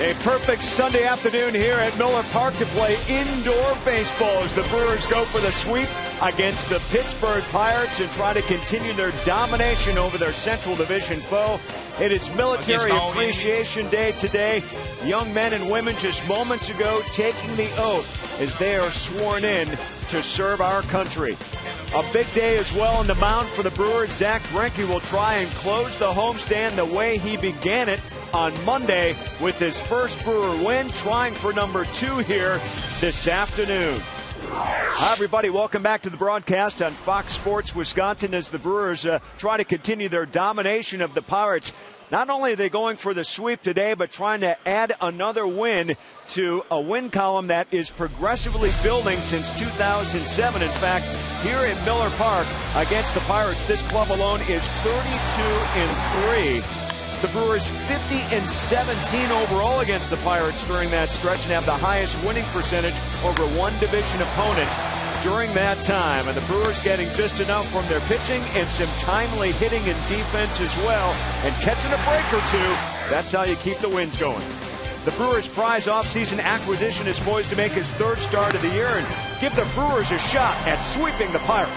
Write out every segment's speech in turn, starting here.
A perfect Sunday afternoon here at Miller Park to play indoor baseball as the Brewers go for the sweep against the Pittsburgh Pirates and try to continue their domination over their Central Division foe. It is Military Appreciation Day today. Young men and women just moments ago taking the oath as they are sworn in to serve our country. A big day as well on the mound for the Brewers. Zach Greinke will try and close the homestand the way he began it on Monday with his first Brewer win, trying for number 2 here this afternoon. Hi, everybody. Welcome back to the broadcast on Fox Sports Wisconsin as the Brewers try to continue their domination of the Pirates. Not only are they going for the sweep today, but trying to add another win to a win column that is progressively building since 2007. In fact, here at Miller Park against the Pirates, this club alone is 32-3. The Brewers 50-17 overall against the Pirates during that stretch and have the highest winning percentage over one division opponent during that time. And the Brewers getting just enough from their pitching and some timely hitting and defense as well. And catching a break or two, that's how you keep the wins going. The Brewers' prize offseason acquisition is poised to make his 3rd start of the year and give the Brewers a shot at sweeping the Pirates.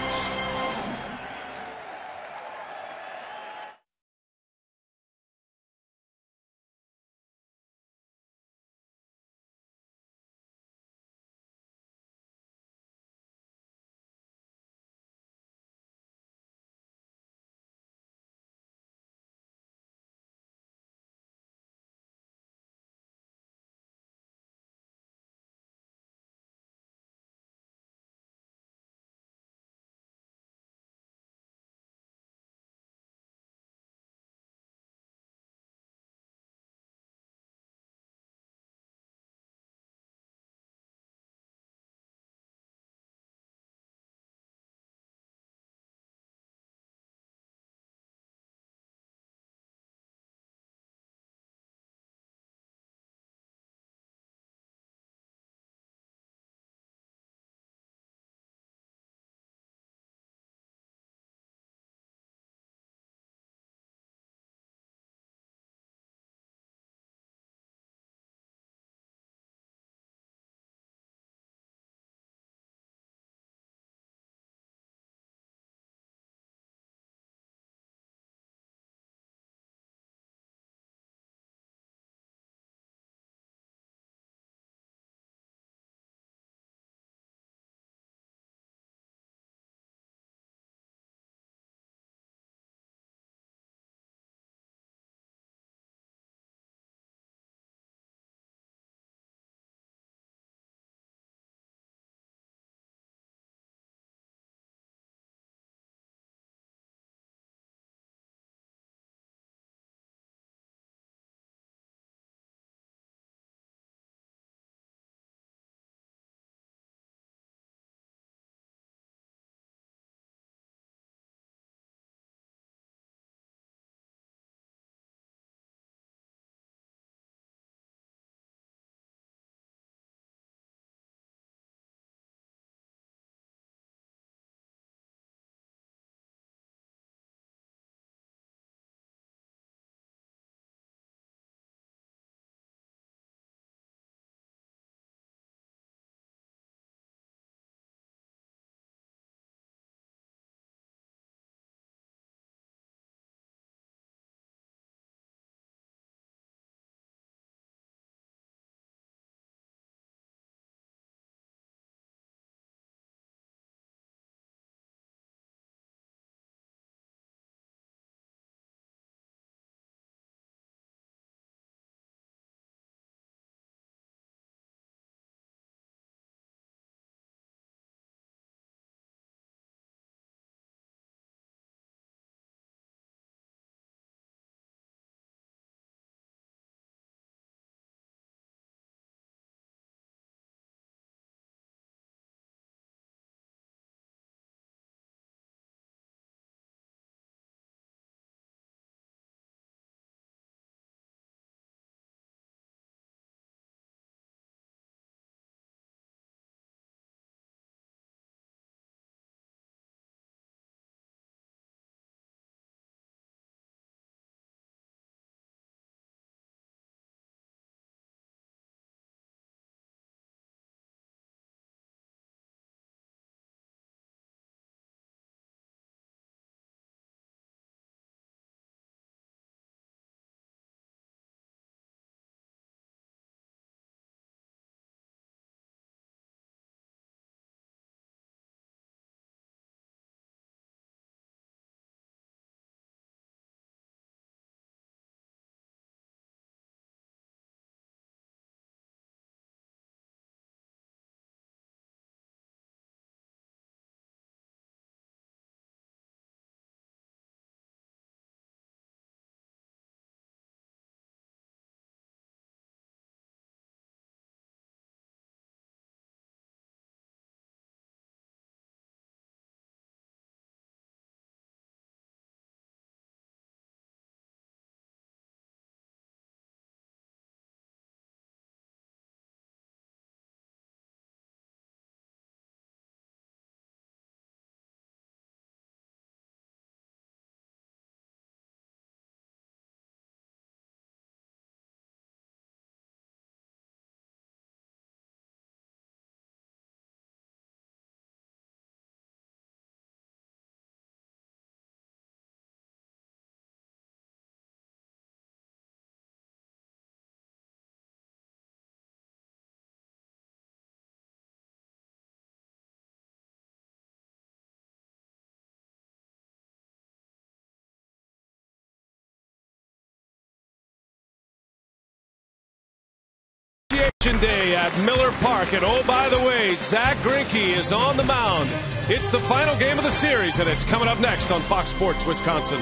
Day at Miller Park, and oh, by the way, Zach Greinke is on the mound. It's the final game of the series, and it's coming up next on Fox Sports Wisconsin.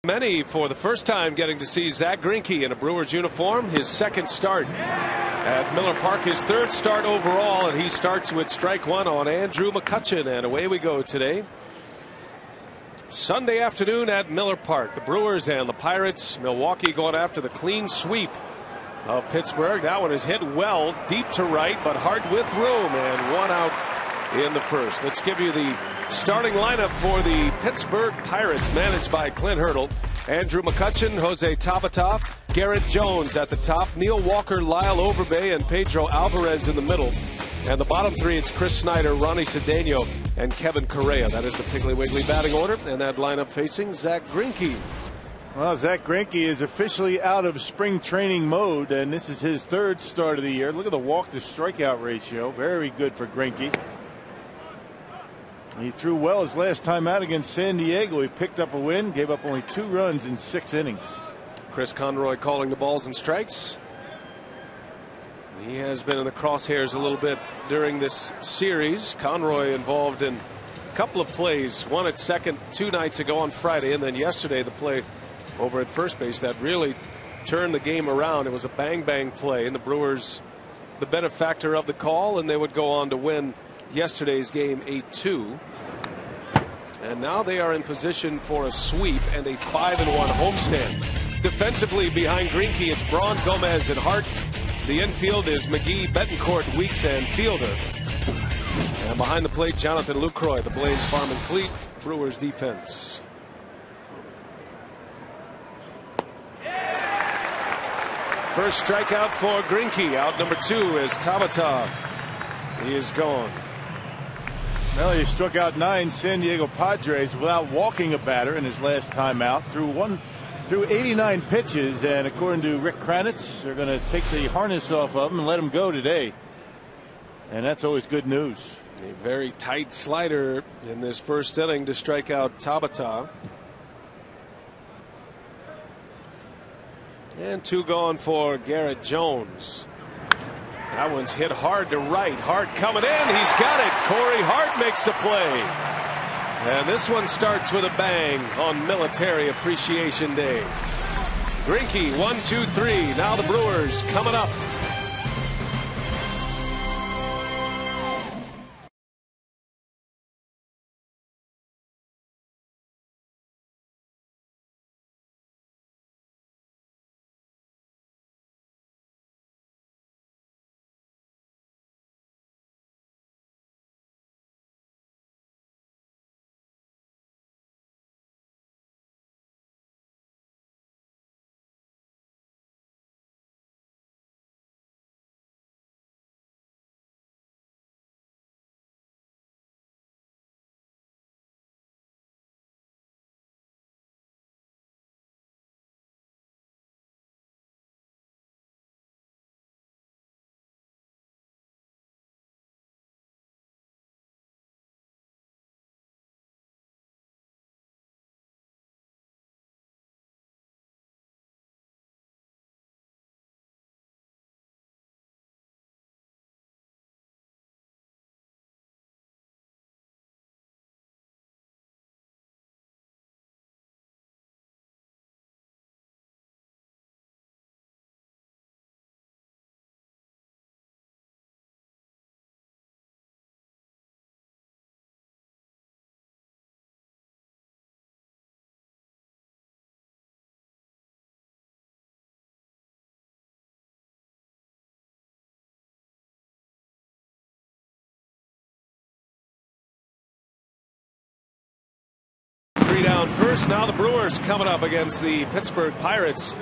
Many for the first time getting to see Zach Greinke in a Brewers uniform. His second start at Miller Park, his third start overall, and he starts with strike one on Andrew McCutchen, and away we go today. Sunday afternoon at Miller Park, the Brewers and the Pirates. Milwaukee going after the clean sweep of Pittsburgh. That one is hit well deep to right, but hard with room, and one out in the first. Let's give you the starting lineup for the Pittsburgh Pirates, managed by Clint Hurdle. Andrew McCutchen, Jose Tabata, Garrett Jones at the top, Neil Walker, Lyle Overbay, and Pedro Alvarez in the middle. And the bottom three, it's Chris Snyder, Ronnie Cedeno, and Kevin Correa. That is the Piggly Wiggly batting order, and that lineup facing Zach Greinke. Well, Zach Greinke is officially out of spring training mode, and this is his third start of the year. Look at the walk to strikeout ratio. Very good for Greinke. He threw well his last time out against San Diego. He picked up a win, gave up only 2 runs in 6 innings. Chris Conroy calling the balls and strikes. He has been in the crosshairs a little bit during this series. Conroy involved in a couple of plays, one at second 2 nights ago on Friday, and then yesterday the play over at first base that really turned the game around. It was a bang play, and the Brewers the benefactor of the call, and they would go on to win yesterday's game 8-2. And now they are in position for a sweep and a 5-1 homestand. Defensively behind Greinke, it's Braun, Gomez, and Hart. The infield is McGee, Betancourt, Weeks, and Fielder. And behind the plate, Jonathan Lucroy, the Blaze Farm and Fleet Brewers defense. First strikeout for Greinke. Out number 2 is Tabata. He is gone. Well, he struck out 9 San Diego Padres without walking a batter in his last time out. Through 89 pitches, and according to Rick Kranitz, they're going to take the harness off of him and let him go today. And that's always good news. A very tight slider in this first inning to strike out Tabata. And 2 gone for Garrett Jones. That one's hit hard to right. Hart coming in. He's got it. Corey Hart makes the play. And this one starts with a bang on Military Appreciation Day. Greinke, 1, 2, 3. Now the Brewers coming up. Down first. Now the Brewers coming up against the Pittsburgh Pirates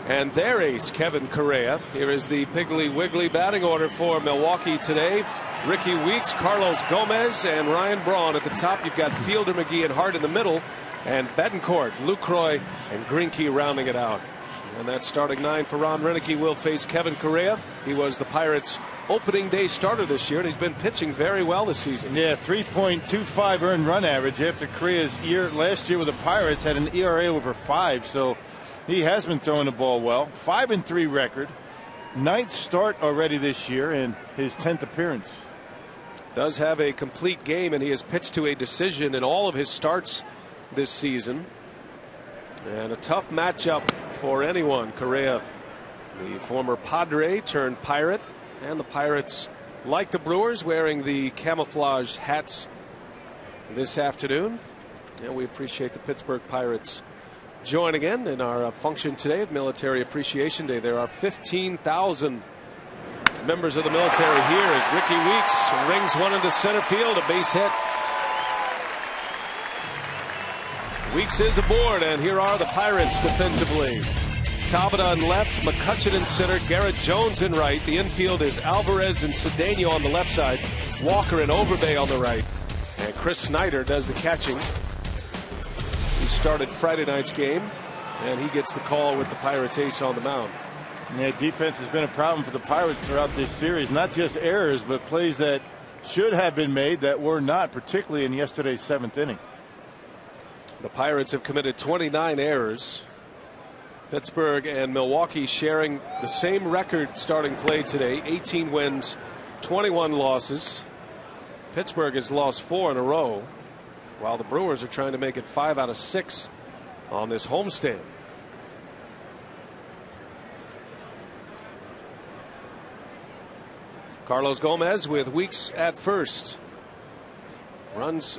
and their ace Kevin Correa. Here is the Piggly Wiggly batting order for Milwaukee today. Ricky Weeks, Carlos Gomez, and Ryan Braun at the top. You've got Fielder, McGee, and Hart in the middle, and Betancourt, Lucroy, and Greinke rounding it out. And that starting 9 for Ron Roenicke will face Kevin Correa. He was the Pirates' opening day starter this year, and he's been pitching very well this season. Yeah, 3.25 earned run average after Correa's year last year with the Pirates had an ERA over 5, so he has been throwing the ball well. 5-3 record, 9th start already this year, and his 10th appearance. Does have a complete game, and he has pitched to a decision in all of his starts this season. And a tough matchup for anyone. Correa, the former Padre turned Pirate. And the Pirates, like the Brewers, wearing the camouflage hats this afternoon. And we appreciate the Pittsburgh Pirates joining in our function today at Military Appreciation Day. There are 15,000 members of the military here as Ricky Weeks rings one into center field, a base hit. Weeks is aboard, and here are the Pirates defensively. Talbot on left, McCutchen in center, Garrett Jones in right. The infield is Alvarez and Cedeno on the left side, Walker and Overbay on the right, and Chris Snyder does the catching. He started Friday night's game, and he gets the call with the Pirates ace on the mound. Yeah, defense has been a problem for the Pirates throughout this series. Not just errors, but plays that should have been made that were not, particularly in yesterday's 7th inning. The Pirates have committed 29 errors. Pittsburgh and Milwaukee sharing the same record starting play today. 18 wins, 21 losses. Pittsburgh has lost 4 in a row, while the Brewers are trying to make it 5 out of 6 on this homestand. Carlos Gomez with Weeks at first. Runs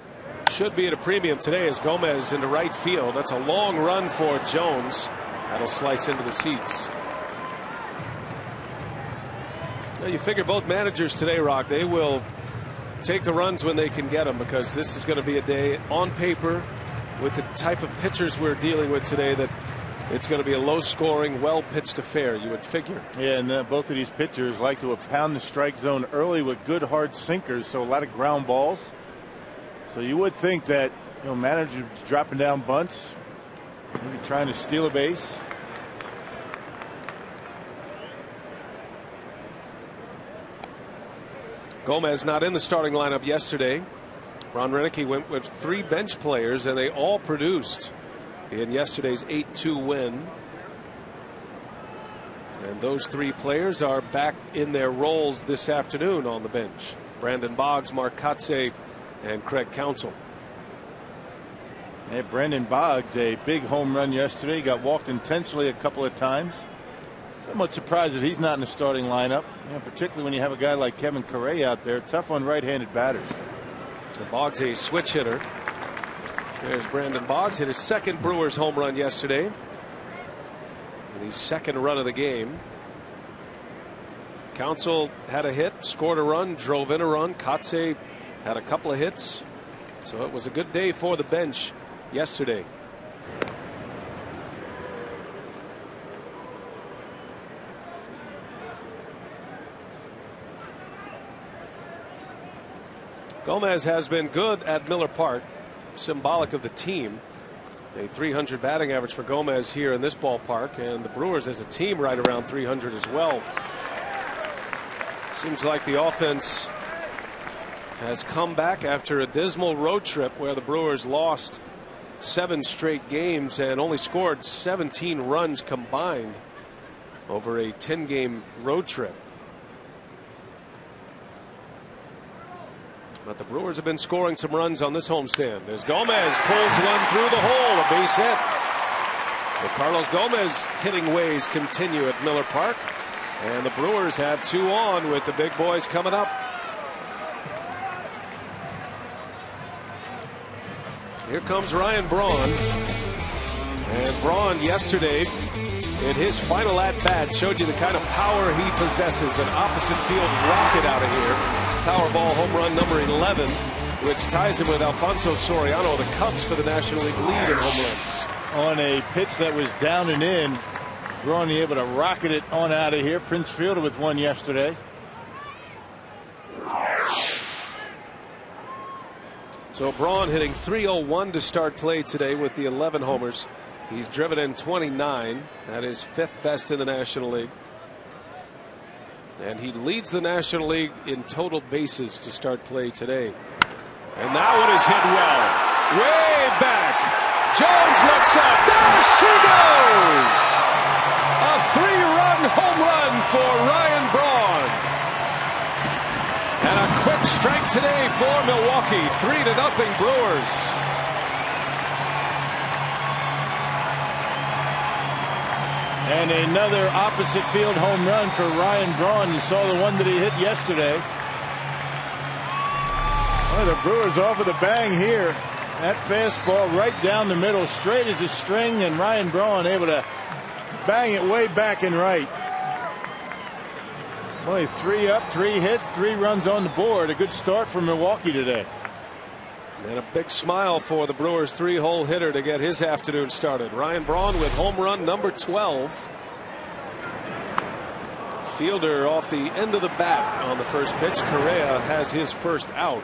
should be at a premium today as Gomez into right field. That's a long run for Jones. That'll slice into the seats. Now you figure both managers today, Rock, they will take the runs when they can get them, because this is going to be a day on paper with the type of pitchers we're dealing with today that it's going to be a low scoring, well pitched affair, you would figure. Yeah, and both of these pitchers like to pound the strike zone early with good hard sinkers, so a lot of ground balls. So you would think that, you know, managers dropping down bunts, maybe trying to steal a base. Gomez not in the starting lineup yesterday. Ron Roenicke went with 3 bench players, and they all produced in yesterday's 8-2 win. And those three players are back in their roles this afternoon on the bench. Brandon Boggs, Mark Kotsay, and Craig Counsell. Hey, Brandon Boggs, a big home run yesterday. Got walked intentionally a couple of times. Somewhat surprised that he's not in the starting lineup, particularly when you have a guy like Kevin Correa out there, tough on right-handed batters. And Boggs, a switch hitter. There's Brandon Boggs, hit his second Brewers home run yesterday. And the second run of the game. Counsell had a hit, scored a run, drove in a run. Kotsay had a couple of hits. So it was a good day for the bench yesterday. Gomez has been good at Miller Park, symbolic of the team. A 300 batting average for Gomez here in this ballpark, and the Brewers as a team right around 300 as well. Seems like the offense has come back after a dismal road trip where the Brewers lost 7 straight games and only scored 17 runs combined over a 10-game road trip. But the Brewers have been scoring some runs on this homestand as Gomez pulls one through the hole, a base hit. The Carlos Gomez hitting ways continue at Miller Park, and the Brewers have 2 on with the big boys coming up. Here comes Ryan Braun, and Braun yesterday in his final at bat showed you the kind of power he possesses. An opposite field rocket out of here. Powerball home run number 11, which ties him with Alfonso Soriano, the Cubs, for the National League lead in home runs. On a pitch that was down and in, Braun able to rocket it on out of here. Prince Fielder with one yesterday. So Braun hitting .301 to start play today with the 11 homers. He's driven in 29. That is 5th best in the National League. And he leads the National League in total bases to start play today. And that one is hit well. Way back. Jones looks up. There she goes. A 3-run home run for Ryan Braun. And a quick strike today for Milwaukee. 3-0 Brewers. And another opposite field home run for Ryan Braun. You saw the one that he hit yesterday. Well, the Brewers off with a bang here. That fastball right down the middle, straight as a string, and Ryan Braun able to bang it way back and right. Only 3 up, 3 hits, 3 runs on the board. A good start for Milwaukee today. And a big smile for the Brewers 3-hole hitter to get his afternoon started. Ryan Braun with home run number 12. Fielder off the end of the bat on the first pitch. Correa has his first out.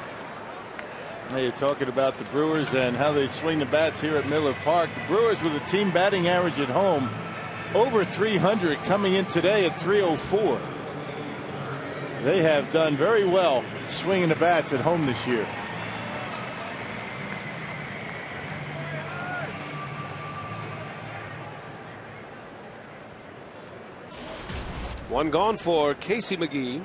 Now you're talking about the Brewers and how they swing the bats here at Miller Park. The Brewers with a team batting average at home over 300, coming in today at 304. They have done very well swinging the bats at home this year. One gone for Casey McGee.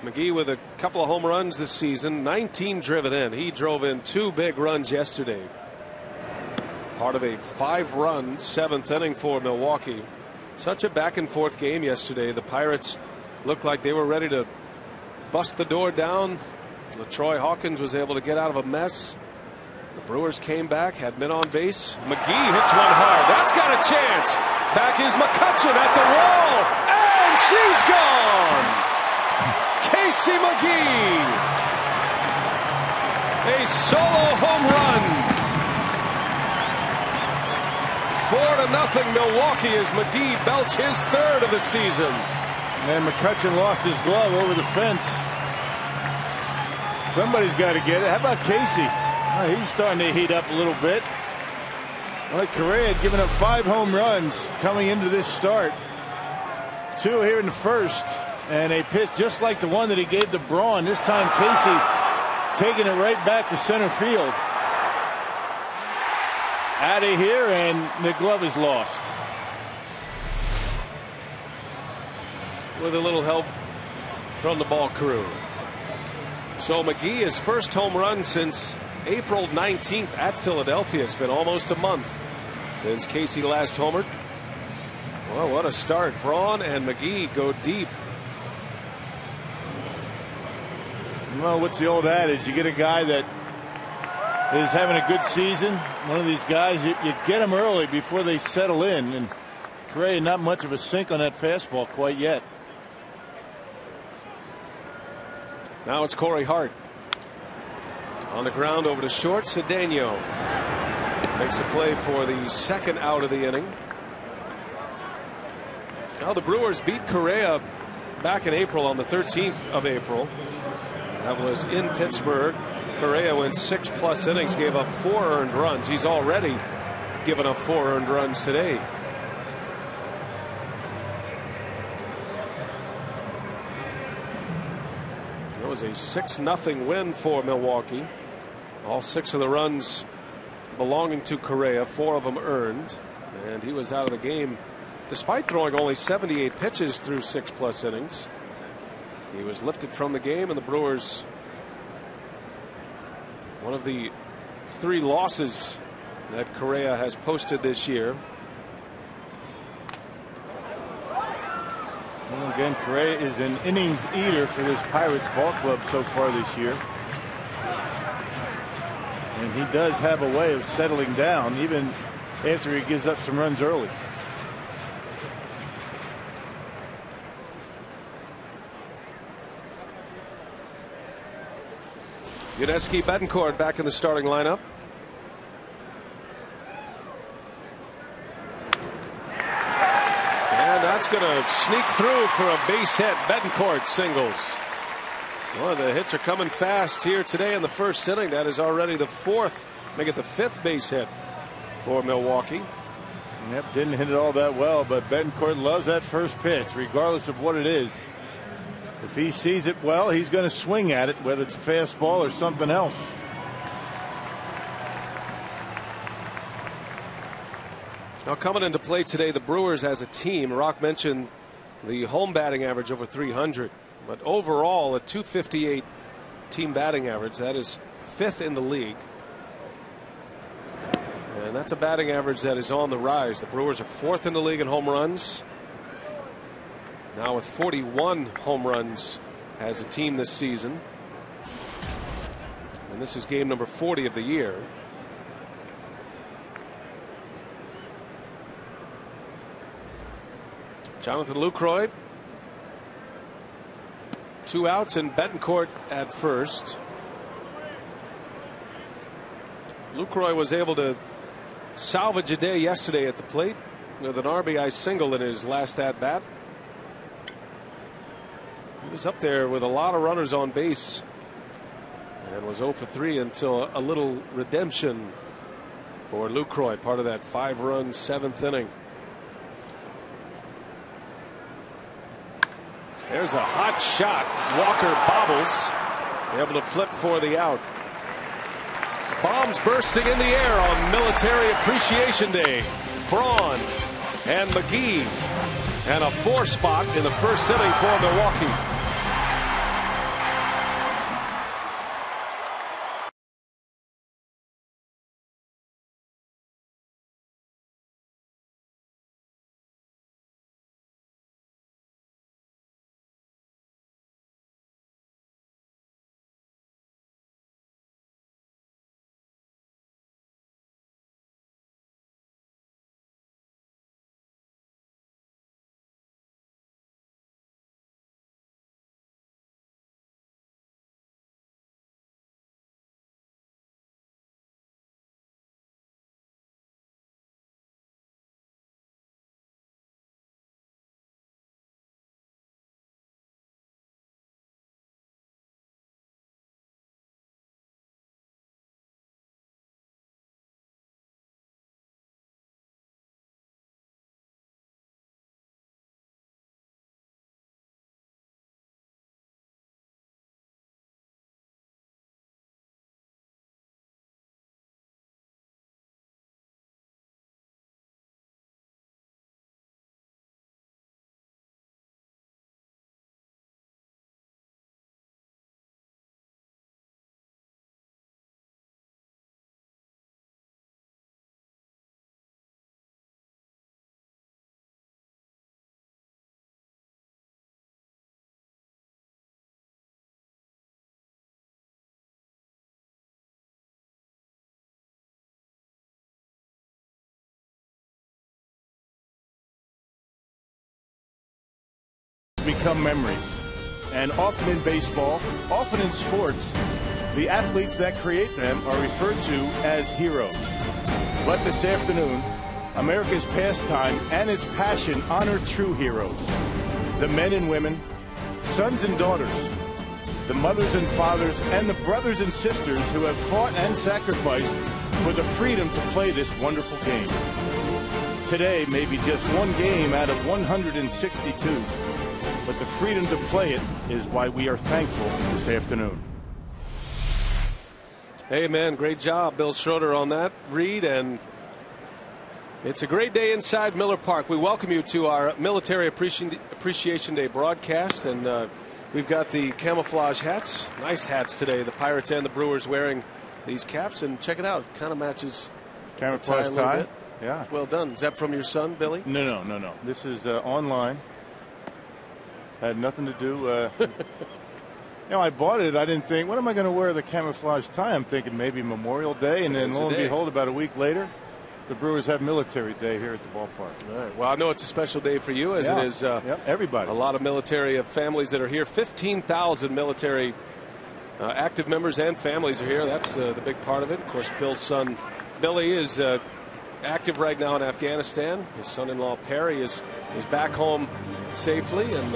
McGee with a couple of home runs this season, 19 driven in. He drove in 2 big runs yesterday. Part of a 5-run 7th inning for Milwaukee. Such a back and forth game yesterday. The Pirates looked like they were ready to bust the door down. LaTroy Hawkins was able to get out of a mess. The Brewers came back, had men on base. McGee hits one hard. That's got a chance. Back is McCutchen at the wall. And she's gone. Casey McGee. A solo home run. 4-0 Milwaukee as McGee belts his 3rd of the season. And McCutchen lost his glove over the fence. Somebody's got to get it. How about Casey? Oh, he's starting to heat up a little bit. Well, Correa had given up 5 home runs coming into this start. 2 here in the first. And a pitch just like the one that he gave to Braun. This time Casey taking it right back to center field. out of here, and the glove is lost. With a little help from the ball crew. So McGee, his first home run since April 19th at Philadelphia. It's been almost a month since Casey last homered. Well, what a start. Braun and McGee go deep. Well, what's the old adage? You get a guy that is having a good season. One of these guys, you get them early before they settle in. And Correa, not much of a sink on that fastball quite yet. Now it's Corey Hart. On the ground over to short. Cedeno makes a play for the second out of the inning. Now the Brewers beat Correa back in April, on the 13th of April. That was in Pittsburgh. Correa went 6+ innings, gave up 4 earned runs. He's already given up 4 earned runs today. It was a 6-0 win for Milwaukee. All 6 of the runs belonging to Correa, 4 of them earned, and he was out of the game despite throwing only 78 pitches through 6+ innings. He was lifted from the game, and the Brewers, one of the 3 losses that Correa has posted this year. Well, again, Correa is an innings eater for this Pirates ball club so far this year. And he does have a way of settling down even after he gives up some runs early. Yuniesky Betancourt back in the starting lineup. And that's going to sneak through for a base hit. Betancourt singles. Well, the hits are coming fast here today in the first inning. That is already the 4th, make it the 5th base hit for Milwaukee. Yep, didn't hit it all that well, but Betancourt loves that first pitch, regardless of what it is. If he sees it well, he's going to swing at it, whether it's a fastball or something else. Now coming into play today, the Brewers as a team, Rock mentioned the home batting average over 300, but overall a .258 team batting average. That is 5th in the league, and that's a batting average that is on the rise. The Brewers are 4th in the league in home runs, now with 41 home runs as a team this season, and this is game number 40 of the year. Jonathan Lucroy, 2 outs, and Betancourt at first. Lucroy was able to salvage a day yesterday at the plate with an RBI single in his last at bat. He was up there with a lot of runners on base and was 0 for 3 until a little redemption for Lucroy, part of that 5-run 7th inning. There's a hot shot. Walker bobbles, able to flip for the out. Bombs bursting in the air on Military Appreciation Day. Braun and McGee, and a 4 spot in the first inning for Milwaukee. become memories. And often in baseball, often in sports, the athletes that create them are referred to as heroes. But this afternoon, America's pastime and its passion honor true heroes. The men and women, sons and daughters, the mothers and fathers, and the brothers and sisters who have fought and sacrificed for the freedom to play this wonderful game. Today may be just one game out of 162, but the freedom to play it is why we are thankful this afternoon. Hey, man, great job, Bill Schroeder, on that read. And it's a great day inside Miller Park. We welcome you to our Military Appreciation Day broadcast. And we've got the camouflage hats. Nice hats today. The Pirates and the Brewers wearing these caps. And check it out. It kind of matches Camouflage tie? Yeah. Well done. Is that from your son, Billy? No. This is online. Had nothing to do. I bought it. I didn't think, what am I going to wear the camouflage tie? I'm thinking maybe Memorial Day. And then lo and behold, about a week later, the Brewers have Military Day here at the ballpark. All right. Well, I know it's a special day for you, as it is everybody. A lot of military families that are here. 15,000 military active members and families are here. That's the big part of it. Of course, Bill's son, Billy, is active right now in Afghanistan. His son-in-law, Perry, is back home safely. And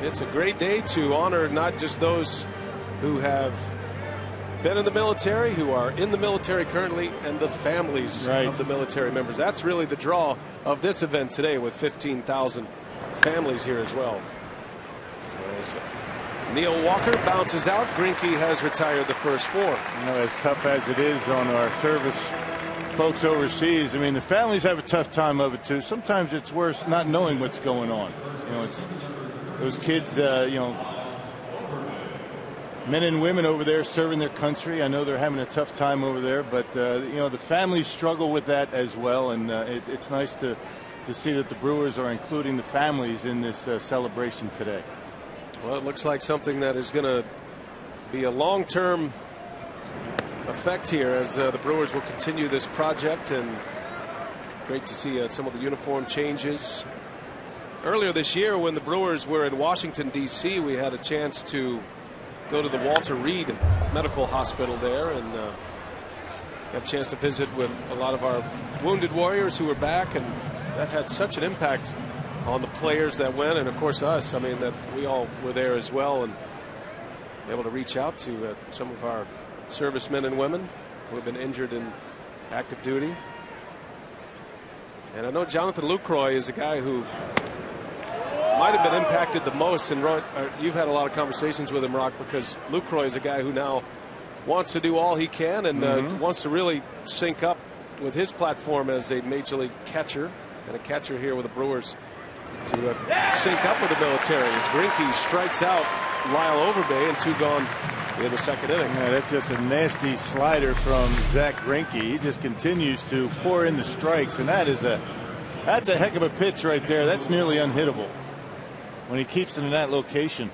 it's a great day to honor not just those who have been in the military, who are in the military currently, and the families of the military members. That's really the draw of this event today, with 15,000 families here as well. As Neil Walker bounces out, Greinke has retired the first four. As tough as it is on our service folks overseas, I mean, the families have a tough time of it too. Sometimes it's worse not knowing what's going on. It's those kids, men and women over there serving their country. I know they're having a tough time over there, but the families struggle with that as well. And it's nice to see that the Brewers are including the families in this celebration today. Well, it looks like something that is going to be a long-term effect here, as the Brewers will continue this project. And great to see some of the uniform changes. Earlier this year, when the Brewers were in Washington, D.C., we had a chance to go to the Walter Reed Medical Hospital there and have a chance to visit with a lot of our wounded warriors who were back. And that had such an impact on the players that went, and of course us. I mean, that we all were there as well, and able to reach out to some of our servicemen and women who have been injured in active duty. And I know Jonathan Lucroy is a guy who might have been impacted the most. And you've had a lot of conversations with him, Rock, because Lucroy is a guy who now wants to do all he can and wants to really sync up with his platform as a major league catcher, and a catcher here with the Brewers to sync up with the military. As Greinke strikes out Lyle Overbay, and 2 gone in the second inning. Yeah, that's just a nasty slider from Zack Greinke. He just continues to pour in the strikes, and that's a heck of a pitch right there. That's nearly unhittable when he keeps it in that location.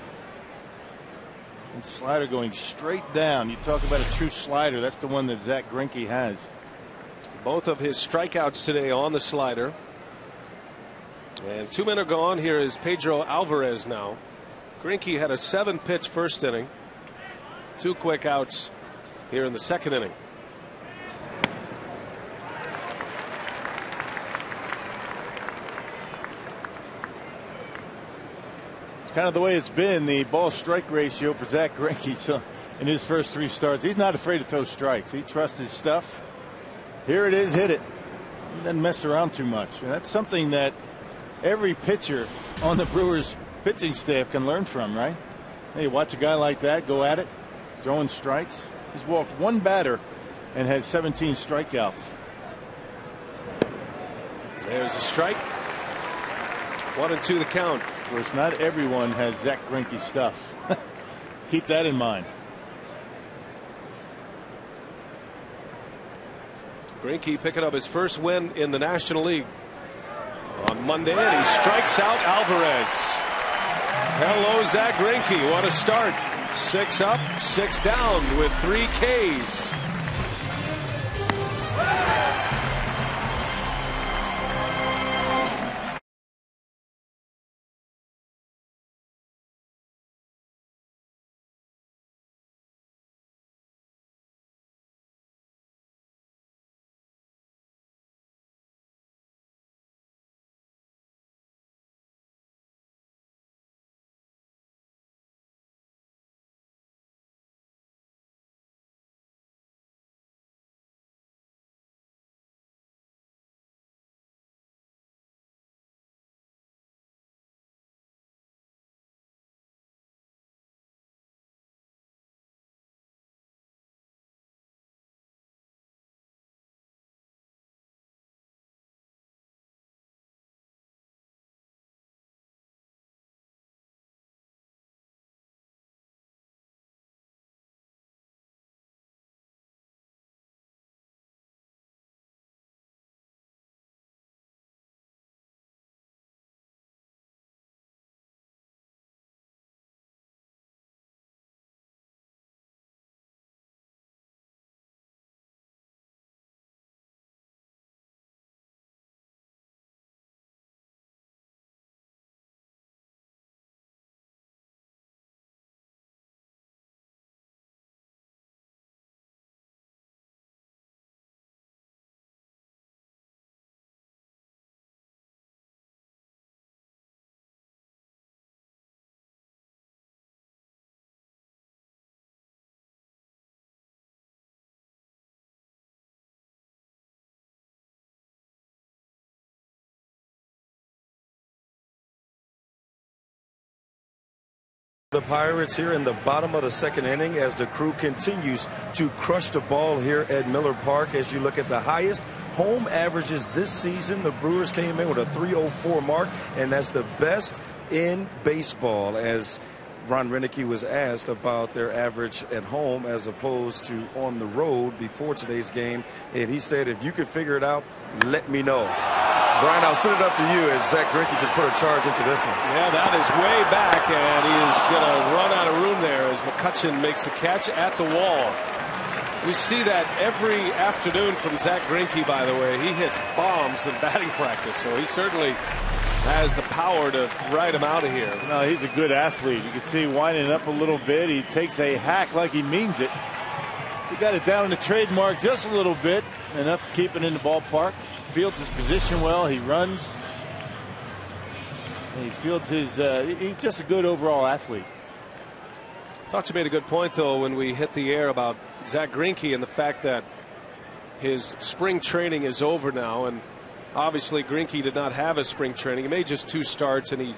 And slider going straight down. You talk about a true slider. That's the one that Zack Greinke has. Both of his strikeouts today on the slider. And 2 men are gone. Here is Pedro Alvarez now. Greinke had a 7-pitch first inning. 2 quick outs here in the second inning. It's kind of the way it's been, the ball strike ratio for Zack Greinke. So in his first 3 starts, he's not afraid to throw strikes. He trusts his stuff. Here it is, hit it. He doesn't mess around too much. And that's something that every pitcher on the Brewers pitching staff can learn from, right? Hey, you watch a guy like that go at it, throwing strikes. He's walked 1 batter and has 17 strikeouts. There's a strike. 1-2 the count. Of course, not everyone has Zack Greinke stuff. Keep that in mind. Greinke picking up his first win in the National League on Monday, and he strikes out Alvarez. Hello, Zack Greinke. What a start. 6 up, 6 down with 3 Ks. the Pirates here in the bottom of the second inning as the Crew continues to crush the ball here at Miller Park. As you look at the highest home averages this season, the Brewers came in with a .304 mark, and that's the best in baseball. As Ron Roenicke was asked about their average at home as opposed to on the road before today's game, and he said, if you can figure it out, let me know. Brian, I'll send it up to you as Zack Greinke just put a charge into this one. Yeah, that is way back, and he is going to run out of room there as McCutchen makes the catch at the wall. We see that every afternoon from Zack Greinke, by the way. He hits bombs in batting practice, so he certainly has the power to ride him out of here. No, he's a good athlete. You can see winding up a little bit. He takes a hack like he means it. He got it down in the trademark just a little bit, enough to keep it in the ballpark. Fields his position well. He runs. And he fields his. He's just a good overall athlete. Thought you made a good point, though, when we hit the air about Zack Greinke and the fact that his spring training is over now. And obviously, Greinke did not have his spring training. He made just 2 starts, and he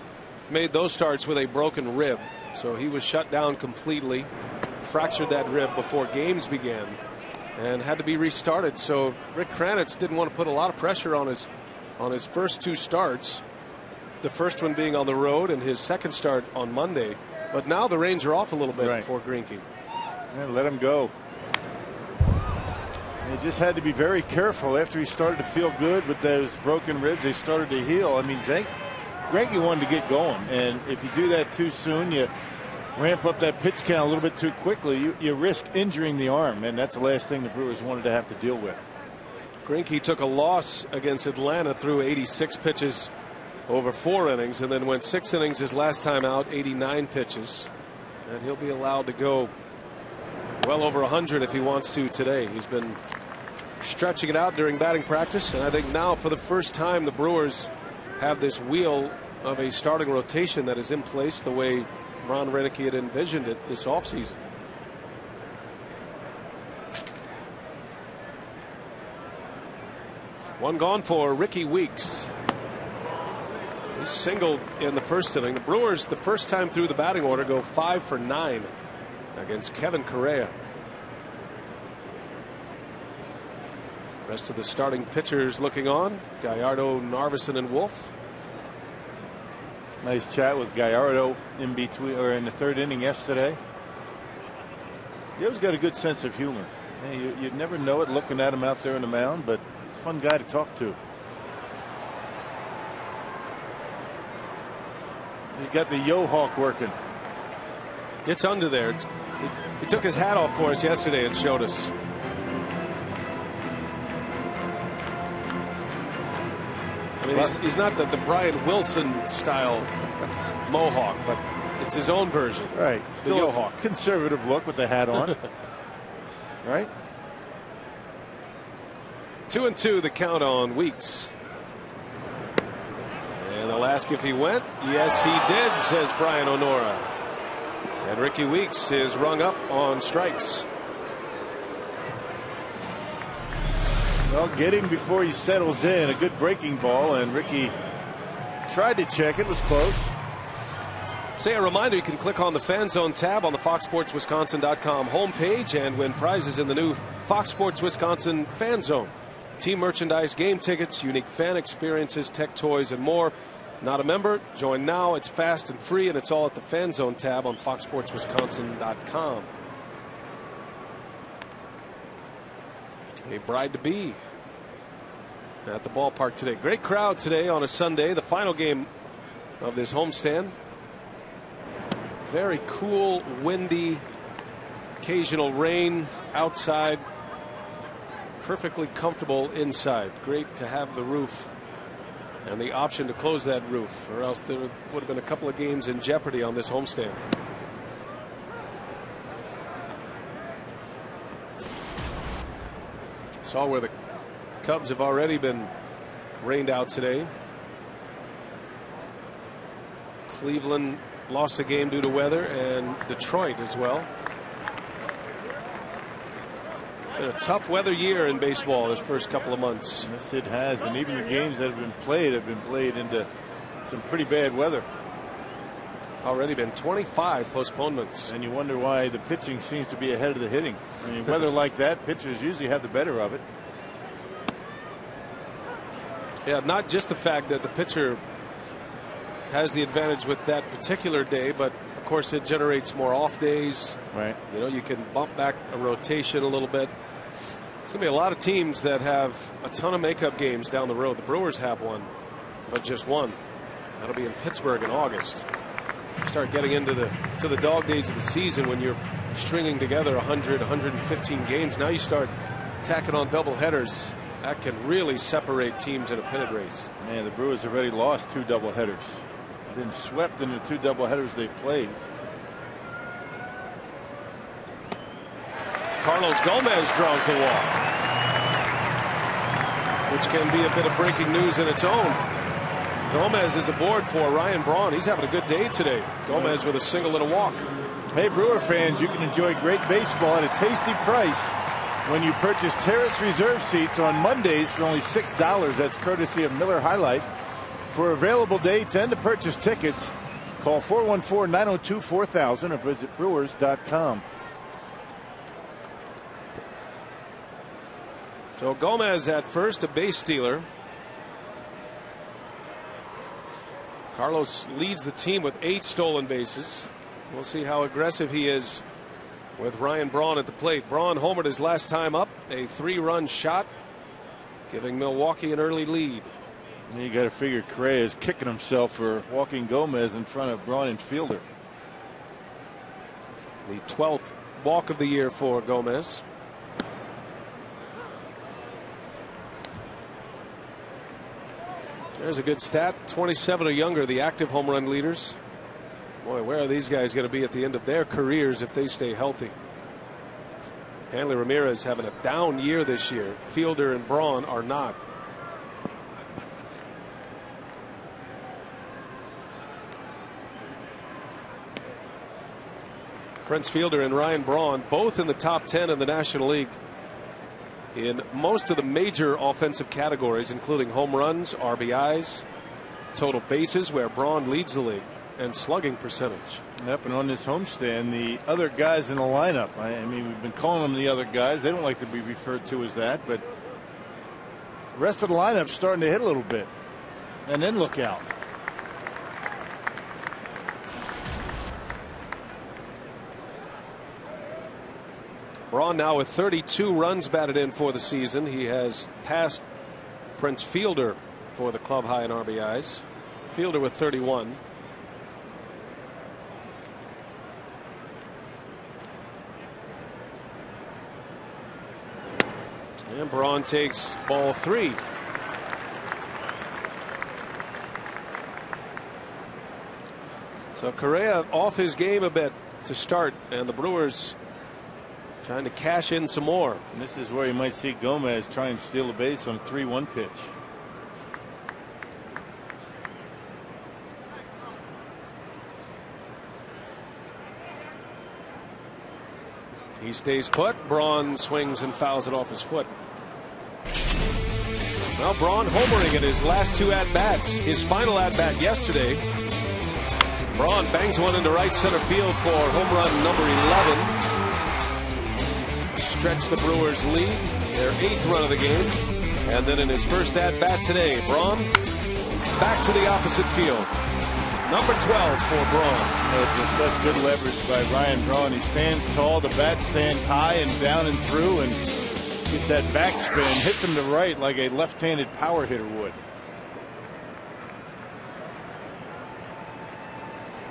made those starts with a broken rib. So he was shut down completely, fractured that rib before games began, and had to be restarted. So Rick Kranitz didn't want to put a lot of pressure on his first 2 starts, the first one being on the road and his second start on Monday. But now the reins are off a little bit for Greinke. Yeah, let him go. He just had to be very careful after he started to feel good with those broken ribs. They started to heal. I mean, Greinke wanted to get going, and if you do that too soon, you ramp up that pitch count a little bit too quickly, you risk injuring the arm, and that's the last thing the Brewers wanted to have to deal with. Greinke took a loss against Atlanta, threw 86 pitches over 4 innings, and then went 6 innings his last time out, 89 pitches, and he'll be allowed to go well over 100 if he wants to today. He's been stretching it out during batting practice, and I think now for the first time the Brewers have this wheel of a starting rotation that is in place the way Ron Roenicke had envisioned it this offseason. One gone for Ricky Weeks. He singled in the first inning. The Brewers, the first time through the batting order, go 5 for 9 against Kevin Correa. Rest of the starting pitchers looking on: Gallardo, Narveson, and Wolf. Nice chat with Gallardo in between, or in the 3rd inning yesterday. He always got a good sense of humor. You'd never know it looking at him out there on the mound, but fun guy to talk to. He's got the Yo-Hawk working. It's under there. He took his hat off for us yesterday and showed us. I mean, he's not the Brian Wilson style mohawk, but it's his own version. Right. The Yo-Hawk. Conservative look with the hat on. Right. 2-2 the count on Weeks. And I'll ask if he went. Yes, he did, says Brian Onora. And Ricky Weeks is rung up on strikes. Well, get him before he settles in. A good breaking ball, and Ricky tried to check. It was close. Say a reminder, you can click on the Fan Zone tab on the FoxSportsWisconsin.com homepage and win prizes in the new Fox Sports Wisconsin Fan Zone. Team merchandise, game tickets, unique fan experiences, tech toys, and more. Not a member? Join now. It's fast and free, and it's all at the Fan Zone tab on FoxSportsWisconsin.com. A bride to be at the ballpark today. Great crowd today on a Sunday, the final game of this homestand. Very cool, windy, occasional rain outside. Perfectly comfortable inside. Great to have the roof and the option to close that roof, or else there would have been a couple of games in jeopardy on this homestand. Saw where the Cubs have already been rained out today. Cleveland lost a game due to weather, and Detroit as well. Been a tough weather year in baseball this first couple of months. Yes, it has, and even the games that have been played into some pretty bad weather. already been 25 postponements. And you wonder why the pitching seems to be ahead of the hitting. I mean, weather like that, pitchers usually have the better of it. Yeah, not just the fact that the pitcher has the advantage with that particular day, but of course it generates more off days. Right. You know, you can bump back a rotation a little bit. It's going to be a lot of teams that have a ton of makeup games down the road. The Brewers have one, but just one. That'll be in Pittsburgh in August. Start getting into the dog days of the season when you're stringing together 100, 115 games. Now you start tacking on double headers. That can really separate teams in a pennant race. Man, the Brewers have already lost 2 double headers. Been swept in the 2 double headers they've played. Carlos Gomez draws the walk, which can be a bit of breaking news in its own. Gomez is aboard for Ryan Braun. He's having a good day today. Gomez with a single and a walk. Hey, Brewer fans, you can enjoy great baseball at a tasty price when you purchase Terrace Reserve seats on Mondays for only $6. That's courtesy of Miller High Life. For available dates and to purchase tickets, call 414-902-4000 or visit Brewers.com. So Gomez at first, a base stealer. Carlos leads the team with 8 stolen bases. We'll see how aggressive he is with Ryan Braun at the plate. Braun homered his last time up, a 3-run shot, giving Milwaukee an early lead. You got to figure Correa is kicking himself for walking Gomez in front of Braun and Fielder. The 12th walk of the year for Gomez. There's a good stat. 27 or younger, the active home run leaders. Boy, where are these guys going to be at the end of their careers if they stay healthy? Hanley Ramirez having a down year this year. Fielder and Braun are not. Prince Fielder and Ryan Braun both in the top 10 in the National League in most of the major offensive categories, including home runs, RBIs, total bases, where Braun leads the league, and slugging percentage. Yep, and on this homestand, the other guys in the lineup, I mean, we've been calling them the other guys. They don't like to be referred to as that, but the rest of the lineup's starting to hit a little bit. And then look out. Braun now with 32 runs batted in for the season. He has passed Prince Fielder for the club high in RBIs. Fielder with 31. And Braun takes ball 3. So Correa off his game a bit to start, and the Brewers trying to cash in some more. And this is where you might see Gomez try and steal a base on a 3-1 pitch. He stays put. Braun swings and fouls it off his foot. Well, Braun homering in his last 2 at-bats. His final at-bat yesterday. Braun bangs one into right center field for home run number 11. Stretch the Brewers lead, their 8th run of the game. And then in his first at-bat today, Braun back to the opposite field. Number 12 for Braun. Just such good leverage by Ryan Braun. He stands tall, the bat stands high and down and through, and gets that backspin, hits him to right like a left-handed power hitter would.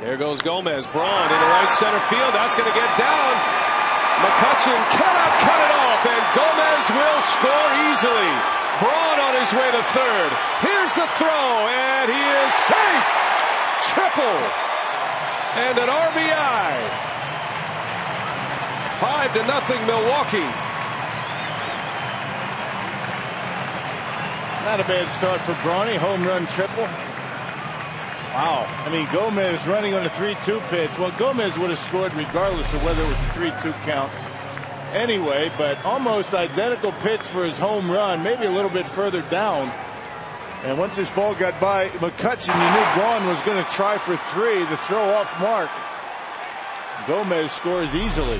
There goes Gomez. Braun into right center field. That's going to get down. McCutchen cannot cut it off, and Gomez will score easily. Braun on his way to third. Here's the throw, and he is safe. Triple and an RBI. 5-0 Milwaukee. Not a bad start for Brawny. Home run triple. Wow. I mean, Gomez running on a 3-2 pitch. Well, Gomez would have scored regardless of whether it was a 3-2 count anyway, but almost identical pitch for his home run, maybe a little bit further down. And once this ball got by McCutchen, you knew Braun was going to try for three. The throw off mark. Gomez scores easily.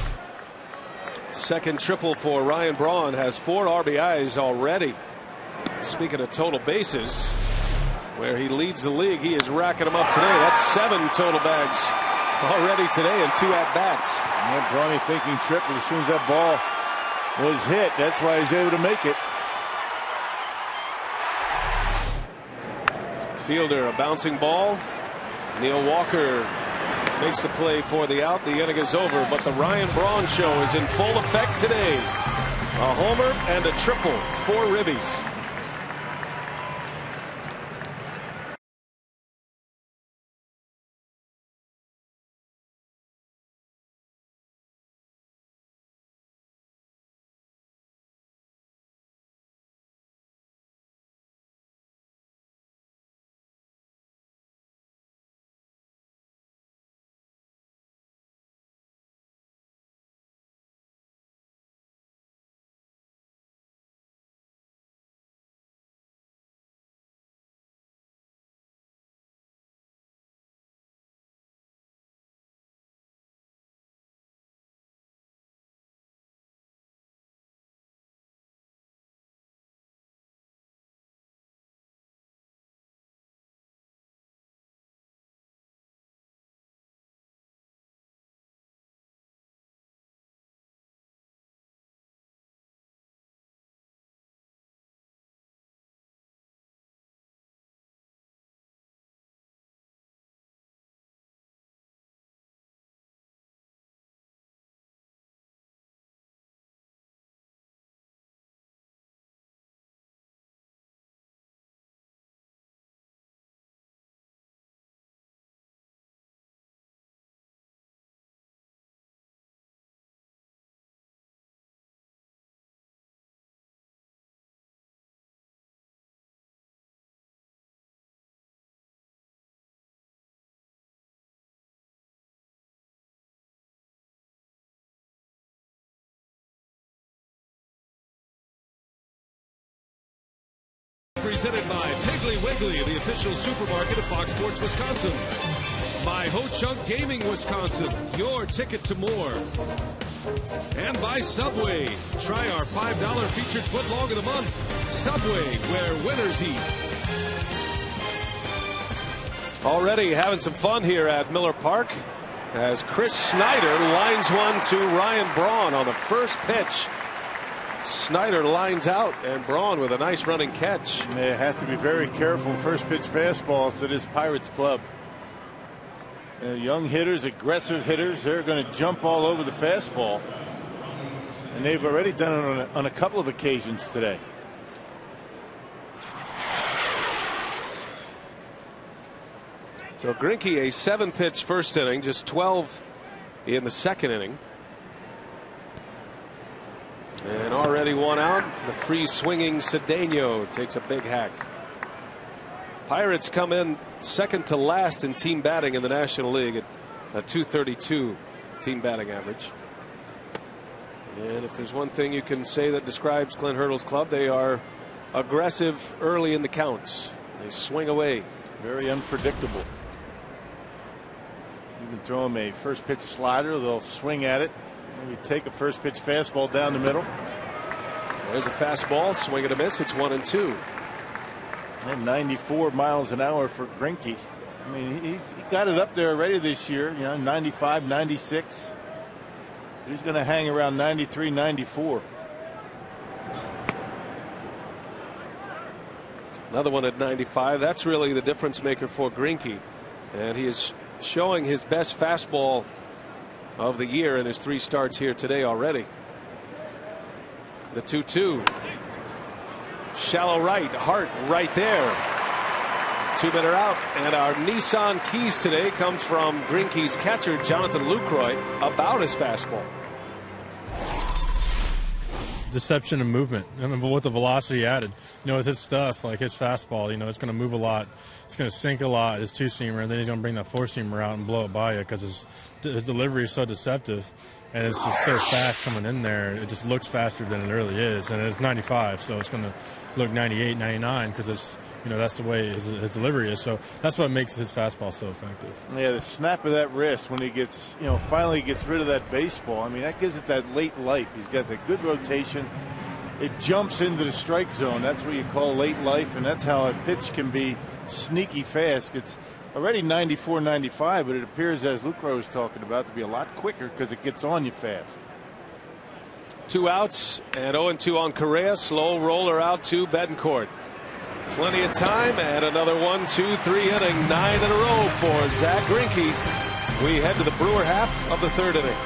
Second triple for Ryan Braun, has 4 RBIs already. Speaking of total bases, where he leads the league, he is racking them up today. That's 7 total bags already today and 2 at-bats. That Brawny thinking triple as soon as that ball was hit. That's why he's able to make it. Fielder, a bouncing ball. Neil Walker makes the play for the out. The inning is over, but the Ryan Braun show is in full effect today. A homer and a triple for Ribbies. Presented by Piggly Wiggly, the official supermarket of Fox Sports Wisconsin. By Ho Chunk Gaming Wisconsin, your ticket to more. And by Subway. Try our $5 featured footlong of the month. Subway, where winners eat. Already having some fun here at Miller Park as Chris Snyder lines one to Ryan Braun on the first pitch. Snyder lines out, and Braun with a nice running catch. They have to be very careful first pitch fastballs to this Pirates club. Young hitters, aggressive hitters, they're going to jump all over the fastball. And they've already done it on a couple of occasions today. So Greinke, a 7-pitch first inning, just 12 in the second inning. And already one out. The free swinging Cedeno takes a big hack. Pirates come in second to last in team batting in the National League at a .232 team batting average. And if there's one thing you can say that describes Clint Hurdle's club, they are aggressive early in the counts. They swing away. Very unpredictable. You can throw them a first pitch slider, they'll swing at it. Maybe take a first pitch fastball down the middle. There's a fastball, swing and a miss. It's 1-2. And 94 miles an hour for Greinke. I mean, he got it up there already this year, 95, 96. He's going to hang around 93, 94. Another one at 95. That's really the difference maker for Greinke. And he is showing his best fastball of the year in his 3 starts here today already. The 2-2. Shallow right. Hart right there. 2-men are out. And our Nissan keys today comes from Greinke's catcher, Jonathan Lucroy, about his fastball. Deception and movement, and with the velocity added, with his stuff like his fastball, it's going to move a lot, it's going to sink a lot, his 2-seamer, and then he's going to bring that 4-seamer out and blow it by you because his delivery is so deceptive, and it's just so fast coming in there. It just looks faster than it really is, and it's 95, so it's going to look 98, 99 because it's that's the way his delivery is. So that's what makes his fastball so effective. Yeah, the snap of that wrist when he gets, finally gets rid of that baseball. I mean, that gives it that late life. He's got the good rotation. It jumps into the strike zone. That's what you call late life, and that's how a pitch can be sneaky fast. It's already 94, 95, but it appears, as Lucroy was talking about, to be a lot quicker because it gets on you fast. 2 outs and 0-2 on Correa. Slow roller out to Betancourt. Plenty of time and another 1, 2, 3 inning, 9 in a row for Zach Greinke. We head to the Brewer half of the 3rd inning.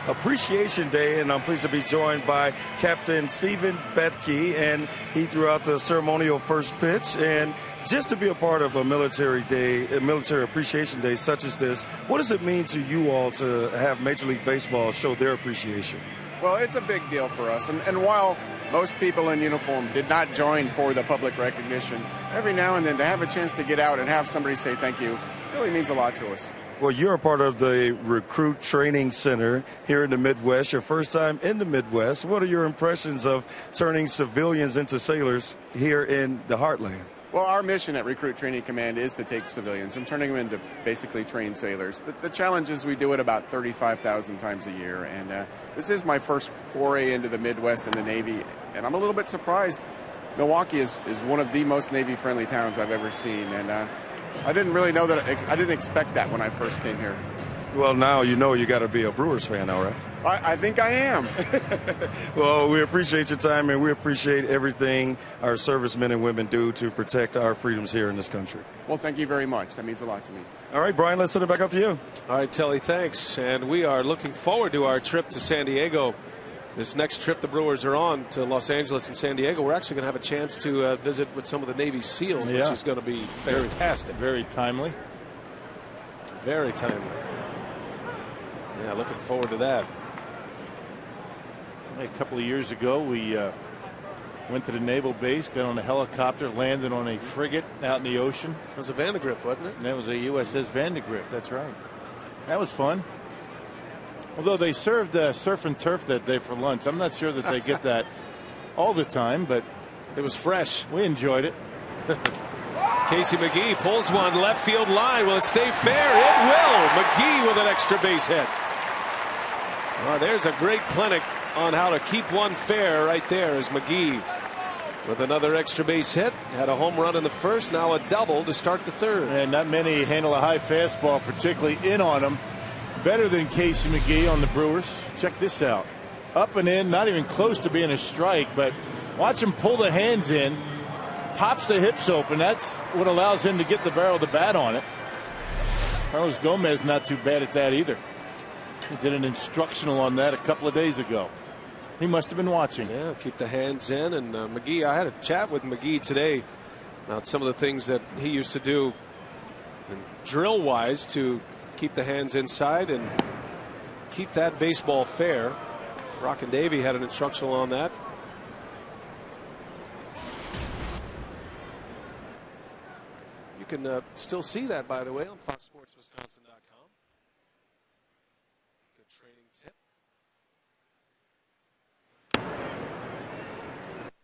Appreciation Day, and I'm pleased to be joined by Captain Stephen Boettke, and he threw out the ceremonial first pitch. And just to be a part of a military day, a military appreciation day such as this, what does it mean to you all to have Major League Baseball show their appreciation? Well, it's a big deal for us, and while most people in uniform did not join for the public recognition, every now and then to have a chance to get out and have somebody say thank you really means a lot to us. Well, you're a part of the Recruit Training Center here in the Midwest. Your first time in the Midwest. What are your impressions of turning civilians into sailors here in the Heartland? Well, our mission at Recruit Training Command is to take civilians and turning them into basically trained sailors. The challenge is we do it about 35,000 times a year, and this is my first foray into the Midwest and the Navy, and I'm a little bit surprised. Milwaukee is one of the most Navy-friendly towns I've ever seen, and I didn't really know that. I didn't expect that when I first came here. Well, now you know you got to be a Brewers fan, all right? I think I am. Well, we appreciate your time, and we appreciate everything our servicemen and women do to protect our freedoms here in this country. Well, thank you very much. That means a lot to me. All right, Brian, let's send it back up to you. All right, Telly, thanks. And we are looking forward to our trip to San Diego. This next trip the Brewers are on to Los Angeles and San Diego, we're actually going to have a chance to visit with some of the Navy SEALs, which is going to be fantastic. Very timely. Very timely. Yeah, looking forward to that. A couple of years ago, we went to the naval base, got on a helicopter, landed on a frigate out in the ocean. It was a Vandergrift, wasn't it? And that was a USS Vandergrift, that's right. That was fun. Although they served surf and turf that day for lunch. I'm not sure that they get that all the time, but it was fresh. We enjoyed it. Casey McGee pulls one left field line. Will it stay fair? It will. McGee with an extra base hit. Well, there's a great clinic on how to keep one fair right there as McGee with another extra base hit. Had a home run in the first, now a double to start the third. And not many handle a high fastball, particularly in on him. Better than Casey McGee on the Brewers. Check this out. Up and in, not even close to being a strike, but watch him pull the hands in, pops the hips open. That's what allows him to get the barrel of the bat on it. Carlos Gomez not too bad at that either. He did an instructional on that a couple of days ago. He must have been watching. Yeah, keep the hands in. And McGee, I had a chat with McGee today about some of the things that he used to do drill wise to keep the hands inside and keep that baseball fair. Rockin' Davey had an instructional on that. You can still see that, by the way, on FoxSportsWisconsin.com. Good training tip.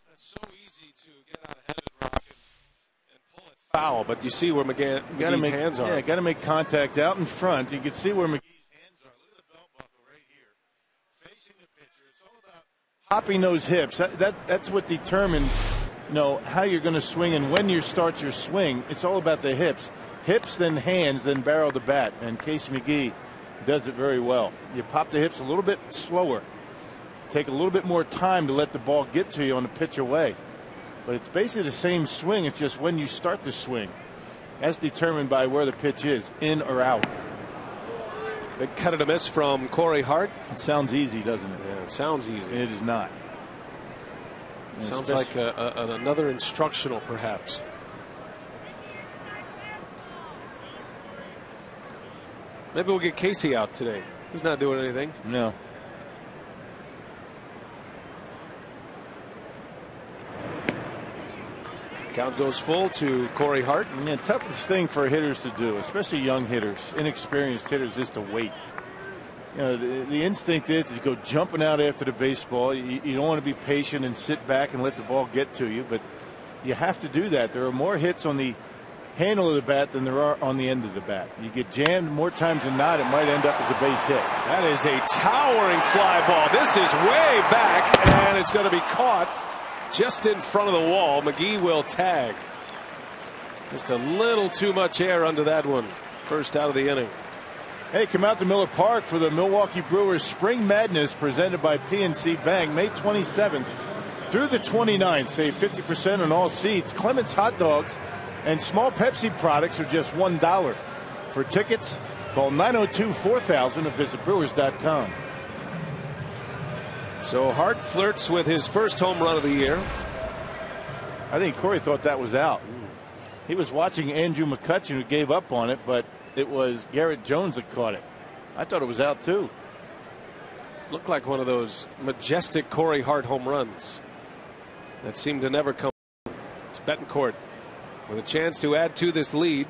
That's so easy to get out ahead of it, Rock, and pull it foul, but you see where McGee's hands are. Yeah, got to make contact out in front. You can see where McGee's hands are. Look at the belt buckle right here, facing the pitcher. It's all about popping those hips. That's what determines, how you're going to swing and when you start your swing. It's all about the hips. Hips, then hands, then barrel the bat. And Casey McGee does it very well. You pop the hips a little bit slower. Take a little bit more time to let the ball get to you on the pitch away. But it's basically the same swing. It's just when you start the swing. That's determined by where the pitch is, in or out. Big cut and a miss from Corey Hart. It sounds easy, doesn't it? Yeah, it sounds easy. It is not. Sounds like another instructional, perhaps. Maybe we'll get Casey out today. He's not doing anything. No. Count goes full to Corey Hart. Yeah, toughest thing for hitters to do, especially young hitters, inexperienced hitters, is to wait. The instinct is to go jumping out after the baseball. You don't want to be patient and sit back and let the ball get to you, but you have to do that. There are more hits on the handle of the bat than there are on the end of the bat. You get jammed more times than not, it might end up as a base hit. That is a towering fly ball. This is way back, and it's going to be caught just in front of the wall. McGee will tag. Just a little too much air under that one. First out of the inning. Hey, come out to Miller Park for the Milwaukee Brewers Spring Madness presented by PNC Bank, May 27th through the 29th. Save 50% on all seats. Clements hot dogs and small Pepsi products are just $1. For tickets, call 902-4000 or visit brewers.com. So Hart flirts with his first home run of the year. I think Corey thought that was out. He was watching Andrew McCutchen, who gave up on it, but it was Garrett Jones that caught it. I thought it was out too. Looked like one of those majestic Corey Hart home runs that seemed to never come. It's Betancourt with a chance to add to this lead.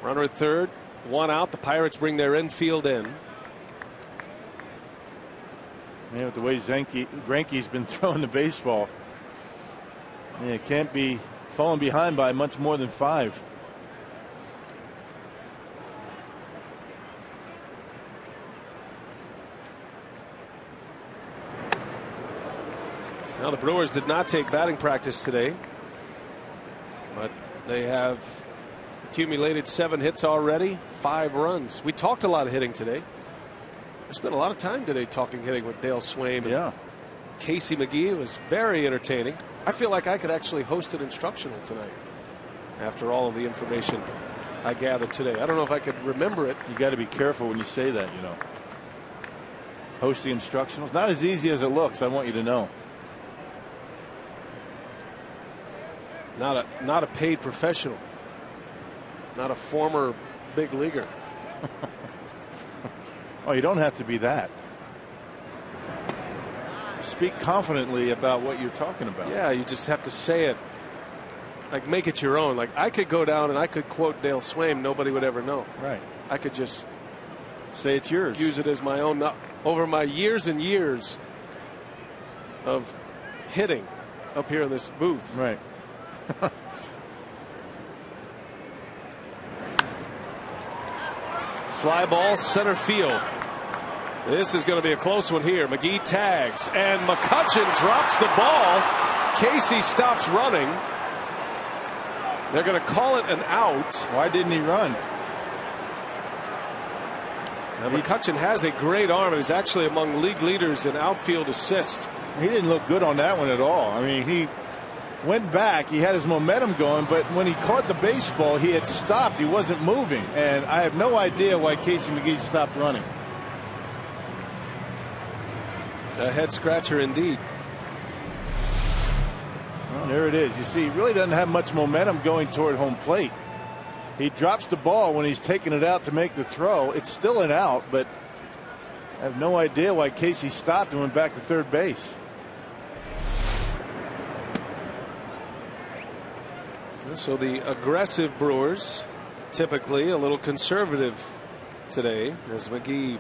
Runner at third, one out. The Pirates bring their infield in. Yeah, with the way Greinke's been throwing the baseball, yeah, it can't be falling behind by much more than 5. Now the Brewers did not take batting practice today, but they have accumulated 7 hits already, 5 runs. We talked a lot of hitting today. I spent a lot of time today talking hitting with Dale Swaim and Casey McGee. It was very entertaining. I feel like I could actually host an instructional tonight after all of the information I gathered today. I don't know if I could remember it. You got to be careful when you say that, Host the instructionals. Not as easy as it looks, I want you to know. Not a paid professional. Not a former big leaguer. Oh, you don't have to be that. Speak confidently about what you're talking about. Yeah, you just have to say it. Like, make it your own. Like, I could go down and I could quote Dale Swaim. Nobody would ever know. Right. I could just say it's yours. Use it as my own. Over my years and years of hitting up here in this booth. Right. Fly ball center field. This is going to be a close one here. McGee tags and McCutchen drops the ball. Casey stops running. They're going to call it an out. Why didn't he run? Now, McCutchen has a great arm and is actually among league leaders in outfield assists. He didn't look good on that one at all. I mean, he went back. He had his momentum going, but when he caught the baseball, he had stopped. He wasn't moving. And I have no idea why Casey McGee stopped running. A head scratcher indeed. Well, there it is. You see, he really doesn't have much momentum going toward home plate. He drops the ball when he's taking it out to make the throw. It's still an out, but I have no idea why Casey stopped and went back to third base. So the aggressive Brewers, typically a little conservative today, as McGee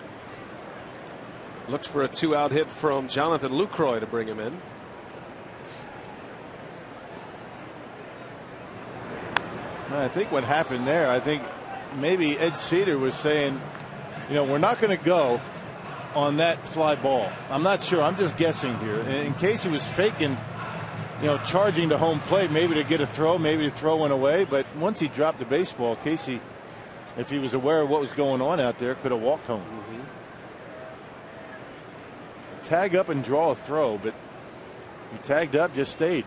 looks for a 2-out hit from Jonathan Lucroy to bring him in. I think what happened there, I think maybe Ed Cedar was saying, you know, we're not going to go on that fly ball. I'm not sure. I'm just guessing here. And in case he was faking, you know, charging to home plate, maybe to get a throw, maybe to throw one away. But once he dropped the baseball, Casey, if he was aware of what was going on out there, could have walked home. Tag up and draw a throw, but he tagged up, just stayed.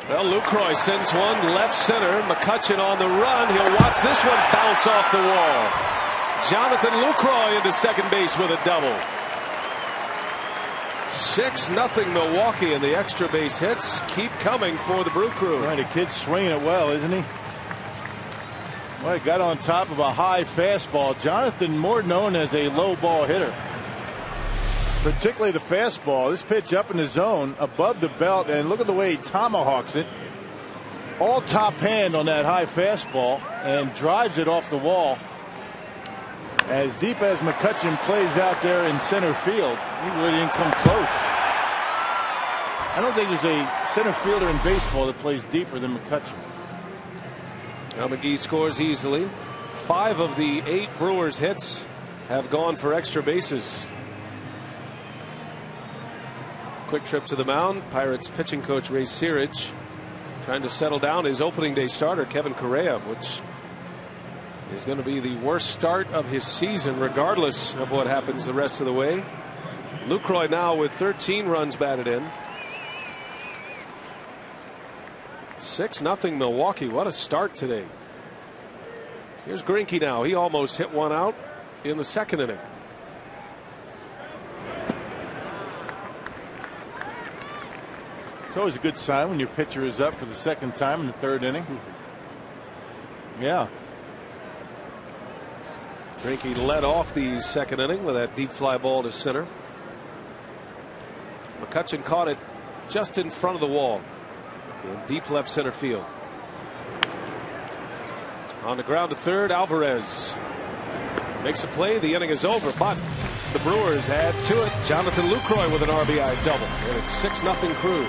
Well, Lucroy sends one left center. McCutchen on the run. He'll watch this one bounce off the wall. Jonathan Lucroy into second base with a double. 6-0 Milwaukee, and the extra base hits keep coming for the Brew Crew. Right, the kid's swinging it well, isn't he? Well, he got on top of a high fastball. Jonathan, more known as a low ball hitter, particularly the fastball. This pitch up in the zone above the belt, and look at the way he tomahawks it. All top hand on that high fastball and drives it off the wall. As deep as McCutchen plays out there in center field, he really didn't come close. I don't think there's a center fielder in baseball that plays deeper than McCutchen. Now McGee scores easily. 5 of the 8 Brewers hits have gone for extra bases. Quick trip to the mound. Pirates pitching coach Ray Searage trying to settle down his opening day starter Kevin Correa, which is going to be the worst start of his season regardless of what happens the rest of the way. Lucroy now with 13 runs batted in. 6-0 Milwaukee. What a start today. Here's Greinke now. He almost hit one out in the second inning. It's always a good sign when your pitcher is up for the second time in the third inning. Yeah. Greinke led off the second inning with that deep fly ball to center. McCutchen caught it just in front of the wall in deep left center field. On the ground to third, Alvarez makes a play. The inning is over, but the Brewers add to it. Jonathan Lucroy with an RBI double, and it's 6-0 Crew.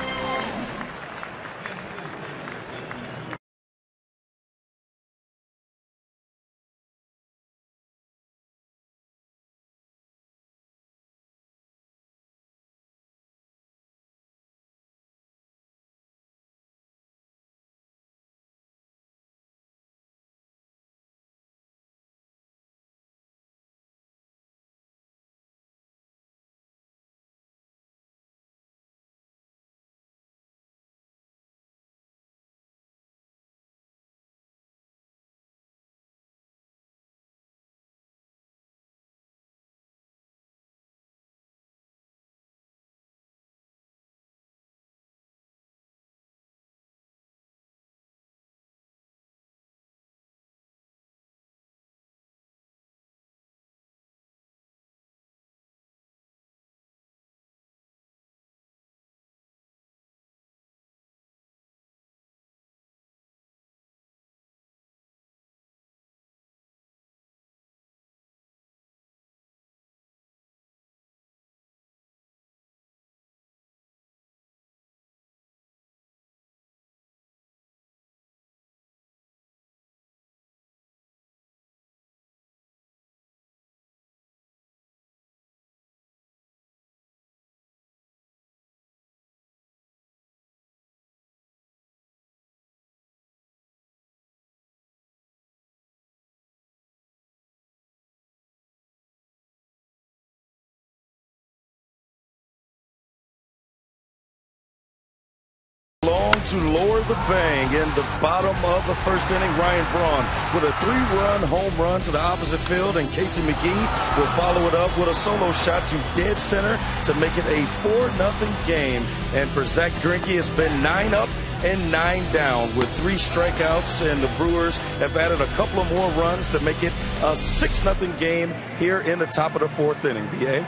Long to lower the bang in the bottom of the first inning. Ryan Braun with a 3-run home run to the opposite field, and Casey McGee will follow it up with a solo shot to dead center to make it a 4-0 game. And for Zach Greinke, it's been 9 up and 9 down with 3 strikeouts, and the Brewers have added a couple of more runs to make it a 6-0 game here in the top of the 4th inning. BA.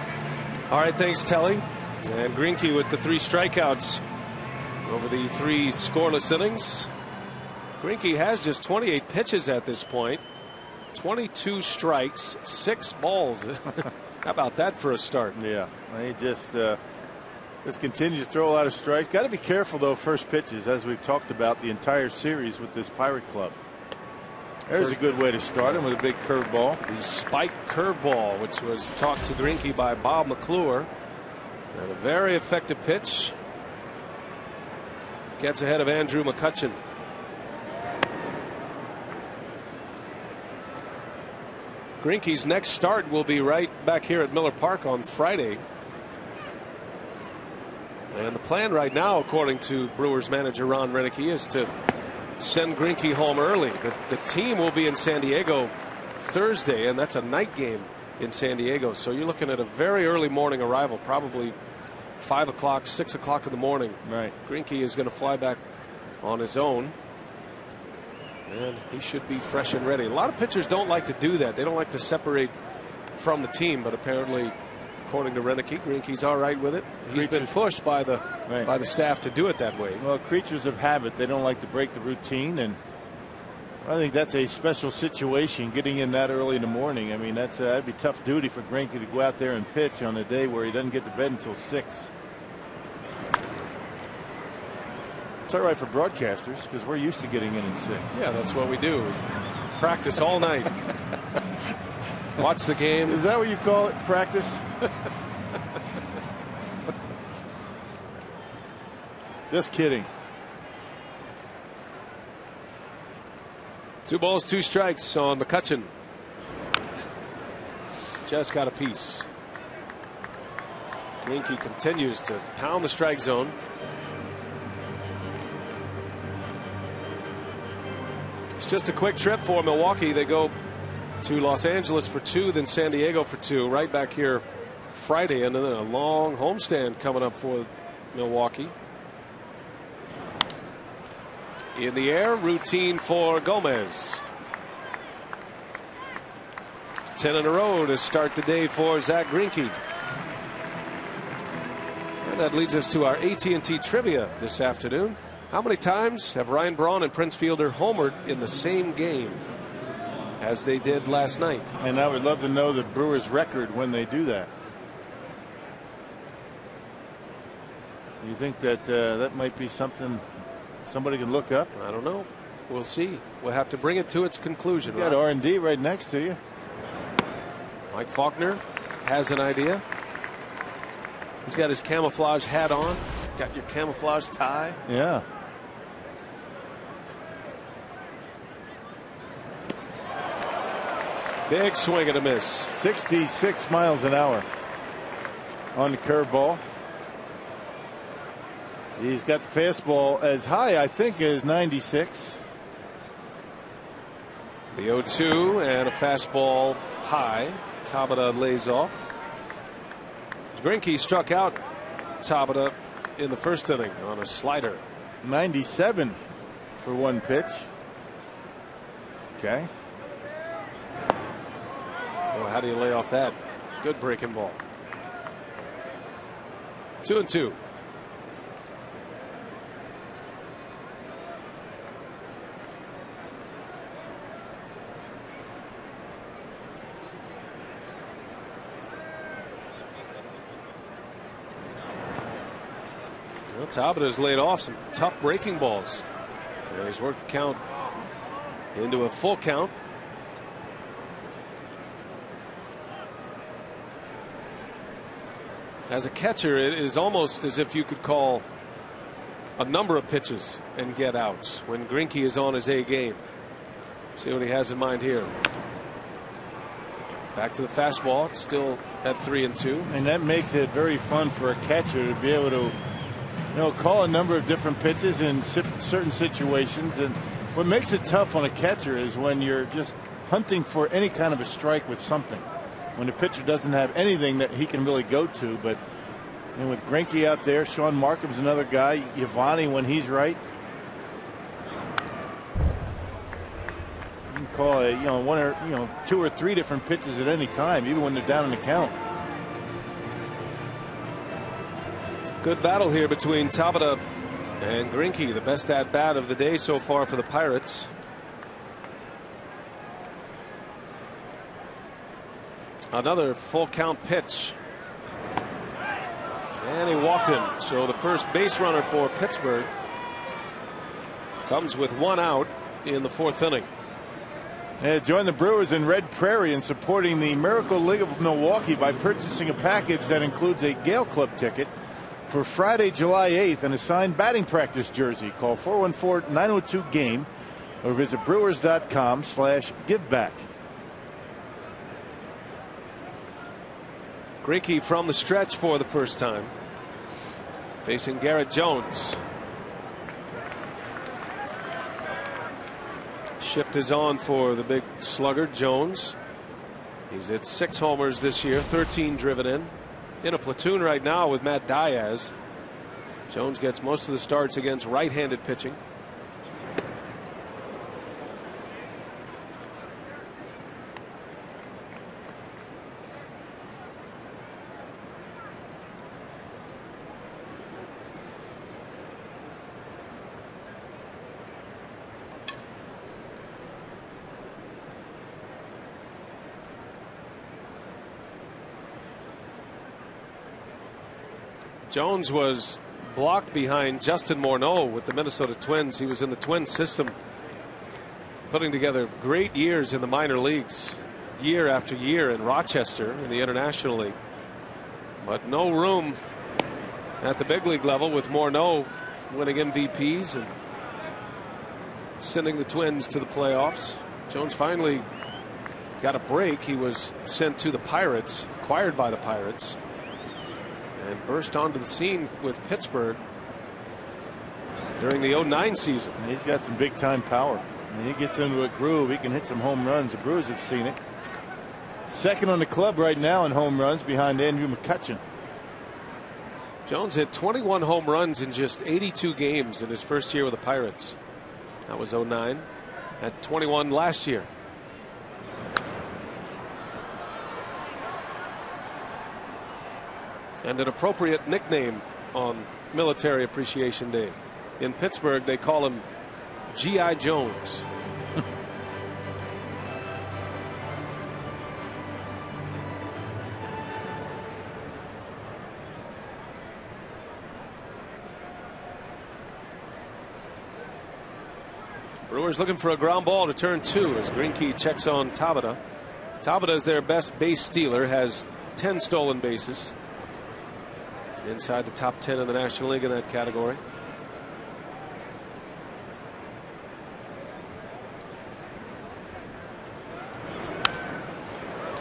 All right, thanks, Telly. And Greinke with the 3 strikeouts over the 3 scoreless innings. Greinke has just 28 pitches at this point, 22 strikes, 6 balls. How about that for a start? Yeah, he just continues to throw a lot of strikes. Got to be careful though, first pitches, as we've talked about the entire series with this Pirate Club. There's a good way to start him, with a big curveball. The spike curveball, which was taught to Greinke by Bob McClure, and a very effective pitch. Gets ahead of Andrew McCutchen. Greinke's next start will be right back here at Miller Park on Friday. And the plan right now, according to Brewers manager Ron Roenicke, is to send Greinke home early. The team will be in San Diego Thursday, and that's a night game in San Diego. So you're looking at a very early morning arrival, probably 5 o'clock, 6 o'clock in the morning. Right. Greinke is going to fly back on his own, and he should be fresh and ready. A lot of pitchers don't like to do that. They don't like to separate from the team, but apparently, according to Roenicke, Greinke's all right with it. He's been pushed by the staff to do it that way. Well, creatures of habit, they don't like to break the routine, and I think that's a special situation, getting in that early in the morning. I mean, that'd be tough duty for Greinke to go out there and pitch on a day where he doesn't get to bed until 6. It's all right for broadcasters because we're used to getting in at 6. Yeah, that's what we do. Practice all night. Watch the game. Is that what you call it? Practice? Just kidding. 2 balls, 2 strikes on McCutchen. Just got a piece. Greinke continues to pound the strike zone. It's just a quick trip for Milwaukee. They go to Los Angeles for 2, then San Diego for 2, right back here Friday, and then a long homestand coming up for Milwaukee. In the air, routine for Gomez. 10 in a row to start the day for Zach Greinke. And that leads us to our AT&T trivia this afternoon. How many times have Ryan Braun and Prince Fielder homered in the same game as they did last night? And I would love to know the Brewers record when they do that. You think that that might be something somebody can look up? I don't know. We'll see. We'll have to bring it to its conclusion. You got R&D right next to you. Mike Faulkner has an idea. He's got his camouflage hat on. Got your camouflage tie. Yeah. Big swing and a miss. 66 miles an hour on the curveball. He's got the fastball as high, I think, as 96. The 0-2 and a fastball high. Tabata lays off. Greinke struck out Tabata in the first inning on a slider. 97 for 1 pitch. Okay. Well, how do you lay off that? Good breaking ball. 2-2. Well, Tabata's laid off some tough breaking balls. And he's worked the count into a full count. As a catcher, it is almost as if you could call a number of pitches and get outs when Greinke is on his A game. See what he has in mind here. Back to the fastball. It's still at 3-2. And that makes it very fun for a catcher to be able to call a number of different pitches in certain situations. And what makes it tough on a catcher is when you're just hunting for any kind of a strike with something. When the pitcher doesn't have anything that he can really go to. But with Greinke out there, Sean Markham's another guy. Yavani when he's right. You can call it, one or 2 or 3 different pitches at any time, even when they're down in the count. Good battle here between Tabata and Greinke, the best at bat of the day so far for the Pirates. Another full count pitch. And he walked him. So the first base runner for Pittsburgh comes with 1 out in the 4th inning. Join the Brewers in Red Prairie in supporting the Miracle League of Milwaukee by purchasing a package that includes a Gale Club ticket for Friday, July 8th, and a signed batting practice jersey. Call 414-902-GAME or visit brewers.com/giveback. Greinke from the stretch for the first time, facing Garrett Jones. Shift is on for the big slugger Jones. He's hit 6 homers this year, 13 driven in a platoon right now with Matt Diaz. Jones gets most of the starts against right-handed pitching. Jones was blocked behind Justin Morneau with the Minnesota Twins. He was in the Twins system, putting together great years in the minor leagues, year after year in Rochester in the International League. But no room at the big league level with Morneau winning MVPs and sending the Twins to the playoffs. Jones finally got a break. He was sent to the Pirates, acquired by the Pirates, and burst onto the scene with Pittsburgh during the 09 season. And he's got some big time power. When he gets into a groove, he can hit some home runs. The Brewers have seen it. Second on the club right now in home runs behind Andrew McCutchen. Jones hit 21 home runs in just 82 games in his first year with the Pirates. That was 09. Had 21 last year. And an appropriate nickname on Military Appreciation Day. In Pittsburgh, they call him G.I. Jones. Brewers looking for a ground ball to turn 2 as Greinke checks on Tabata. Tabata is their best base stealer, has 10 stolen bases. Inside the top 10 in the National League in that category.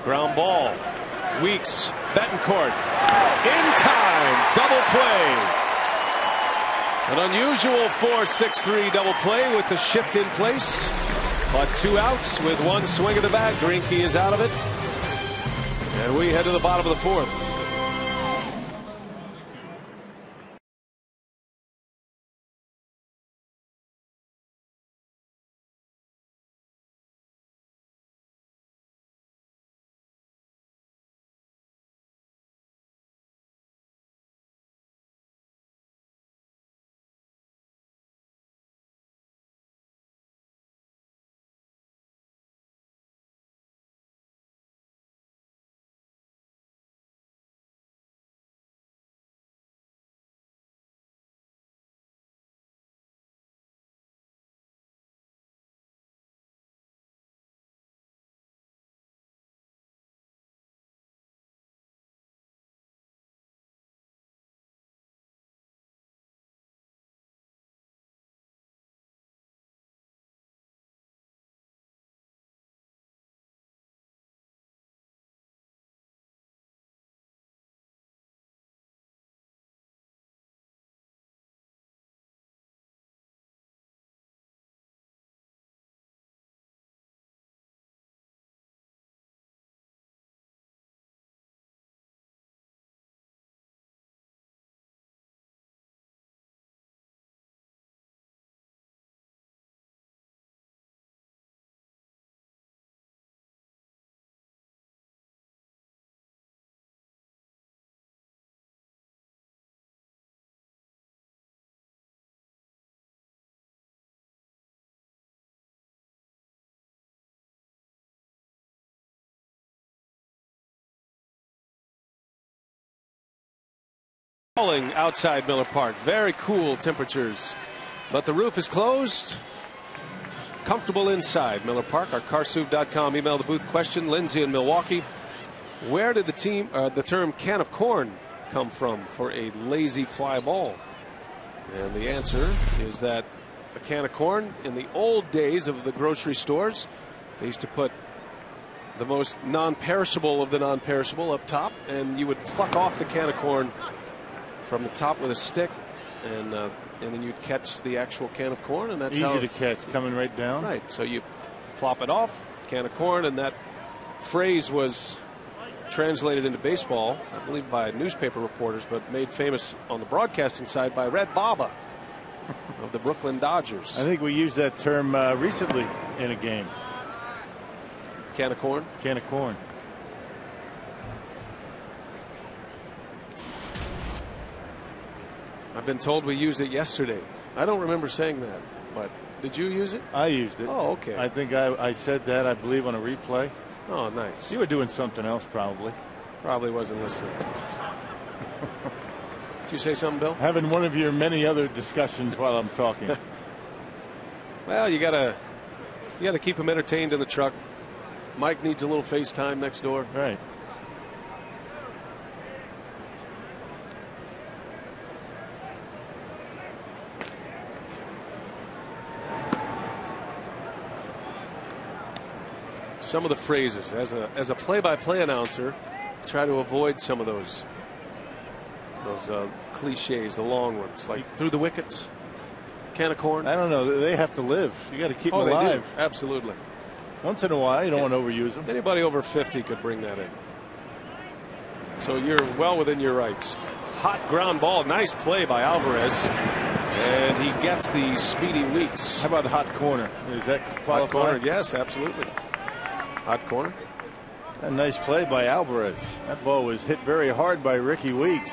Ground ball. Weeks. Betancourt. In time. Double play. An unusual 4-6-3 double play with the shift in place. But 2 outs with 1 swing of the bat. Greinke is out of it. And we head to the bottom of the 4th. Falling outside Miller Park. Very cool temperatures, but the roof is closed. Comfortable inside Miller Park. Our Carsouv.com email the booth question. Lindsay in Milwaukee. Where did the term can of corn come from for a lazy fly ball? And the answer is that a can of corn, in the old days of the grocery stores, they used to put the most non-perishable of the non-perishable up top, and you would pluck off the can of corn from the top with a stick, and then you'd catch the actual can of corn, and that's easy to catch, coming right down. Right. So you plop it off, can of corn, and that phrase was translated into baseball, I believe, by newspaper reporters, but made famous on the broadcasting side by Red Baba of the Brooklyn Dodgers. I think we used that term recently in a game. Can of corn? Can of corn. I've been told we used it yesterday. I don't remember saying that, but did you use it? I used it. Oh, okay. I think I said that, I believe, on a replay. Oh, nice. You were doing something else, probably. Probably wasn't listening. Did you say something, Bill? Having one of your many other discussions while I'm talking. Well, you gotta keep him entertained in the truck. Mike needs a little FaceTime next door. Right. Some of the phrases as a play-by-play announcer, try to avoid some of those cliches, the long ones, like through the wickets, can of corn. I don't know. They have to live. You got to keep them alive. alive. They do. Absolutely. Once in a while, you don't want to overuse them. Anybody over 50 could bring that in. So you're well within your rights. Hot ground ball. Nice play by Alvarez. And he gets the Speedy Weeks. How about the hot corner? Is that qualified? Hot corner, yes, absolutely. Hot corner. A nice play by Alvarez. That ball was hit very hard by Ricky Weeks.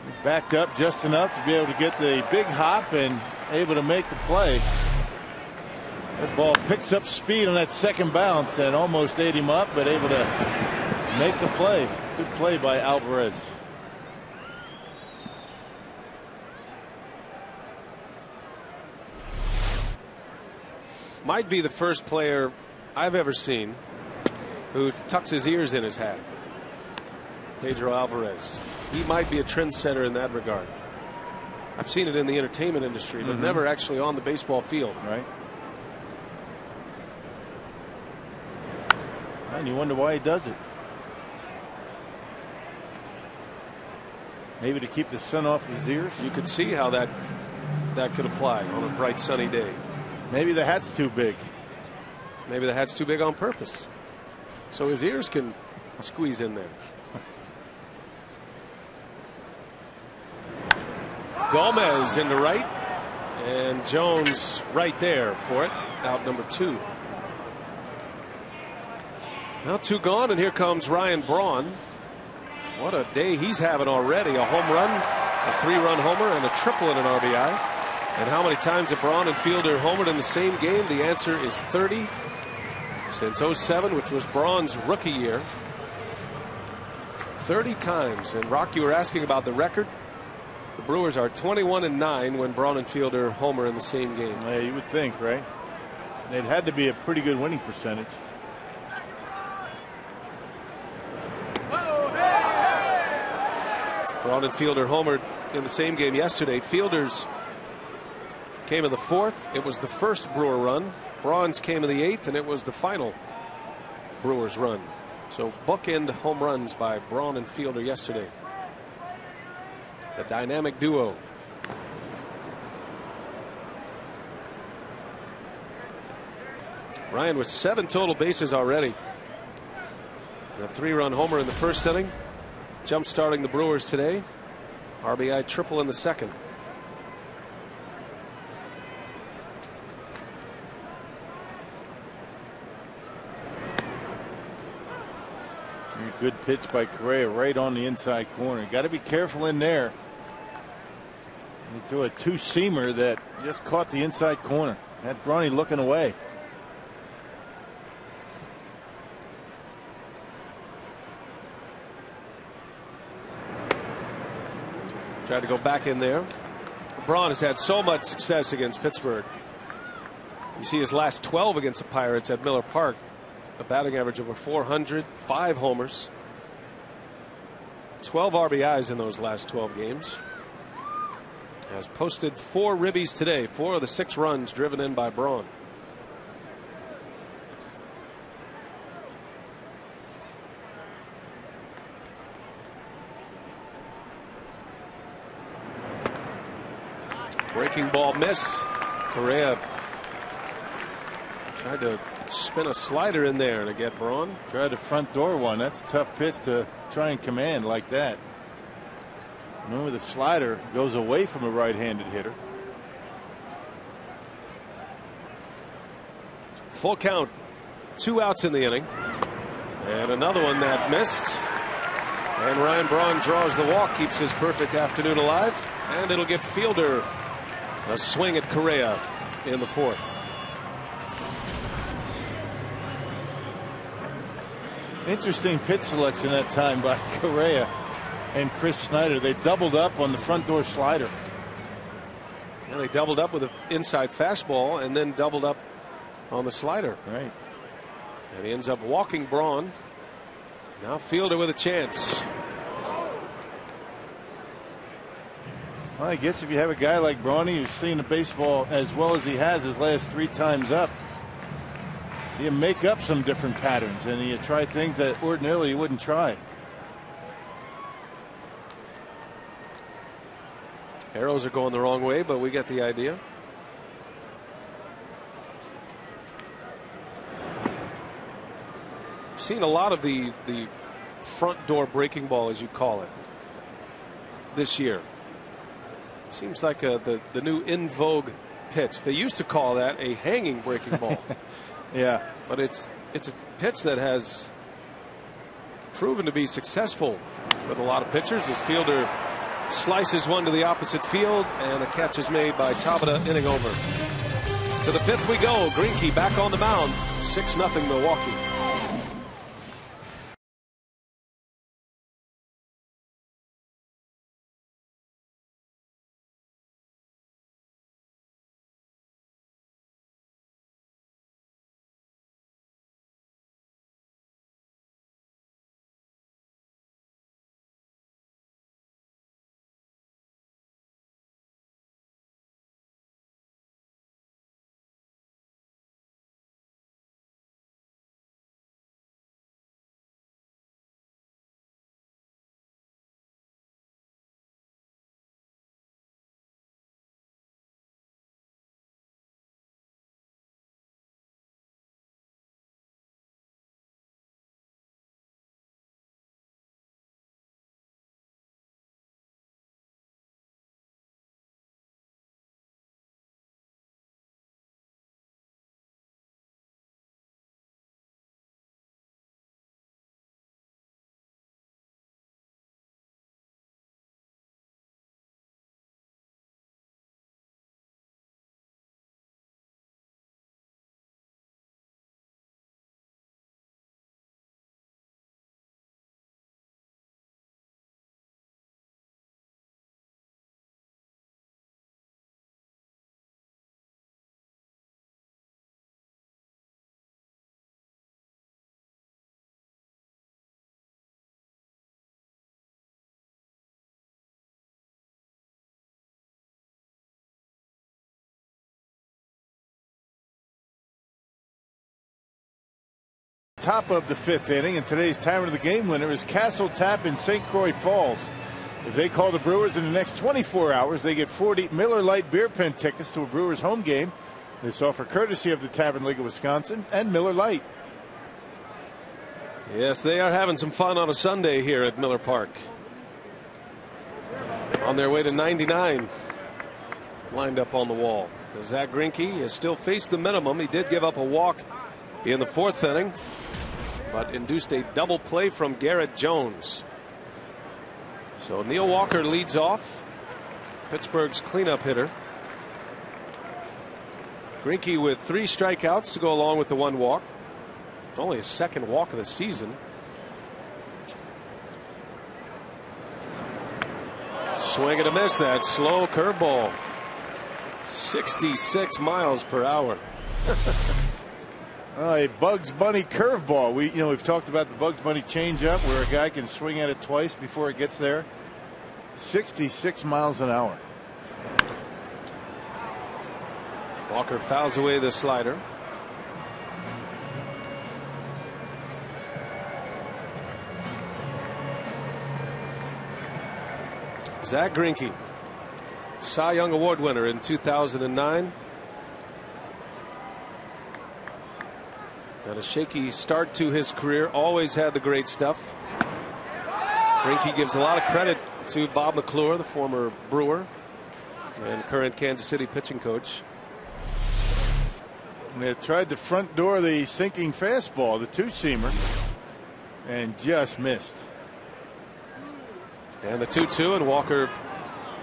He backed up just enough to be able to get the big hop and able to make the play. That ball picks up speed on that second bounce and almost ate him up, but able to make the play. Good play by Alvarez. Might be the first player I've ever seen who tucks his ears in his hat. Pedro Alvarez. He might be a trendsetter in that regard. I've seen it in the entertainment industry, but never actually on the baseball field. Right. And you wonder why he does it. Maybe to keep the sun off his ears. You could see how that could apply on a bright sunny day. Maybe the hat's too big. Maybe the hat's too big on purpose, so his ears can squeeze in there. Gomez in the right, and Jones right there for it. Out number 2. Now 2 gone, and here comes Ryan Braun. What a day he's having already. A home run, a 3-run homer, and a triple and an RBI. And how many times have Braun and Fielder homered in the same game? The answer is 30 since 07, which was Braun's rookie year. 30 times. And Rock, you were asking about the record. The Brewers are 21-9 when Braun and Fielder homer in the same game. Yeah, you would think, right? It had to be a pretty good winning percentage. Braun and Fielder homered in the same game yesterday. Fielder's came in the 4th. It was the first Brewer run. Braun's came in the 8th, and it was the final Brewers run. So bookend home runs by Braun and Fielder yesterday. The dynamic duo. Ryan with 7 total bases already. A 3-run homer in the first inning. Jump starting the Brewers today. RBI triple in the second. Good pitch by Correa right on the inside corner. Got to be careful in there. He threw a 2-seamer that just caught the inside corner. Had Bronny looking away. Tried to go back in there. Braun has had so much success against Pittsburgh. You see his last 12 against the Pirates at Miller Park. A batting average over 400, 5 homers, 12 RBIs in those last 12 games. Has posted 4 ribbies today, 4 of the 6 runs driven in by Braun. Breaking ball missed. Correa tried to spin a slider in there to get Braun. Tried the front door one. That's a tough pitch to try and command like that. Remember, the slider goes away from a right-handed hitter. Full count, 2 outs in the inning, and another one that missed. And Ryan Braun draws the walk, keeps his perfect afternoon alive, and it'll get Fielder a swing at Correa in the 4th. Interesting pitch selection that time by Correa and Chris Snyder. They doubled up on the front door slider. Yeah, they doubled up with an inside fastball and then doubled up on the slider. Right. And he ends up walking Braun. Now Fielder with a chance. Well, I guess if you have a guy like Brawny who's seen the baseball as well as he has his last 3 times up, you make up some different patterns and you try things that ordinarily you wouldn't try. Arrows are going the wrong way, but we get the idea. I've seen a lot of the front door breaking ball, as you call it, this year. Seems like the new in vogue pitch. They used to call that a hanging breaking ball. Yeah, but it's a pitch that has proven to be successful with a lot of pitchers. As Fielder slices one to the opposite field, and a catch is made by Tabata, inning over. To the 5th we go. Greinke back on the mound. 6-0 Milwaukee. Top of the 5th inning, and today's timer of the game winner is Castle Tap in St. Croix Falls. If they call the Brewers in the next 24 hours, they get 40 Miller Lite beer pen tickets to a Brewers home game. This offer courtesy of the Tavern League of Wisconsin and Miller Lite. Yes, they are having some fun on a Sunday here at Miller Park. On their way to 99, lined up on the wall. Zach Greinke has still faced the minimum. He did give up a walk in the 4th inning, but induced a double play from Garrett Jones. So Neil Walker leads off, Pittsburgh's cleanup hitter. Greinke with 3 strikeouts to go along with the 1 walk. Only his 2nd walk of the season. Swing and a miss. That slow curveball. 66 miles per hour. A Bugs Bunny curveball. We've talked about the Bugs Bunny changeup, where a guy can swing at it twice before it gets there. 66 miles an hour. Walker fouls away the slider. Zach Greinke, Cy Young Award winner in 2009. Got a shaky start to his career. Always had the great stuff. Greinke gives a lot of credit to Bob McClure, the former Brewer and current Kansas City pitching coach. They tried to front door the sinking fastball, the two-seamer, and just missed. And the 2-2, and Walker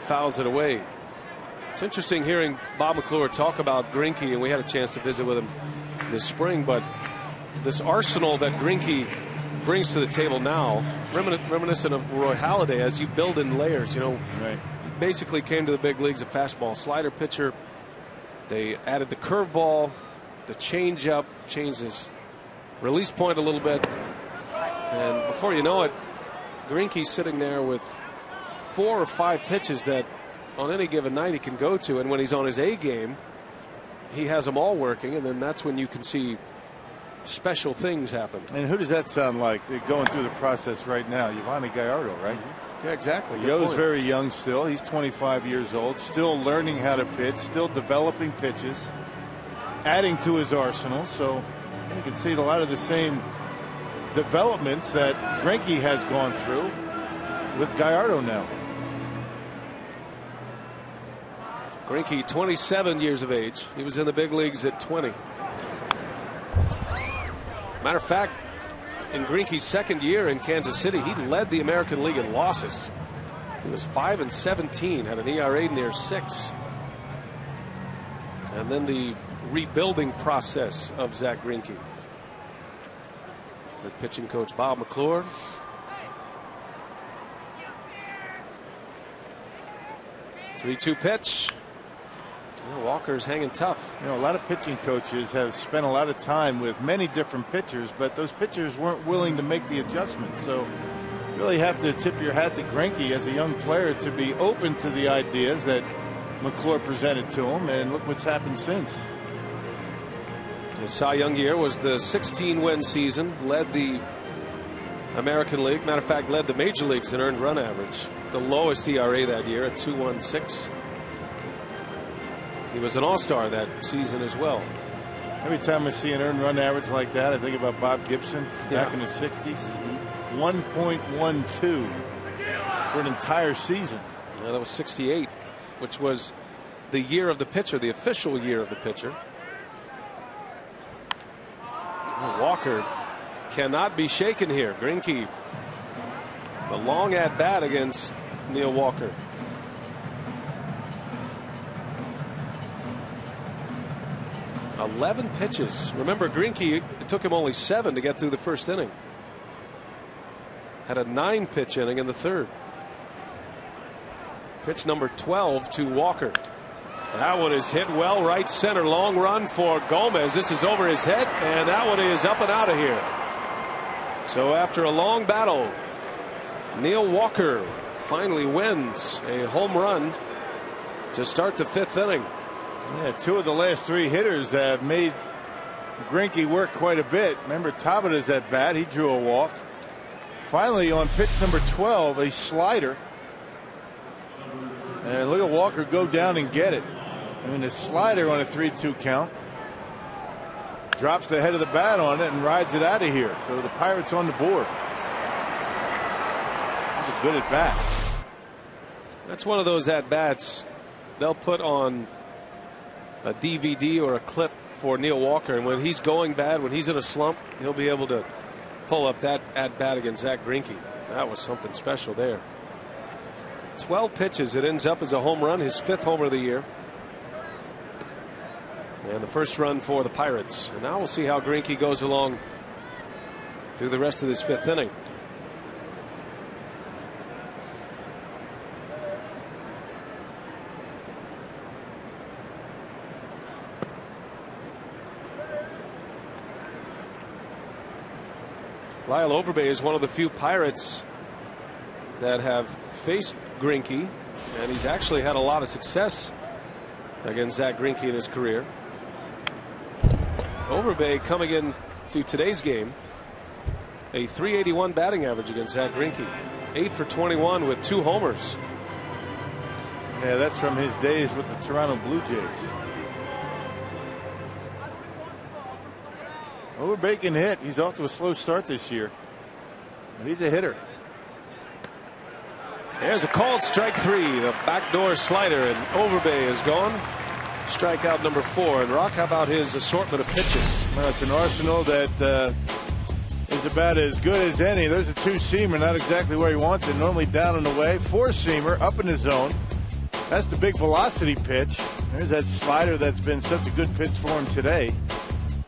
fouls it away. It's interesting hearing Bob McClure talk about Greinke, and we had a chance to visit with him this spring, but this arsenal that Greinke brings to the table now, reminiscent of Roy Halladay, as you build in layers. Right. He basically came to the big leagues a fastball slider pitcher. They added the curveball, the changeup, changed his release point a little bit, and before you know it, Greinke's sitting there with 4 or 5 pitches that on any given night he can go to, and when he's on his A game, he has them all working, and then that's when you can see special things happen. And who does that sound like? They're going through the process right now. Yovani Gallardo, right? Yeah, exactly. Yo's very young still. He's 25 years old, still learning how to pitch, still developing pitches, adding to his arsenal. So you can see a lot of the same developments that Greinke has gone through with Gallardo now. Greinke, 27 years of age. He was in the big leagues at 20. Matter of fact, in Greinke's second year in Kansas City, he led the American League in losses. He was 5-17, had an ERA near 6. And then the rebuilding process of Zach Greinke. With pitching coach Bob McClure. Three-two pitch. Walker's hanging tough. A lot of pitching coaches have spent a lot of time with many different pitchers, but those pitchers weren't willing to make the adjustment. So you really have to tip your hat to Greinke as a young player to be open to the ideas that McClure presented to him, and look what's happened since. His Cy Young year was the 16-win season, led the American League. Matter of fact, led the major leagues in earned run average. The lowest ERA that year at 2.16. He was an all-star that season as well. Every time I see an earned run average like that, I think about Bob Gibson back in the 60s. 1.12 for an entire season. Yeah, that was 68, which was the year of the pitcher, the official year of the pitcher. Walker cannot be shaken here. Greinke, the long at bat against Neil Walker. "11 pitches." Remember, Greinke, it took him only 7 to get through the first inning. Had a 9-pitch inning in the third. Pitch number 12 to Walker. That one is hit well right center. Long run for Gomez. This is over his head, and that one is up and out of here. So after a long battle, Neil Walker finally wins a home run to start the 5th inning. Yeah, 2 of the last 3 hitters have made Greinke work quite a bit. Remember Tabeda's at bat. He drew a walk. Finally, on pitch number 12, a slider. And look at Walker go down and get it. I mean, a slider on a 3-2 count. Drops the head of the bat on it and rides it out of here. So the Pirates on the board. That's a good at bat. That's one of those at bats they'll put on a DVD or a clip for Neil Walker, and when he's going bad, when he's in a slump, he'll be able to pull up that at bat against Zach Greinke. That was something special there. 12 pitches. It ends up as a home run, his 5th homer of the year. And the first run for the Pirates. And now we'll see how Greinke goes along through the rest of this 5th inning. Lyle Overbay is one of the few Pirates that have faced Greinke, and he's actually had a lot of success against Zach Greinke in his career. Overbay coming into today's game, a .381 batting average against Zach Greinke, 8 for 21 with 2 homers. Yeah, that's from his days with the Toronto Blue Jays. Overbay can hit. He's off to a slow start this year, but he's a hitter. There's a called strike 3, the backdoor slider, and Overbay is gone. Strikeout number 4. And Rock, how about his assortment of pitches? Well, it's an arsenal that is about as good as any. There's a 2-seamer, not exactly where he wants it. Normally down and away. 4-seamer up in the zone. That's the big velocity pitch. There's that slider that's been such a good pitch for him today.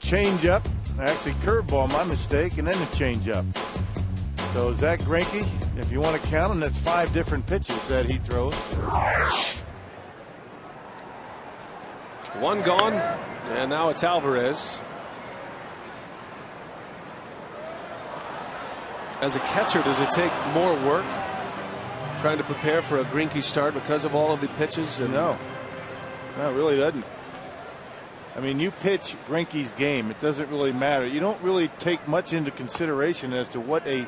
Change up, actually curveball, my mistake, and then the change up. So Zach Greinke, if you want to count them, that's 5 different pitches that he throws. 1 gone, and now it's Alvarez. As a catcher, does it take more work trying to prepare for a Greinke start because of all of the pitches? No, it really doesn't. I mean, you pitch Greinke's game, it doesn't really matter. You don't really take much into consideration as to what a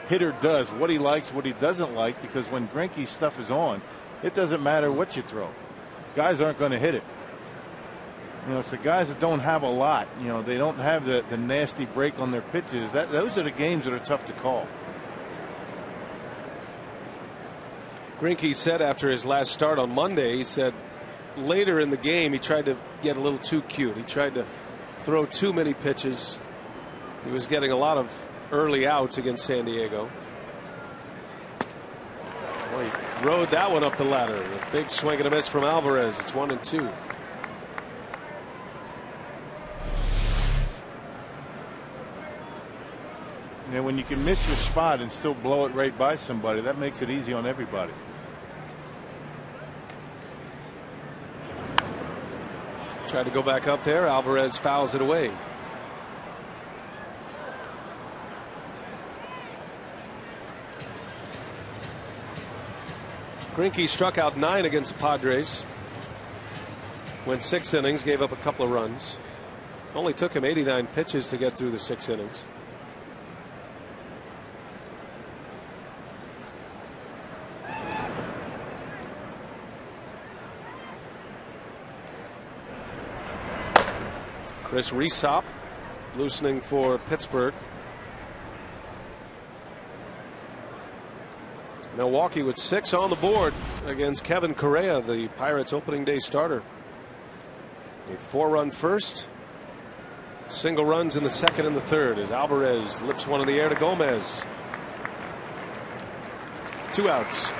hitter does, what he likes, what he doesn't like, because when Greinke's stuff is on, it doesn't matter what you throw. Guys aren't going to hit it. You know, it's the guys that don't have a lot. You know, they don't have the nasty break on their pitches. Those are the games that are tough to call. Greinke said after his last start on Monday, he said later in the game he tried to get a little too cute. He tried to throw too many pitches. He was getting a lot of early outs against San Diego. Well, he rode that one up the ladder. A big swing and a miss from Alvarez. It's 1-2. Yeah, when you can miss your spot and still blow it right by somebody, that makes it easy on everybody. Tried to go back up there. Alvarez fouls it away. Greinke struck out 9 against the Padres. Went 6 innings, gave up a couple of runs. Only took him 89 pitches to get through the 6 innings. Chris Rhysop loosening for Pittsburgh. Milwaukee with 6 on the board against Kevin Correa, the Pirates opening day starter. A 4-run first, single runs in the second and the third as Alvarez lifts one in the air to Gomez. 2 outs.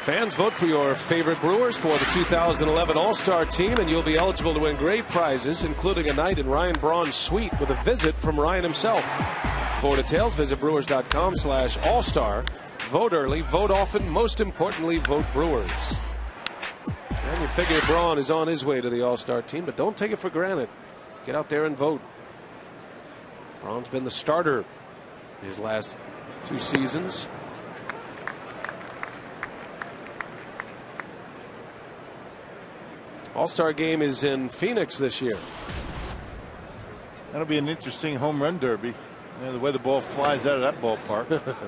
Fans, vote for your favorite Brewers for the 2011 All-Star team, and you'll be eligible to win great prizes, including a night in Ryan Braun's suite with a visit from Ryan himself. For details, visit brewers.com/all-star. Vote early, vote often, most importantly, vote Brewers. And you figure Braun is on his way to the All-Star team, but don't take it for granted. Get out there and vote. Braun's been the starter his last 2 seasons. All-Star game is in Phoenix this year. That'll be an interesting home run derby. You know, the way the ball flies out of that ballpark.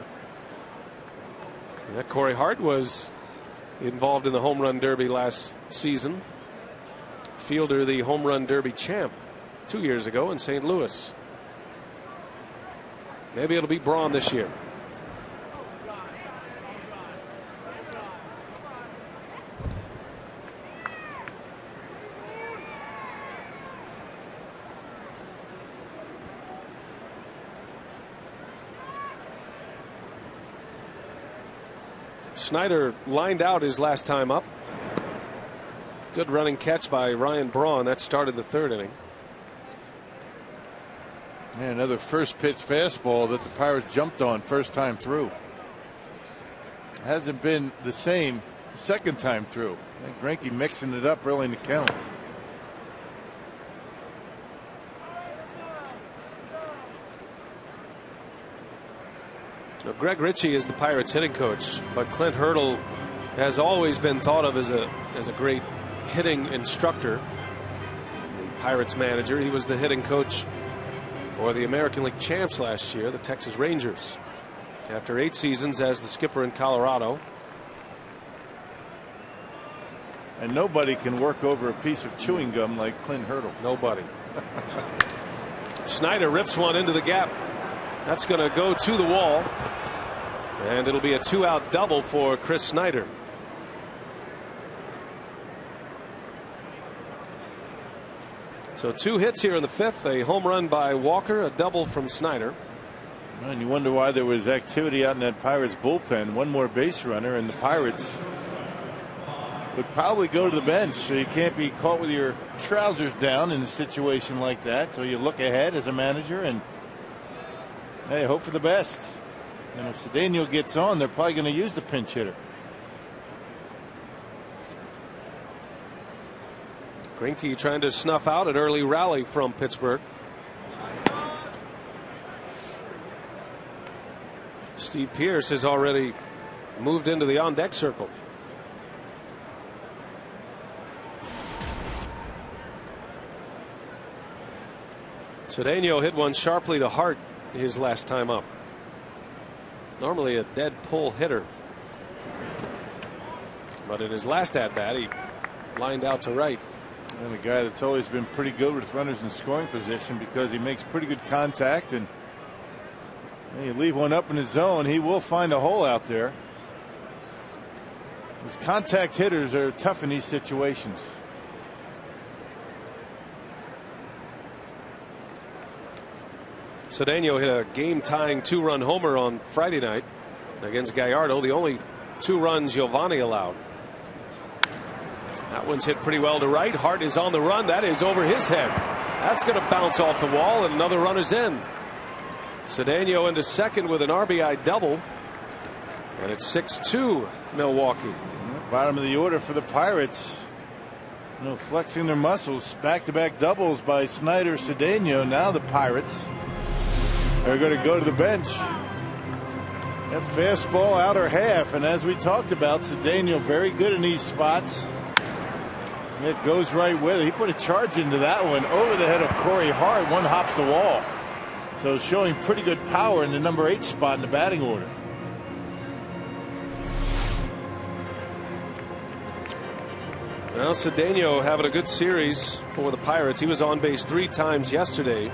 Yeah, Corey Hart was involved in the home run derby last season. Fielder, the home run derby champ 2 years ago in St. Louis. Maybe it'll be Braun this year. Snyder lined out his last time up. Good running catch by Ryan Braun. That started the 3rd inning. Yeah, another first pitch fastball that the Pirates jumped on first time through. Hasn't been the same second time through. Greinke mixing it up early in the count. So Greg Ritchie is the Pirates hitting coach, but Clint Hurdle has always been thought of as a great hitting instructor. The Pirates manager. He was the hitting coach for the American League champs last year, the Texas Rangers, after 8 seasons as the skipper in Colorado. And nobody can work over a piece of chewing gum like Clint Hurdle. Nobody. Snyder rips one into the gap. That's going to go to the wall. And it'll be a 2-out double for Chris Snyder. So 2 hits here in the 5th. A home run by Walker, a double from Snyder. And you wonder why there was activity out in that Pirates bullpen. One more base runner, and the Pirates would probably go to the bench. So you can't be caught with your trousers down in a situation like that. So you look ahead as a manager and, hey, hope for the best. And if Cedeno gets on, they're probably going to use the pinch hitter. Greinke trying to snuff out an early rally from Pittsburgh. Steve Pearce has already moved into the on-deck circle. Cedeno hit one sharply to Hart his last time up. Normally a dead pull hitter, but in his last at bat he lined out to right. And a guy that's always been pretty good with runners in scoring position because he makes pretty good contact, and you leave one up in his zone, he will find a hole out there. Those contact hitters are tough in these situations. Cedeno hit a game-tying 2-run homer on Friday night against Gallardo, the only 2 runs Giovanni allowed. That one's hit pretty well to right. Hart is on the run. That is over his head. That's going to bounce off the wall, and another run is in. Cedeno into second with an RBI double, and it's 6-2 Milwaukee. Bottom of the order for the Pirates. Flexing their muscles. Back-to-back doubles by Snyder, Cedeno. Now the Pirates are going to go to the bench. That fastball outer half, and as we talked about, Cedeno very good in these spots. It goes right with it. He put a charge into that one over the head of Corey Hart. One hops the wall. So showing pretty good power in the number 8 spot in the batting order. Well, Cedeno having a good series for the Pirates. He was on base 3 times yesterday.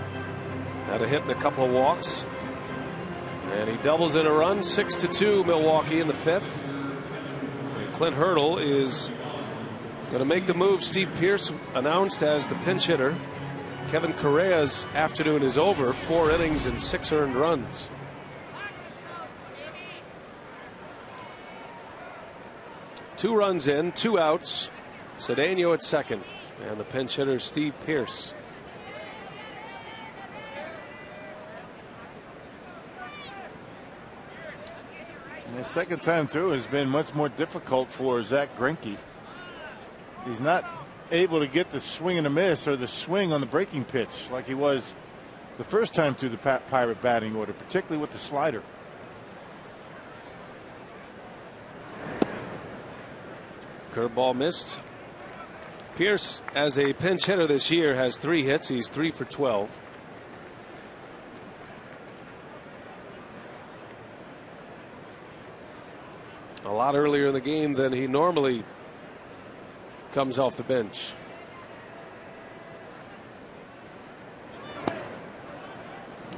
Had a hit and a couple of walks. And he doubles in a run. 6-2 Milwaukee in the 5th. And Clint Hurdle is going to make the move. Steve Pearce announced as the pinch hitter. Kevin Correa's afternoon is over. 4 innings and 6 earned runs. Two runs in, 2 outs. Cedeno at second, and the pinch hitter Steve Pearce. And the second time through has been much more difficult for Zach Greinke. He's not able to get the swing and a miss or the swing on the breaking pitch like he was the first time through the Pirate batting order, particularly with the slider. Curveball missed. Pearce, as a pinch hitter this year, has 3 hits. He's 3 for 12. A lot earlier in the game than he normally comes off the bench.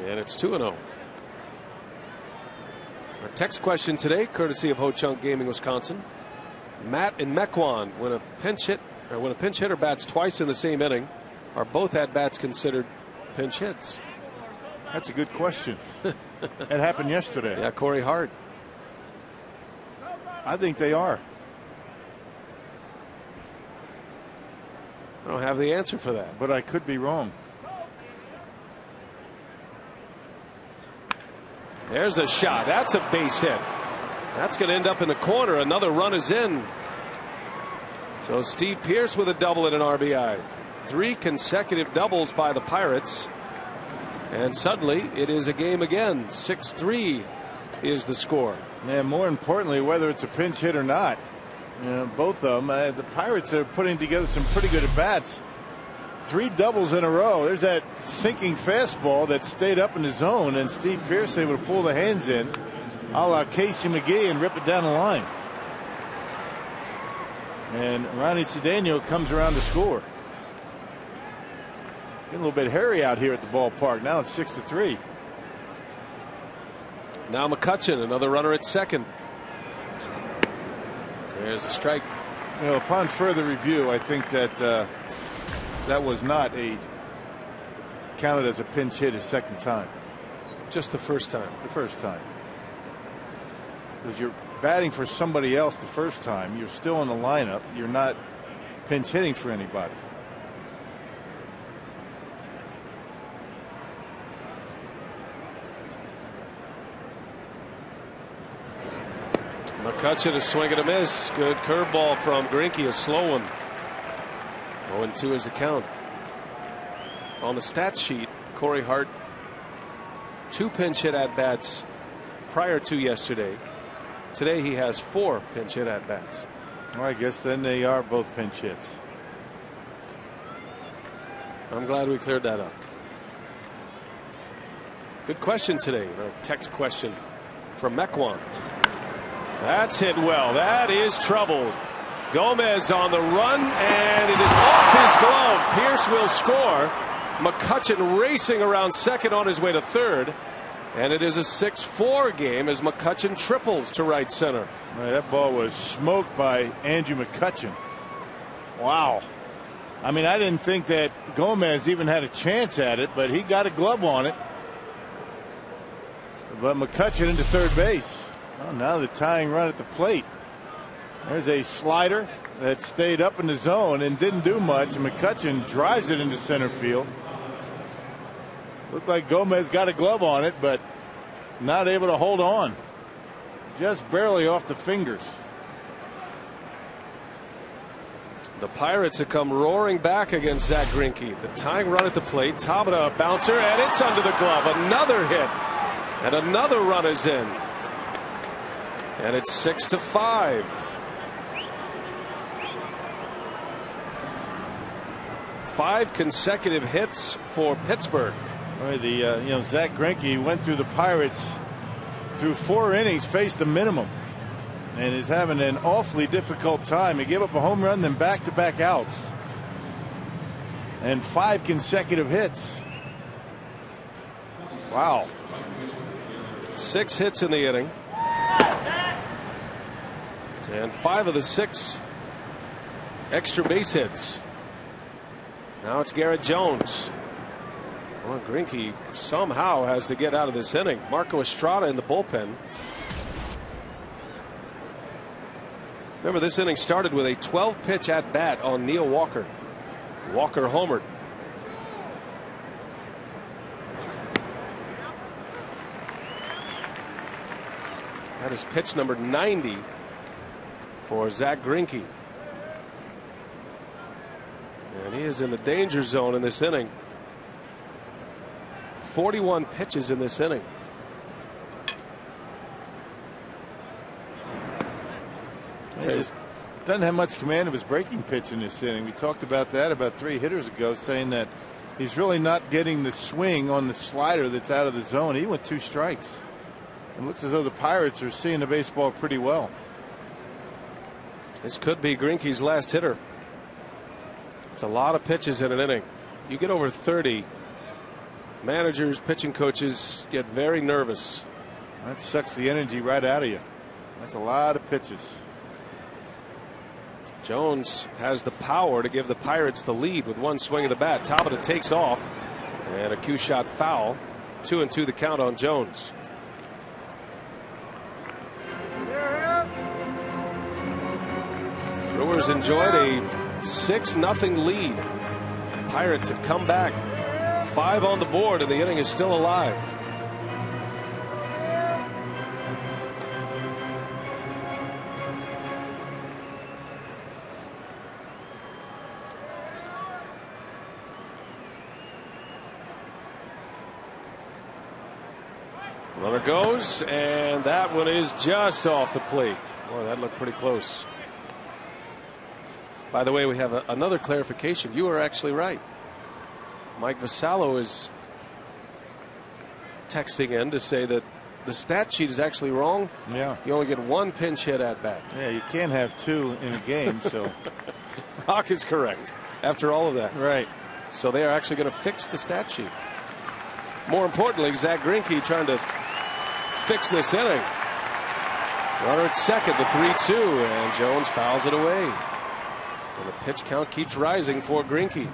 And it's 2-0. Our text question today, courtesy of Ho Chunk Gaming, Wisconsin. Matt in Mequon, when a pinch hitter bats twice in the same inning, are both at bats considered pinch hits? That's a good question. That happened yesterday. Yeah, Corey Hart. I think they are. I don't have the answer for that, but I could be wrong. There's a shot. That's a base hit. That's going to end up in the corner. Another run is in. So Steve Pearce with a double and an RBI. 3 consecutive doubles by the Pirates. And suddenly it is a game again. 6-3 is the score. And more importantly, whether it's a pinch hit or not, both of them. The Pirates are putting together some pretty good at bats. 3 doubles in a row. There's that sinking fastball that stayed up in the zone, and Steve Pearce able to pull the hands in, a la Casey McGee, and rip it down the line. And Ronnie Cedeno comes around to score. Getting a little bit hairy out here at the ballpark. Now it's 6-3. Now McCutchen, another runner at second. There's a strike. Upon further review, I think that that was not counted as a pinch hit his second time. Just the first time. The first time. Because you're batting for somebody else the first time. You're still in the lineup. You're not pinch hitting for anybody. McCutchen is swinging a miss. Good curveball from Greinke, a slow one. 0-2 is the count. On the stat sheet, Corey Hart 2 pinch hit at bats prior to yesterday. Today he has 4 pinch hit at bats. Well, I guess then they are both pinch hits. I'm glad we cleared that up. Good question today. A text question from Mequon. That's hit well. That is trouble. Gomez on the run, and it is off his glove. Pearce will score. McCutchen racing around second on his way to third. And it is a 6-4 game as McCutchen triples to right center. Right, that ball was smoked by Andrew McCutchen. Wow. I mean, I didn't think that Gomez even had a chance at it, but he got a glove on it. But McCutchen into third base. Well, now the tying run at the plate. There's a slider that stayed up in the zone and didn't do much. And McCutchen drives it into center field. Looked like Gomez got a glove on it, but not able to hold on. Just barely off the fingers. The Pirates have come roaring back against Zach Greinke. The tying run at the plate. Tabata a bouncer, and it's under the glove. Another hit. And another run is in. And it's 6-5. Five consecutive hits for Pittsburgh. Right, Zach Greinke went through the Pirates through 4 innings, faced the minimum, and is having an awfully difficult time. He gave up a home run, then back-to-back outs, and 5 consecutive hits. Wow. 6 hits in the inning. And 5 of the 6 extra base hits. Now it's Garrett Jones. Well, Greinke somehow has to get out of this inning. Marco Estrada in the bullpen. Remember, this inning started with a 12-pitch at bat on Neil Walker. Walker homered. That is pitch number 90 for Zach Greinke. And he is in the danger zone in this inning. 41 pitches in this inning. He just doesn't have much command of his breaking pitch in this inning. We talked about that about 3 hitters ago, saying that he's really not getting the swing on the slider that's out of the zone. He went 2 strikes. It looks as though the Pirates are seeing the baseball pretty well. This could be Greinke's last hitter. It's a lot of pitches in an inning. You get over 30, managers, pitching coaches get very nervous. That sucks the energy right out of you. That's a lot of pitches. Jones has the power to give the Pirates the lead with 1 swing of the bat. Tabata takes off, and a cue shot foul. 2-2 the count on Jones. Brewers enjoyed a 6-0 lead. Pirates have come back. 5 on the board, and the inning is still alive. Runner goes, and that one is just off the plate. Boy, that looked pretty close. By the way, we have another clarification. You are actually right. Mike Vassallo is texting in to say that the stat sheet is actually wrong. Yeah. You only get one pinch hit at bat. Yeah, you can't have two in a game, so. Rock is correct after all of that. Right. So they are actually going to fix the stat sheet. More importantly, Zach Greinke trying to fix this inning. Runner at second, the 3-2, and Jones fouls it away. And the pitch count keeps rising for Greinke.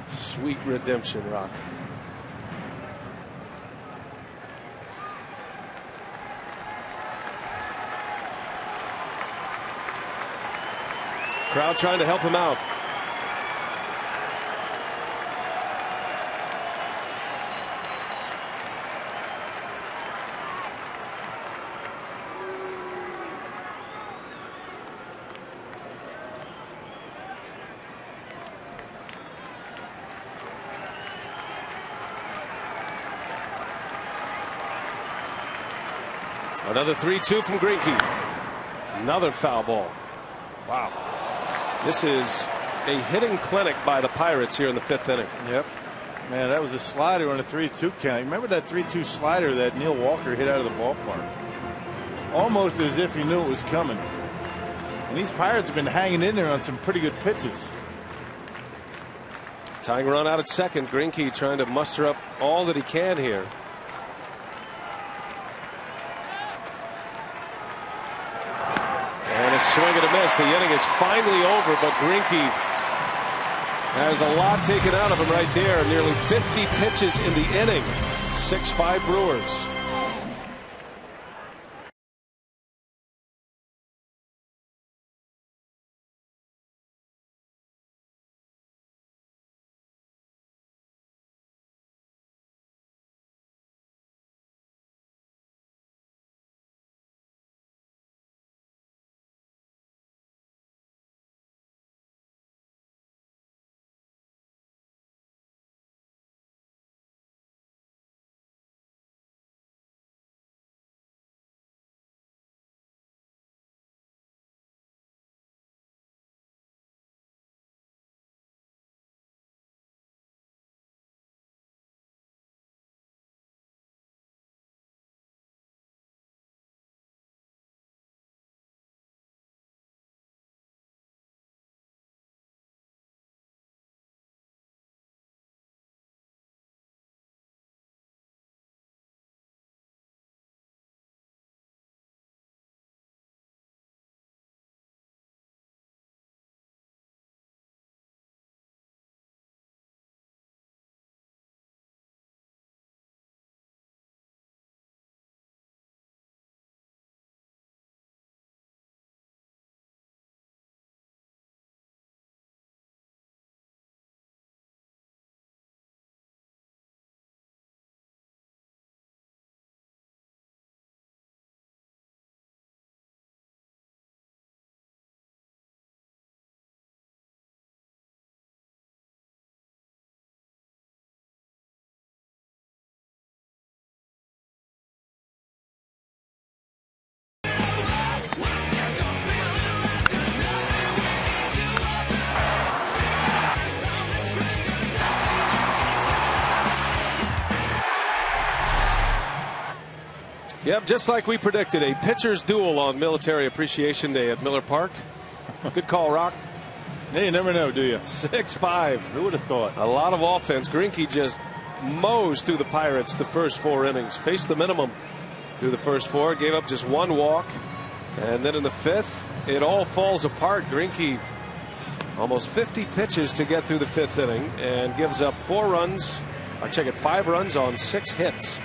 Sweet redemption, Rock. Crowd trying to help him out. Another 3-2 from Greinke. Another foul ball. Wow. This is a hitting clinic by the Pirates here in the 5th inning. Yep. Man, that was a slider on a 3-2 count. Remember that 3-2 slider that Neil Walker hit out of the ballpark? Almost as if he knew it was coming. And these Pirates have been hanging in there on some pretty good pitches. Tying run out at second. Greinke trying to muster up all that he can here. And a swing and a miss. The inning is finally over, but Greinke has a lot taken out of him right there. Nearly 50 pitches in the inning. 6-5 Brewers. Yep, just like we predicted, a pitcher's duel on Military Appreciation Day at Miller Park. Good call, Rock. Hey, you never know, do you? 6-5. Who would have thought? A lot of offense. Greinke just mows through the Pirates the first 4 innings. Faced the minimum through the first 4. Gave up just 1 walk. And then in the 5th, it all falls apart. Greinke almost 50 pitches to get through the 5th inning and gives up 4 runs. I check it, 5 runs on 6 hits.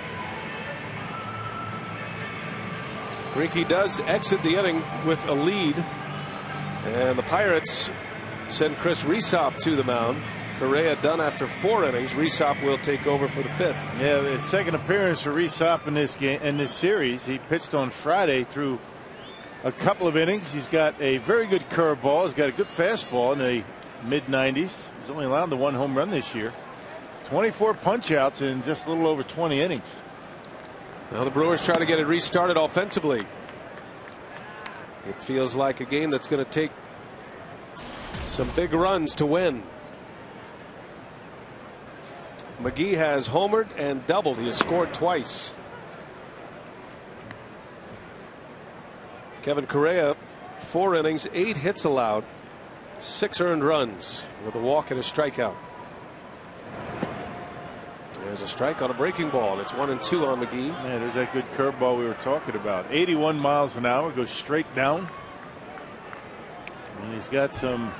Greinke does exit the inning with a lead, and the Pirates send Chris Rhysop to the mound. Correa done after 4 innings. Rhysop will take over for the 5th. Yeah, his second appearance for Rhysop in this game, in this series. He pitched on Friday through a couple of innings. He's got a very good curveball. He's got a good fastball and a mid-90s. He's only allowed the 1 home run this year. 24 punch-outs in just a little over 20 innings. Now the Brewers try to get it restarted offensively. It feels like a game that's going to take some big runs to win. McGee has homered and doubled. He has scored twice. Kevin Correa, 4 innings, 8 hits allowed, 6 earned runs with a walk and a strikeout. There's a strike on a breaking ball. It's 1-2 on McGee. Yeah, there's that good curveball we were talking about. 81 miles an hour, goes straight down. And he's got some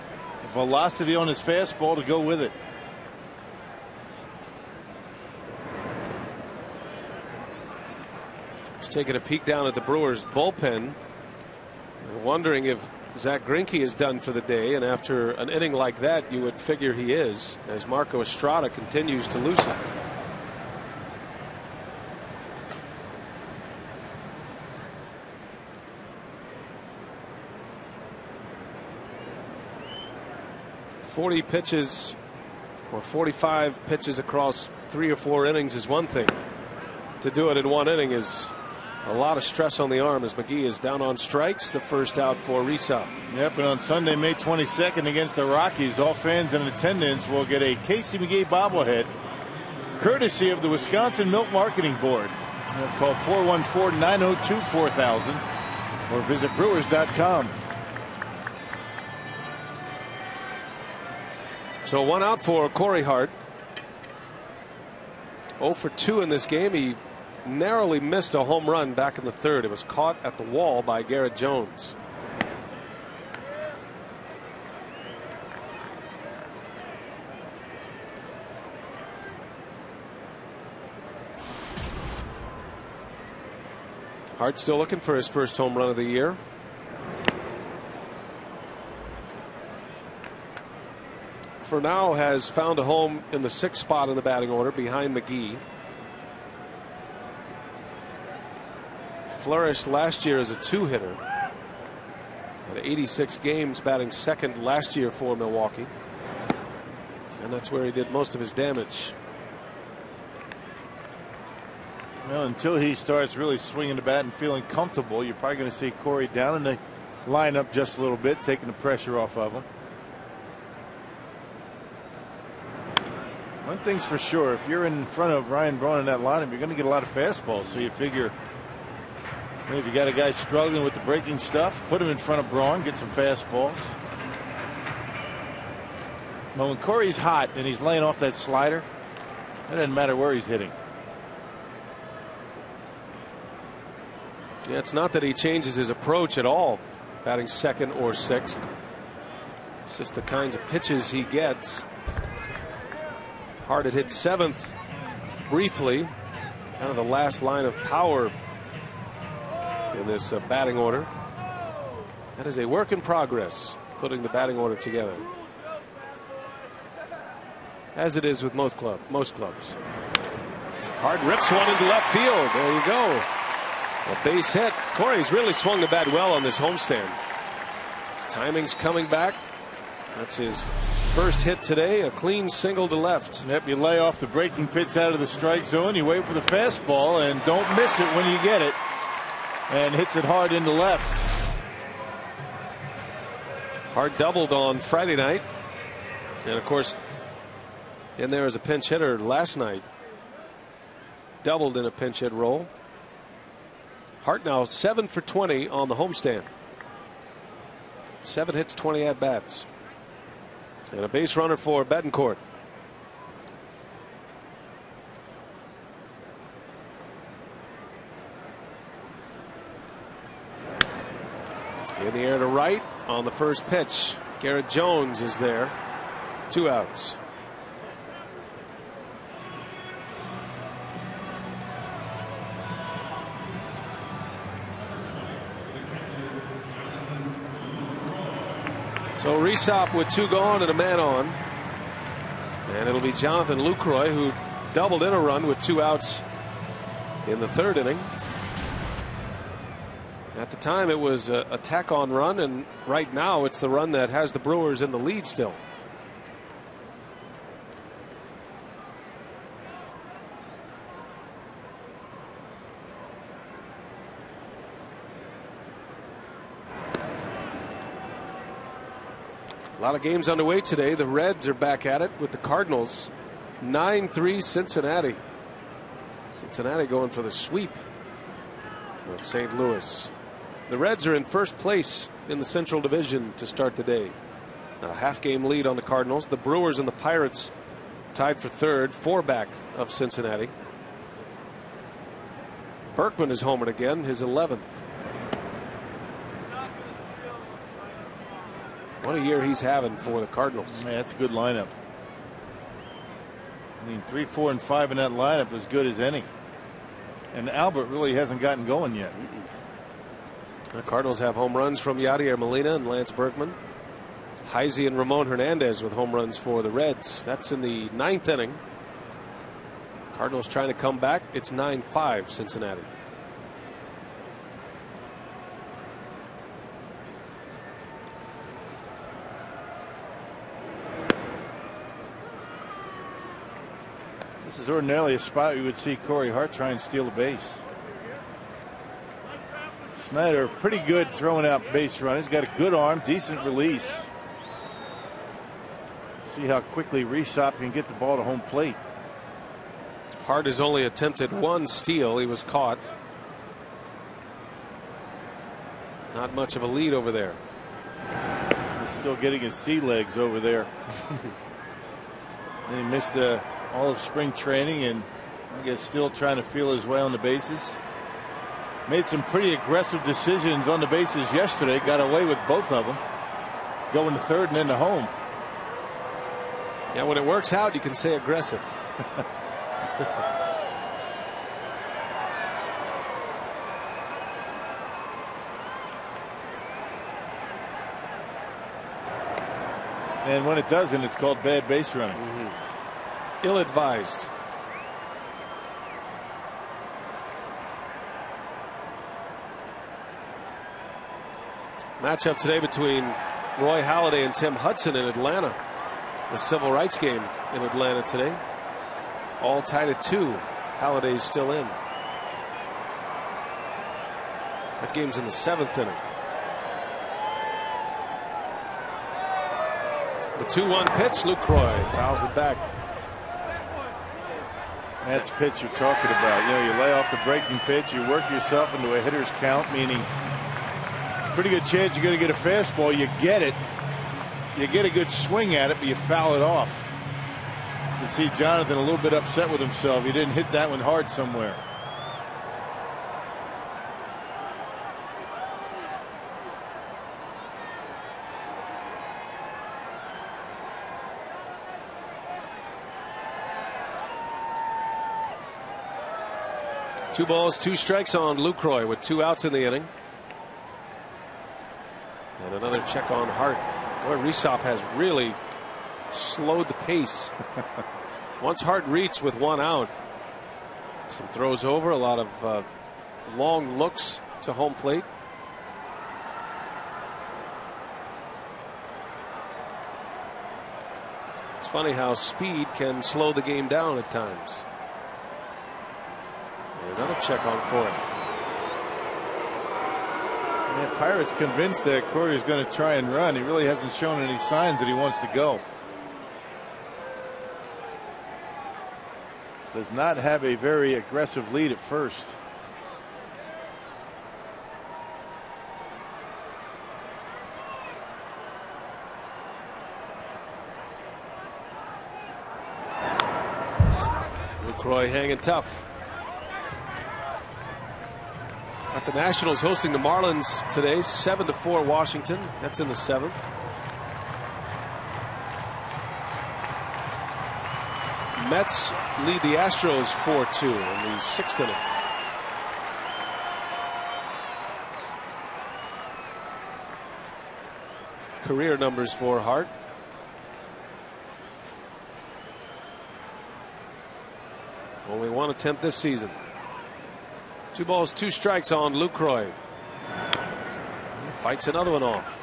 velocity on his fastball to go with it. Just taking a peek down at the Brewers bullpen, wondering if Zach Greinke is done for the day, and after an inning like that you would figure he is, as Marco Estrada continues to loosen. "40 pitches or 45 pitches across 3 or 4 innings is one thing. To do it in 1 inning is a lot of stress on the arm, as McGee is down on strikes. The first out for Risa. Yep, and on Sunday, May 22nd against the Rockies, all fans in attendance will get a Casey McGee bobblehead courtesy of the Wisconsin Milk Marketing Board. Call 414-902-4000 or visit Brewers.com. So 1 out for Corey Hart. 0 for 2 in this game. He narrowly missed a home run back in the 3rd. It was caught at the wall by Garrett Jones. Hart still looking for his first home run of the year. For now has found a home in the 6th spot in the batting order behind McGee. Flourished last year as a 2-hitter. Had 86 games, batting 2nd last year for Milwaukee. And that's where he did most of his damage. Well, until he starts really swinging the bat and feeling comfortable, you're probably going to see Corey down in the lineup just a little bit, taking the pressure off of him. One thing's for sure, if you're in front of Ryan Braun in that lineup, you're going to get a lot of fastballs. So you figure, if you got a guy struggling with the breaking stuff, put him in front of Braun, get some fastballs. But when Corey's hot and he's laying off that slider, it doesn't matter where he's hitting. Yeah, it's not that he changes his approach at all, batting 2nd or 6th. It's just the kinds of pitches he gets. Hart had hit 7th briefly, kind of the last line of power in this batting order. That is a work in progress, putting the batting order together, as it is with most clubs. Hart rips one into left field. There you go. A base hit. Corey's really swung the bat well on this homestand. His timing's coming back. That's his first hit today, a clean single to left. Yep, you lay off the breaking pitch out of the strike zone, you wait for the fastball and don't miss it when you get it, and hits it hard into left. Hart doubled on Friday night, and of course in there as a pinch hitter last night. Doubled in a pinch hit role. Hart now 7 for 20 on the homestand. 7 hits, 20 at bats. And a base runner for Betancourt. In the air to right on the first pitch. Garrett Jones is there. 2 outs. So Rysop with 2 gone and a man on. And it'll be Jonathan Lucroy, who doubled in a run with 2 outs in the 3rd inning. At the time it was a tack-on run, and right now it's the run that has the Brewers in the lead still. A lot of games underway today. The Reds are back at it with the Cardinals. 9-3 Cincinnati. Cincinnati going for the sweep of St. Louis. The Reds are in first place in the Central Division to start the day. A half-game lead on the Cardinals. The Brewers and the Pirates tied for third, 4 back of Cincinnati. Berkman is homered again, his 11th. What a year he's having for the Cardinals. Man, that's a good lineup. I mean, 3, 4, and 5 in that lineup is good as any. And Albert really hasn't gotten going yet. The Cardinals have home runs from Yadier Molina and Lance Berkman. Heisey and Ramon Hernandez with home runs for the Reds. That's in the 9th inning. Cardinals trying to come back. It's 9-5 Cincinnati. This is ordinarily a spot you would see Corey Hart try and steal a base. Snyder pretty good throwing out base runners. Got a good arm, decent release. See how quickly Rysop can get the ball to home plate. Hart has only attempted 1 steal. He was caught. Not much of a lead over there. He's still getting his sea legs over there. And he missed all of spring training and I guess still trying to feel his way on the bases. Made some pretty aggressive decisions on the bases yesterday. Got away with both of them. Going to third and then to home. Yeah, when it works out, you can say aggressive. And when it doesn't, it's called bad base running. Ill-advised. Matchup today between Roy Halladay and Tim Hudson in Atlanta. The civil rights game in Atlanta today. All tied at 2. Halladay's still in. That game's in the 7th inning. The 2-1 pitch. Lucroy fouls it back. That's the pitch you're talking about. You know, you lay off the breaking pitch, you work yourself into a hitter's count, meaning pretty good chance you're going to get a fastball. You get it. You get a good swing at it, but you foul it off. You see Jonathan a little bit upset with himself. He didn't hit that one hard somewhere. Two balls, 2 strikes on Lucroy with 2 outs in the inning. And another check on Hart. Boy, Rysop has really slowed the pace. Once Hart reached with 1 out, some throws over, a lot of long looks to home plate. It's funny how speed can slow the game down at times. And another check on Corey. Yeah, Pirates convinced that Corey is going to try and run. He really hasn't shown any signs that he wants to go. Does not have a very aggressive lead at first. Lucroy hanging tough. Got the Nationals hosting the Marlins today, 7-4 Washington. That's in the 7th. Mets lead the Astros 4-2 in the 6th inning. Career numbers for Hart. Only 1 attempt this season. 2 balls, 2 strikes on Lucroy. Fights another one off.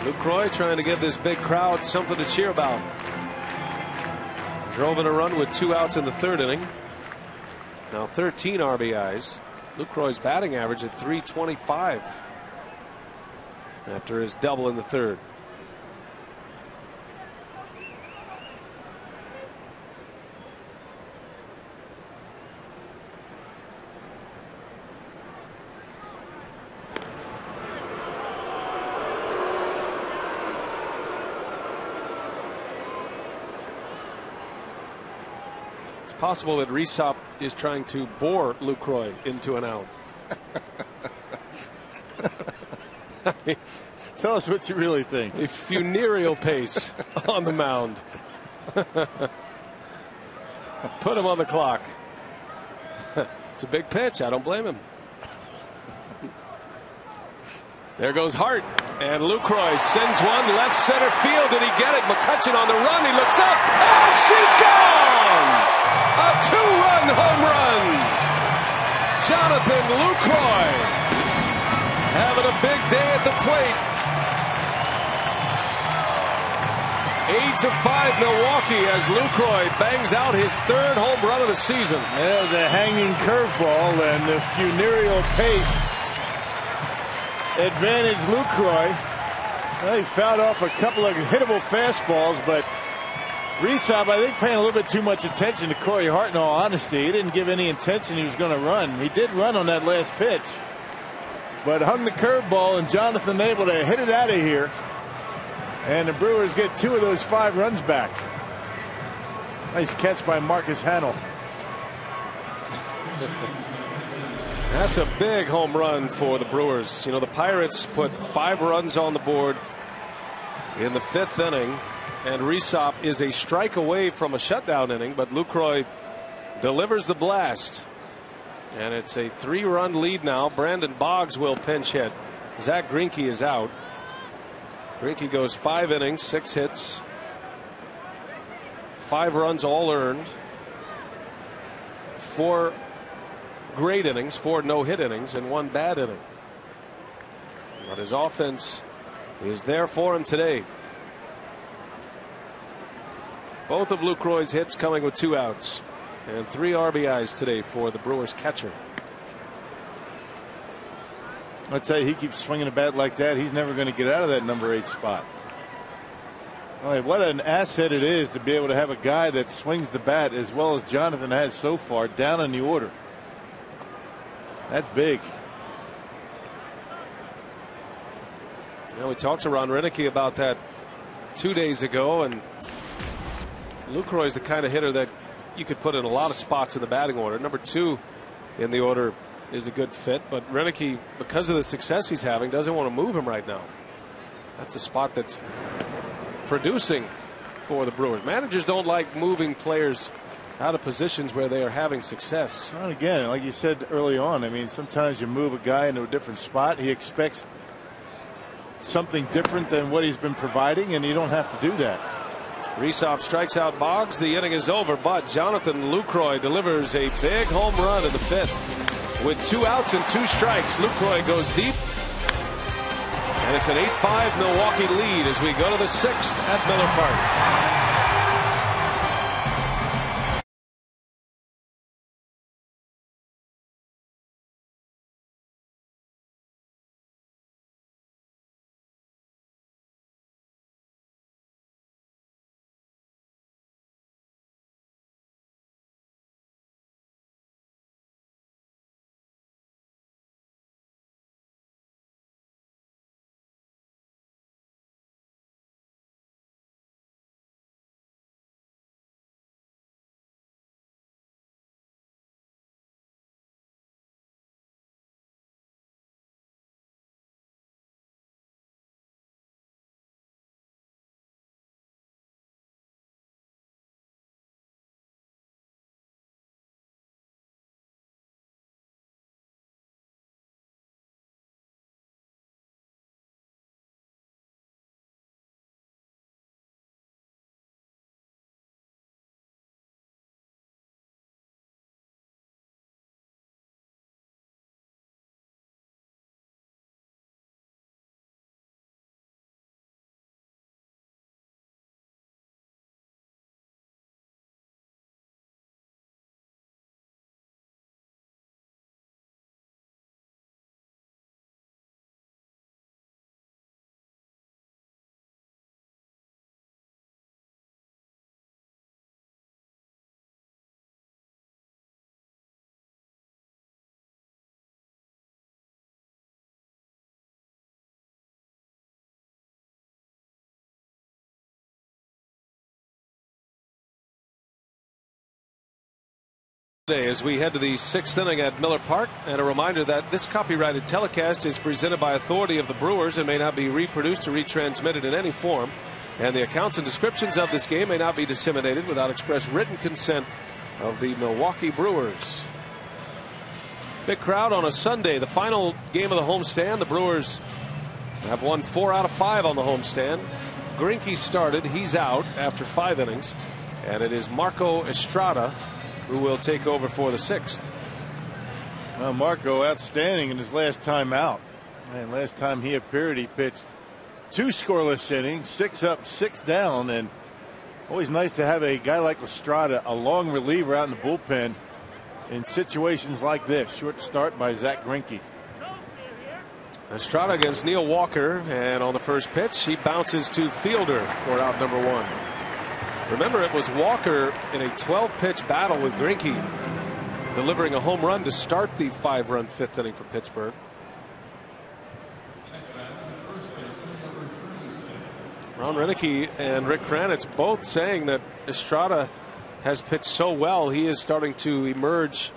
Lucroy trying to give this big crowd something to cheer about. Drove in a run with 2 outs in the 3rd inning. Now 13 RBIs. Lucroy's batting average at .325 after his double in the 3rd. Possible that Rhysop is trying to bore Lucroy into an out. I mean, tell us what you really think. A funereal pace on the mound. Put him on the clock. It's a big pitch. I don't blame him. There goes Hart, and Lucroy sends one left center field. Did he get it? McCutchen on the run. He looks up, and she's gone! A 2-run home run. Jonathan Lucroy having a big day at the plate. 8-5 Milwaukee as Lucroy bangs out his 3rd home run of the season. That was a hanging curveball, and the funereal pace advantage Lucroy. Well, he fouled off a couple of hittable fastballs, but Rhysop, I think, paying a little bit too much attention to Corey Hart, in all honesty. He didn't give any intention he was going to run. He did run on that last pitch, but hung the curveball, and Jonathan able to hit it out of here. And the Brewers get 2 of those 5 runs back. Nice catch by Marcus Hanel. That's a big home run for the Brewers. You know, the Pirates put 5 runs on the board in the 5th inning. And Rhysop is a strike away from a shutdown inning, but Lucroy delivers the blast. And it's a 3-run lead now. Brandon Boggs will pinch hit. Zach Greinke is out. Greinke goes 5 innings, 6 hits, 5 runs all earned, 4 great innings, 4 no-hit innings, and 1 bad inning. But his offense is there for him today. Both of Lucroy's hits coming with 2 outs, and 3 RBIs today for the Brewers catcher. I tell you, he keeps swinging a bat like that. He's never going to get out of that number 8 spot. All right, what an asset it is to be able to have a guy that swings the bat as well as Jonathan has so far down in the order. That's big. Yeah, we talked to Ron Renicky about that 2 days ago, and Lucroy is the kind of hitter that you could put in a lot of spots in the batting order. Number 2 in the order is a good fit, but Renicky, because of the success he's having, doesn't want to move him right now. That's a spot that's producing for the Brewers. Managers don't like moving players out of positions where they are having success. And again, like you said early on, I mean, sometimes you move a guy into a different spot. He expects something different than what he's been providing, and you don't have to do that. Rhysop strikes out Boggs. The inning is over, but Jonathan Lucroy delivers a big home run in the 5th. With 2 outs and 2 strikes, Lucroy goes deep. And it's an 8-5 Milwaukee lead as we go to the 6th at Miller Park. As we head to the 6th inning at Miller Park, and a reminder that this copyrighted telecast is presented by authority of the Brewers and may not be reproduced or retransmitted in any form, and the accounts and descriptions of this game may not be disseminated without express written consent of the Milwaukee Brewers. Big crowd on a Sunday, the final game of the homestand. The Brewers have won 4 out of 5 on the homestand. Greinke started, he's out after 5 innings, and it is Marco Estrada who will take over for the 6th. Well, Marco outstanding in his last time out. And last time he appeared, he pitched 2 scoreless innings, 6 up, 6 down, and always nice to have a guy like Estrada, a long reliever out in the bullpen in situations like this. Short start by Zack Greinke. Estrada against Neil Walker, and on the first pitch he bounces to Fielder for out number 1. Remember, it was Walker in a 12-pitch battle with Greinke, delivering a home run to start the 5-run 5th inning for Pittsburgh. Ron Renicky and Rick Kranitz both saying that Estrada has pitched so well, he is starting to emerge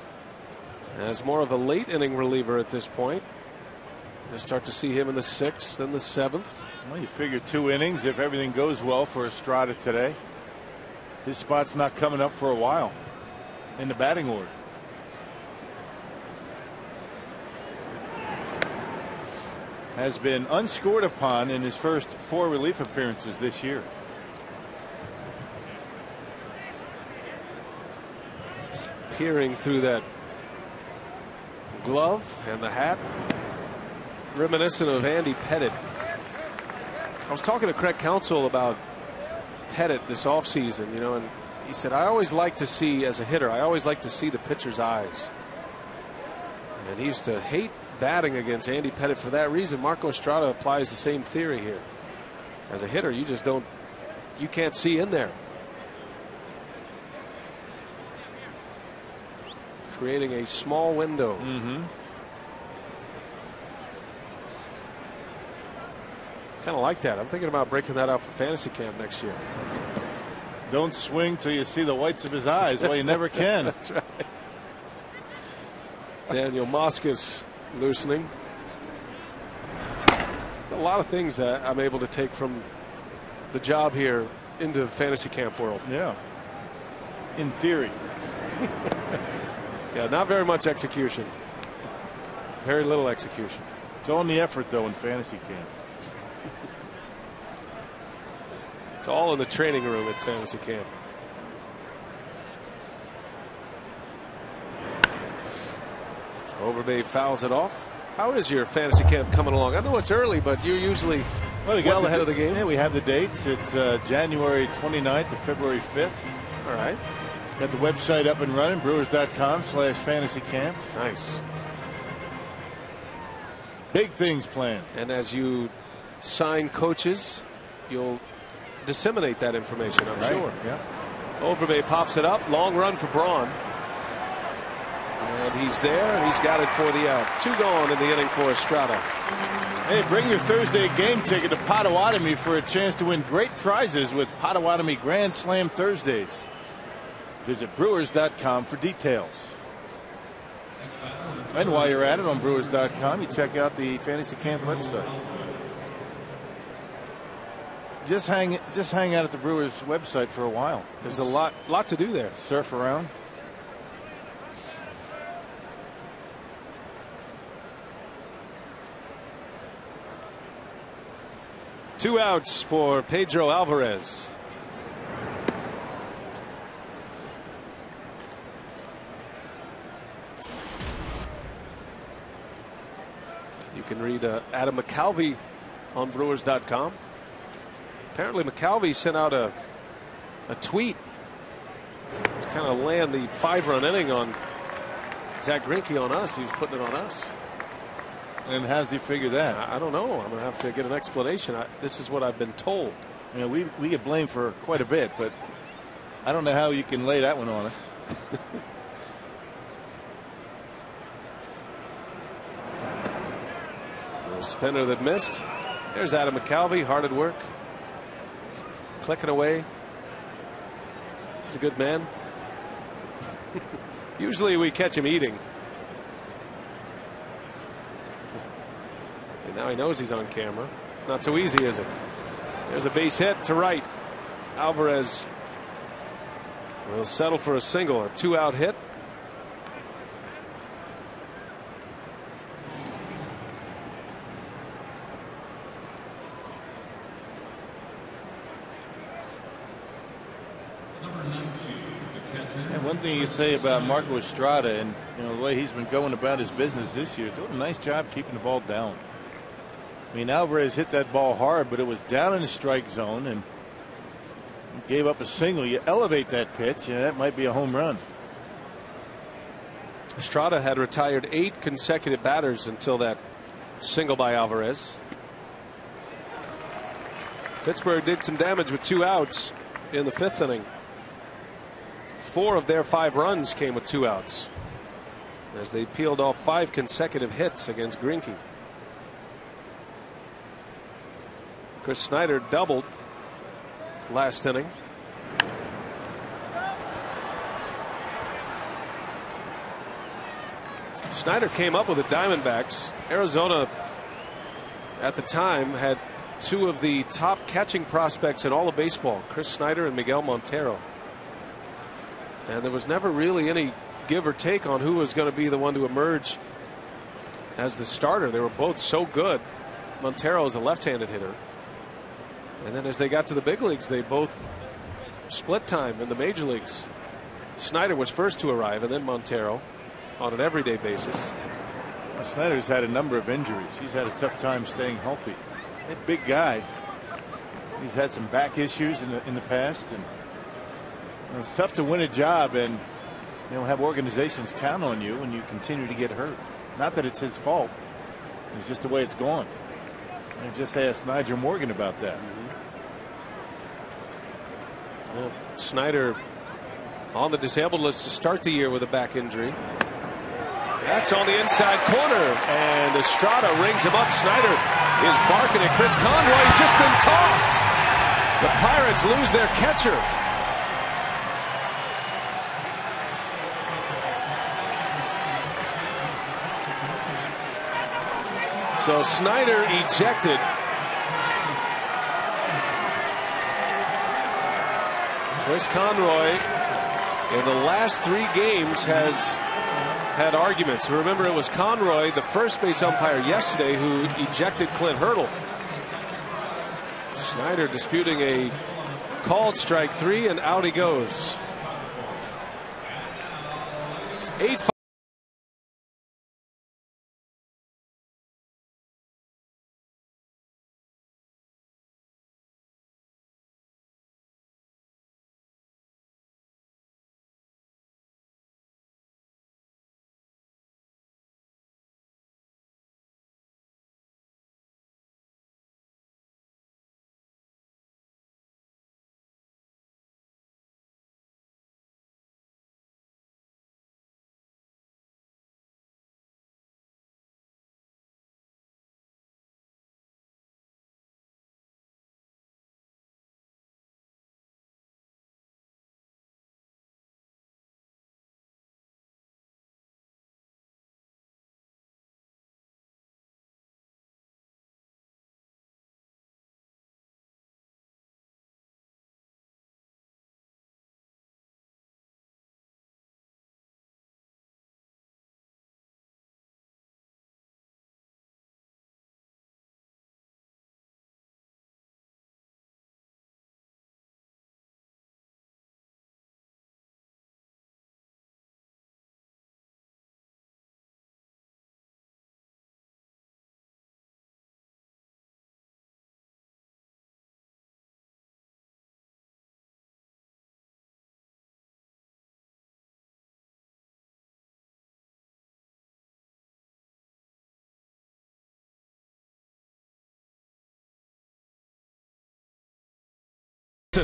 as more of a late inning reliever at this point. We'll start to see him in the 6th and the 7th. Well, you figure 2 innings if everything goes well for Estrada today. His spot's not coming up for a while in the batting order. Has been unscored upon in his first 4 relief appearances this year. Peering through that glove and the hat, reminiscent of Andy Pettitte. I was talking to Craig Counsell about Pettitte this offseason, you know, and he said, I always like to see, as a hitter, I always like to see the pitcher's eyes. And he used to hate batting against Andy Pettitte for that reason. Marco Estrada applies the same theory here. As a hitter, you just don't, you can't see in there. Creating a small window. Kind of like that. I'm thinking about breaking that out for fantasy camp next year. Don't swing till you see the whites of his eyes. Well, you never can. That's right. Daniel Moscas loosening. A lot of things that I'm able to take from the job here into the fantasy camp world. Yeah. In theory. Yeah, not very much execution. Very little execution. It's all in the effort, though, in fantasy camp. It's all in the training room at fantasy camp. Overbay fouls it off. How is your fantasy camp coming along? I know it's early, but you're usually well ahead of the game. Yeah, we have the dates. It's January 29th to February 5th. All right. Got the website up and running, brewers.com/fantasycamp. Nice. Big things planned. And as you sign coaches, you'll disseminate that information, I'm sure. Yeah. Overbay pops it up. Long run for Braun. And he's there, and he's got it for the out. 2 gone in the inning for Estrada. Hey, bring your Thursday game ticket to Potawatomi for a chance to win great prizes with Potawatomi Grand Slam Thursdays. Visit Brewers.com for details. And while you're at it on Brewers.com, you check out the Fantasy Camp website. Just hang out at the Brewers website for a while. There's a lot to do there. Surf around. Two outs for Pedro Alvarez. You can read Adam McCalvy on Brewers.com. Apparently McCalvy sent out a tweet to kind of land the 5-run inning on Zack Greinke on us. He was putting it on us. And how does he figure that? I don't know. I'm going to have to get an explanation. This is what I've been told. You know, we get blamed for quite a bit, but I don't know how you can lay that one on us. Spinner that missed. There's Adam McCalvy, hard at work, clicking away. He's a good man. Usually we catch him eating. And now he knows he's on camera. It's not so easy, is it? There's a base hit to right. Alvarez will settle for a single, a 2-out hit. And one thing you could say about Marco Estrada and the way he's been going about his business this year, doing a nice job keeping the ball down. I mean, Alvarez hit that ball hard, but it was down in the strike zone and gave up a single. You elevate that pitch, and that might be a home run. Estrada had retired 8 consecutive batters until that single by Alvarez. Pittsburgh did some damage with 2 outs in the 5th inning. 4 of their 5 runs came with 2 outs as they peeled off 5 consecutive hits against Greinke. Chris Snyder doubled last inning. Snyder came up with the Diamondbacks. Arizona at the time had 2 of the top catching prospects in all of baseball, Chris Snyder and Miguel Montero. And there was never really any give or take on who was going to be the one to emerge as the starter. They were both so good. Montero is a left-handed hitter. And then as they got to the big leagues, they both split time in the major leagues. Snyder was first to arrive, and then Montero on an everyday basis. Well, Snyder's had a number of injuries. He's had a tough time staying healthy. That big guy. He's had some back issues in the past, and it's tough to win a job and have organizations count on you when you continue to get hurt. Not that it's his fault. It's just the way it's going. I just asked Nigel Morgan about that. Well, Snyder on the disabled list to start the year with a back injury. That's on the inside corner, and Estrada rings him up. Snyder is barking at Chris Conroy. He's just been tossed. The Pirates lose their catcher. So Snyder ejected. Chris Conroy in the last 3 games has had arguments. Remember, it was Conroy, the first base umpire yesterday, who ejected Clint Hurdle. Snyder disputing a called strike 3, and out he goes. 8-5.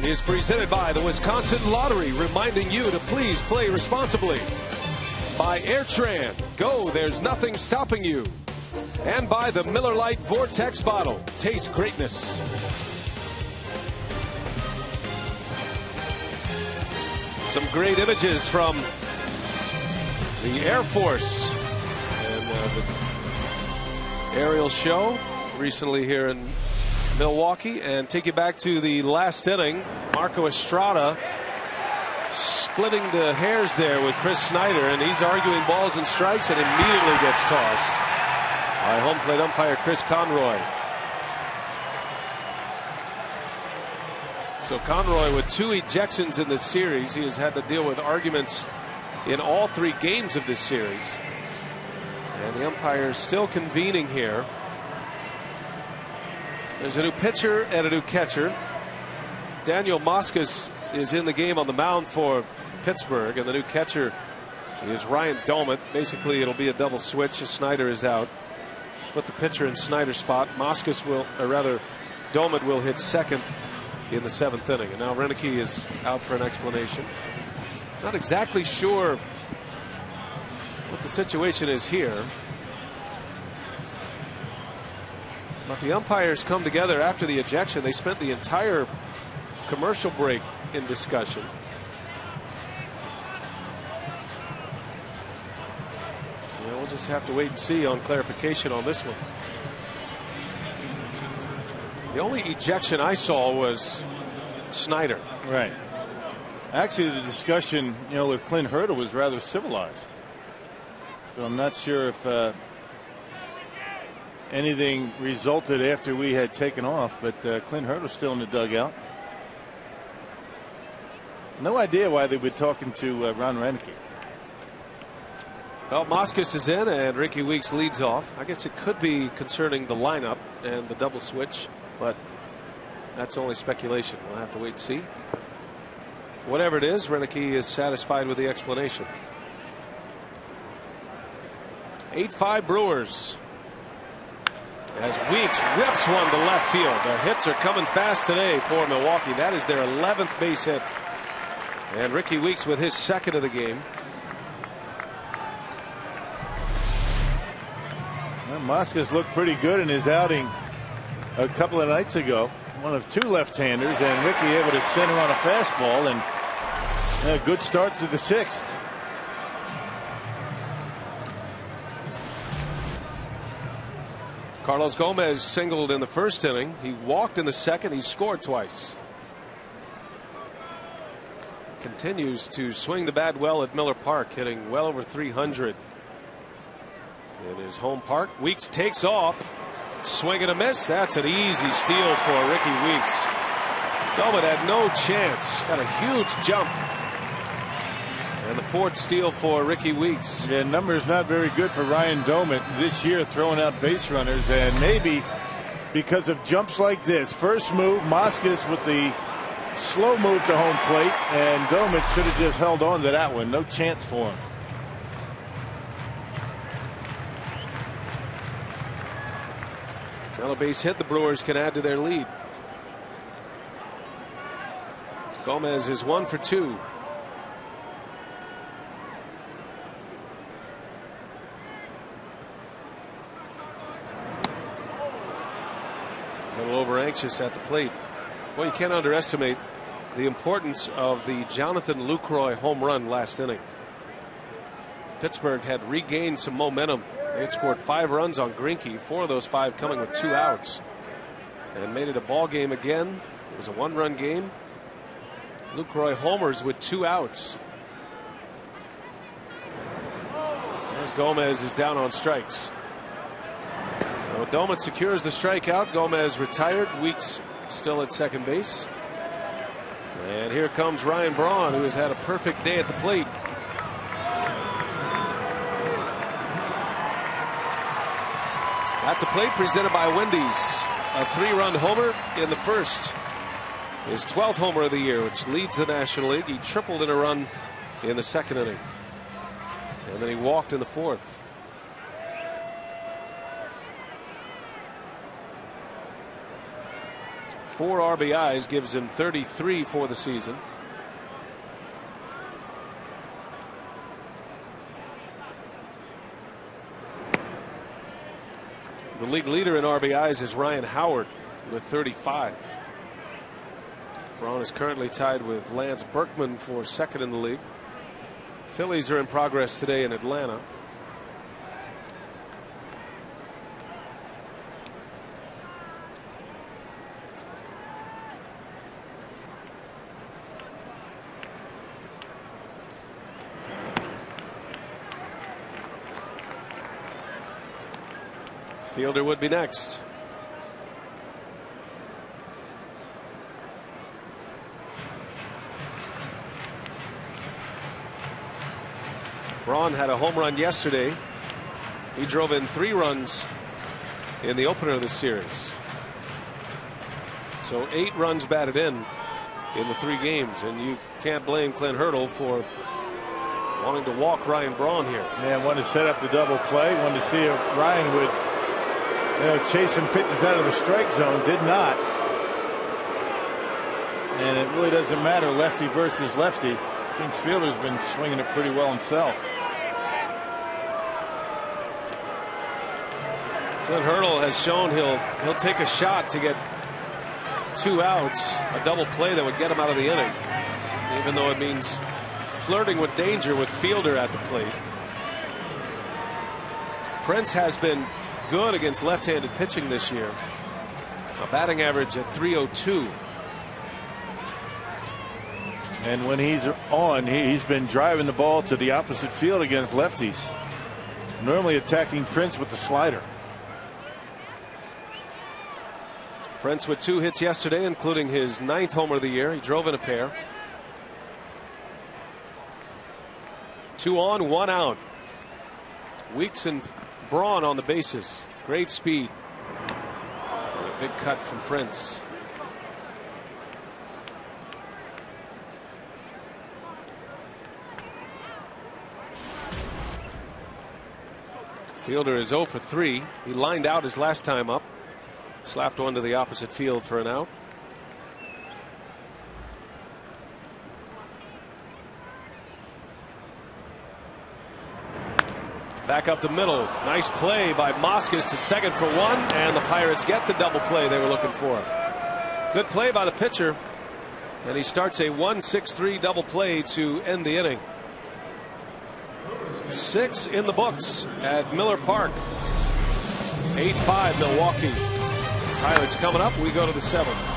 Is presented by the Wisconsin Lottery, reminding you to please play responsibly. By Airtran, go, there's nothing stopping you. And by the Miller Lite Vortex bottle, taste greatness. Some great images from the Air Force and the aerial show recently here in Milwaukee, and take you back to the last inning. Marco Estrada splitting the hairs there with Chris Snyder, and he's arguing balls and strikes and immediately gets tossed by home plate umpire Chris Conroy. So Conroy with 2 ejections in this series. He has had to deal with arguments in all 3 games of this series. And the umpire is still convening here. There's a new pitcher and a new catcher. Daniel Moscas is in the game on the mound for Pittsburgh, and the new catcher is Ryan Doumit. Basically, it'll be a double switch as Snyder is out. Put the pitcher in Snyder's spot. Moscas will, or rather, Doumit will hit second in the 7th inning. And now Roenicke is out for an explanation. Not exactly sure what the situation is here. But the umpires come together after the ejection. They spent the entire commercial break in discussion. Yeah, we'll just have to wait and see on clarification on this one. The only ejection I saw was Snyder. Right. Actually, the discussion, with Clint Hurdle was rather civilized. So I'm not sure if anything resulted after we had taken off, but Clint Hurdle's still in the dugout. No idea why they were talking to Ron Roenicke. Well, Moscas is in and Ricky Weeks leads off. I guess it could be concerning the lineup and the double switch, but that's only speculation. We'll have to wait and see. Whatever it is, Roenicke is satisfied with the explanation. 8-5 Brewers. As Weeks rips one to left field. The hits are coming fast today for Milwaukee. That is their 11th base hit. And Ricky Weeks with his 2nd of the game. Well, Moscas looked pretty good in his outing a couple of nights ago. One of 2 left-handers, and Ricky able to center on a fastball, and a good start to the 6th. Carlos Gomez singled in the 1st inning. He walked in the 2nd. He scored twice. Continues to swing the bat well at Miller Park, hitting well over 300 in his home park. Weeks takes off. Swing and a miss. That's an easy steal for Ricky Weeks. Doumit had no chance. Got a huge jump. And the 4th steal for Ricky Weeks. Yeah, numbers not very good for Ryan Doumit this year, throwing out base runners, and maybe because of jumps like this. First move, Moscas with the slow move to home plate, and Doumit should have just held on to that one. No chance for him. Now a base hit, the Brewers can add to their lead. Gomez is 1 for 2. A little over anxious at the plate. Well, you can't underestimate the importance of the Jonathan Lucroy home run last inning. Pittsburgh had regained some momentum. They had scored 5 runs on Greinke, 4 of those 5 coming with 2 outs, and made it a ball game again. It was a 1-run game. Lucroy homers with 2 outs. As Gomez is down on strikes. So Doumit secures the strikeout. Gomez retired. Weeks still at second base. And here comes Ryan Braun, who has had a perfect day at the plate. At the plate, presented by Wendy's. A 3-run homer in the 1st. His 12th homer of the year, which leads the National League. He tripled in a run in the 2nd inning. And then he walked in the 4th. Four RBIs gives him 33 for the season. The league leader in RBIs is Ryan Howard with 35. Braun is currently tied with Lance Berkman for 2nd in the league. Phillies are in progress today in Atlanta. Fielder would be next. Braun had a home run yesterday. He drove in 3 runs in the opener of the series. So 8 runs batted in the 3 games, and you can't blame Clint Hurdle for wanting to walk Ryan Braun here. Yeah, wanted to set up the double play. Wanted to see if Ryan would chase some pitches out of the strike zone. Did not. And it really doesn't matter lefty versus lefty. King's Fielder's been swinging it pretty well himself. Clint Hurdle has shown he'll take a shot to get 2 outs, a double play that would get him out of the inning, even though it means flirting with danger with Fielder at the plate. Prince has been good against left-handed pitching this year. A batting average at .302. And when he's on, he's been driving the ball to the opposite field against lefties. Normally attacking Prince with the slider. Prince with 2 hits yesterday, including his 9th homer of the year. He drove in a pair. 2 on, 1 out. Weeks and Braun on the bases. Great speed. And a big cut from Prince. Fielder is 0 for 3. He lined out his last time up. Slapped one to the opposite field for an out. Back up the middle. Nice play by Moskos to second for 1, and the Pirates get the double play they were looking for. Good play by the pitcher, and he starts a 1-6-3 double play to end the inning. 6 in the books at Miller Park. 8-5 Milwaukee. Pirates coming up. We go to the 7th.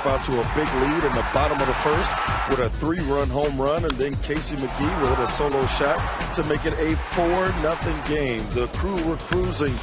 Out to a big lead in the bottom of the first with a 3-run home run, and then Casey McGee will hit a solo shot to make it a 4-0 game. The Crew were cruising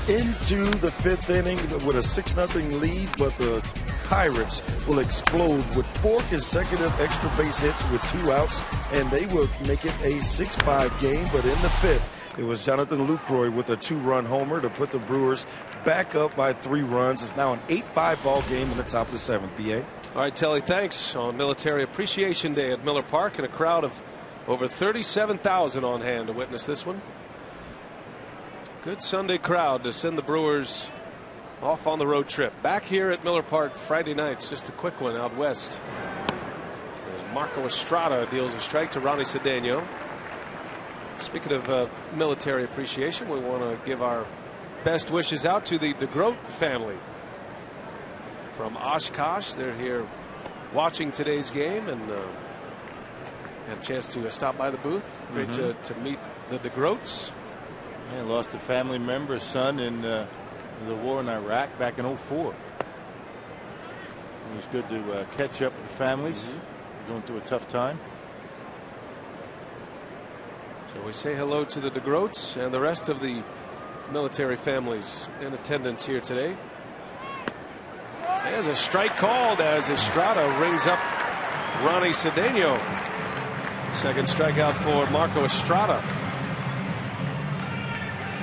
into the 5th inning with a 6-0 lead, but the Pirates will explode with 4 consecutive extra base hits with 2 outs, and they will make it a 6-5 game. But in the 5th, it was Jonathan Lucroy with a 2-run homer to put the Brewers back up by 3 runs. It's now an 8-5 ball game in the top of the 7th. BA. All right, Telly, thanks. On Military Appreciation Day at Miller Park, and a crowd of over 37,000 on hand to witness this one. Good Sunday crowd to send the Brewers off on the road trip. Back here at Miller Park Friday nights. Just a quick one out west. As Marco Estrada deals a strike to Ronnie Cedeno. Speaking of military appreciation, we want to give our best wishes out to the DeGroat family from Oshkosh. They're here watching today's game and had a chance to stop by the booth. Great to meet the DeGroats. Yeah, lost a family member, son, in the war in Iraq back in '04. It was good to catch up with the families going through a tough time. So we say hello to the DeGroats and the rest of the military families in attendance here today. There's a strike called as Estrada rings up Ronnie Cedeno. Second strikeout for Marco Estrada.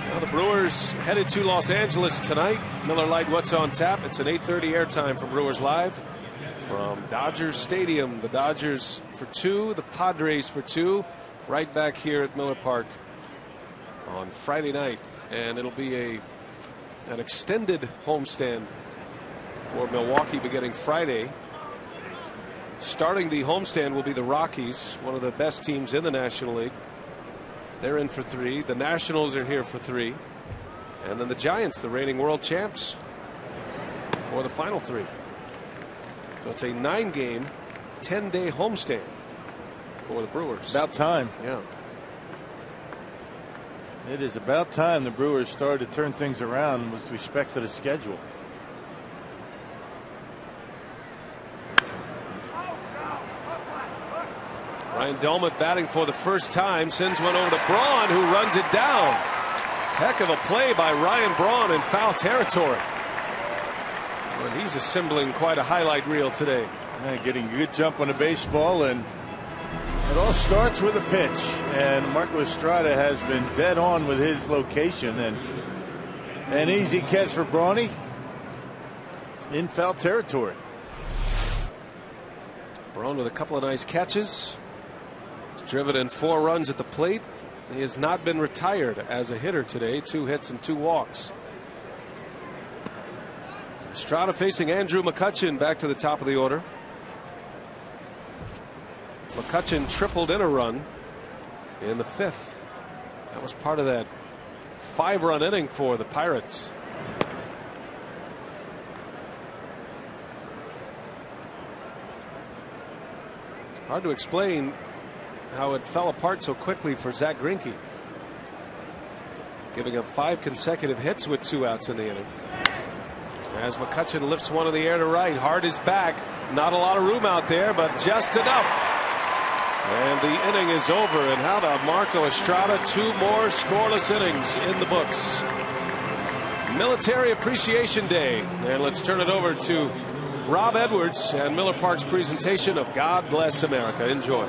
Now the Brewers headed to Los Angeles tonight. Miller Lite, what's on tap? It's an 8:30 airtime from Brewers Live from Dodgers Stadium. The Dodgers for 2, the Padres for 2. Right back here at Miller Park on Friday night, and it'll be an extended homestand for Milwaukee beginning Friday. Starting the homestand will be the Rockies, one of the best teams in the National League. They're in for 3. The Nationals are here for 3, and then the Giants, the reigning world champs, for the final 3. So it's a 9-game, 10-day homestand for the Brewers. About time. Yeah. It is about time the Brewers started to turn things around with respect to the schedule. Ryan Doumit batting for the first time, sends one over to Braun, who runs it down. Heck of a play by Ryan Braun in foul territory. And he's assembling quite a highlight reel today. Getting a good jump on the baseball, and it all starts with a pitch, and Marco Estrada has been dead on with his location, and an easy catch for Brawny in foul territory. Braun with a couple of nice catches. He's driven in 4 runs at the plate. He has not been retired as a hitter today. 2 hits and 2 walks. Estrada facing Andrew McCutchen back to the top of the order. McCutchen tripled in a run in the 5th. That was part of that 5-run inning for the Pirates. Hard to explain how it fell apart so quickly for Zach Greinke, giving up 5 consecutive hits with 2 outs in the inning. As McCutchen lifts one in the air to right, Hart is back. Not a lot of room out there, but just enough. And the inning is over. And how about Marco Estrada? 2 more scoreless innings in the books. Military Appreciation Day. And let's turn it over to Rob Edwards and Miller Park's presentation of God Bless America. Enjoy.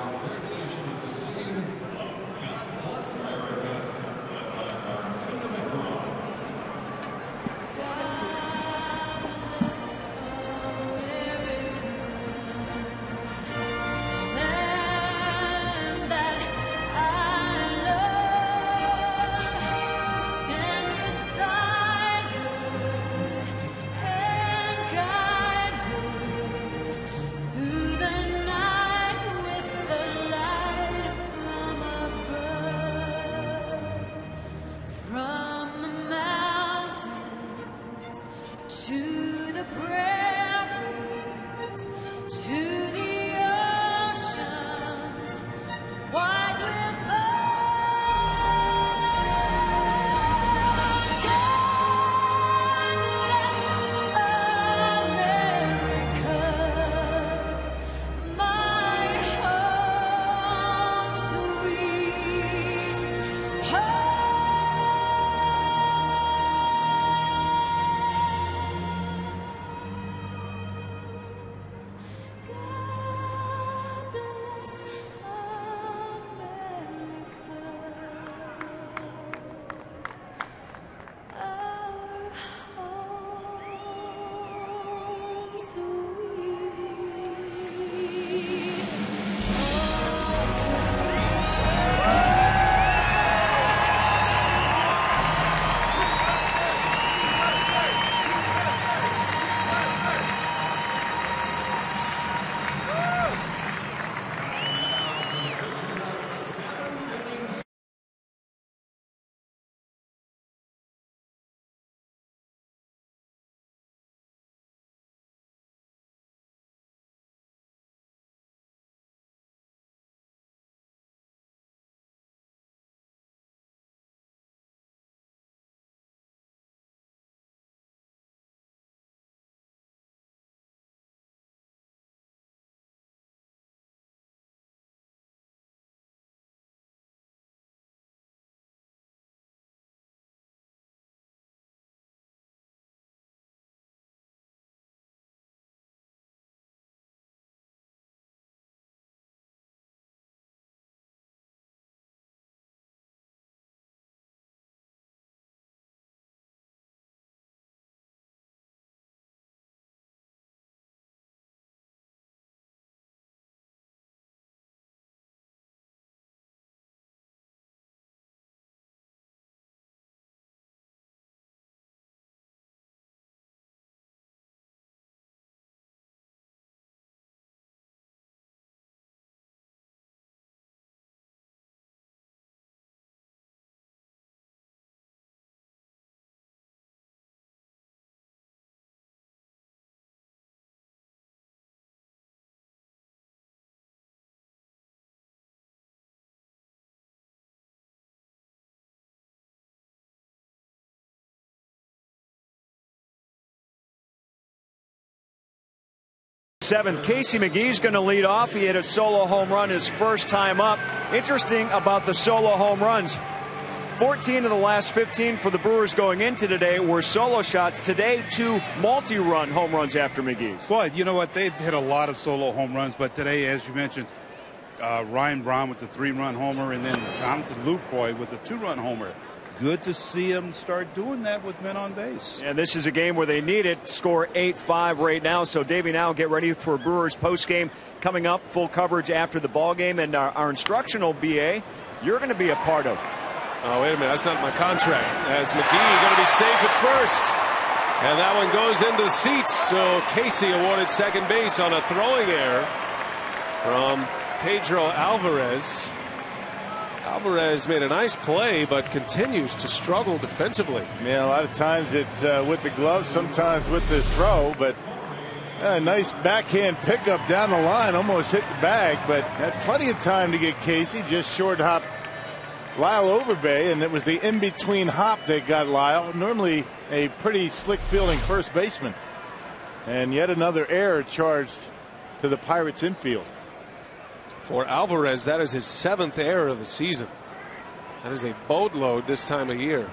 7th. Casey McGee's going to lead off. He hit a solo home run his first time up. Interesting about the solo home runs. 14 of the last 15 for the Brewers going into today were solo shots. Today, 2 multi-run home runs after McGee's. Well, you know what? They've hit a lot of solo home runs, but today, as you mentioned, Ryan Braun with the 3-run homer, and then Jonathan Lucroy with the 2-run homer. Good to see him start doing that with men on base. And this is a game where they need it. Score 8-5 right now. So, Davey, now get ready for Brewers postgame coming up. Full coverage after the ball game, and our instructional BA, you're going to be a part of. Oh, wait a minute. That's not my contract. As McGee going to be safe at first. And that one goes into the seats. So Casey awarded second base on a throwing error from Pedro Alvarez. Alvarez made a nice play, but continues to struggle defensively. Yeah, a lot of times it's with the glove, sometimes with the throw, but a nice backhand pickup down the line, almost hit the bag, but had plenty of time to get Casey. Just short hop Lyle Overbay, and it was the in-between hop that got Lyle. Normally a pretty slick fielding first baseman. And yet another error charged to the Pirates infield. For Alvarez, that is his 7th error of the season. That is a boatload this time of year.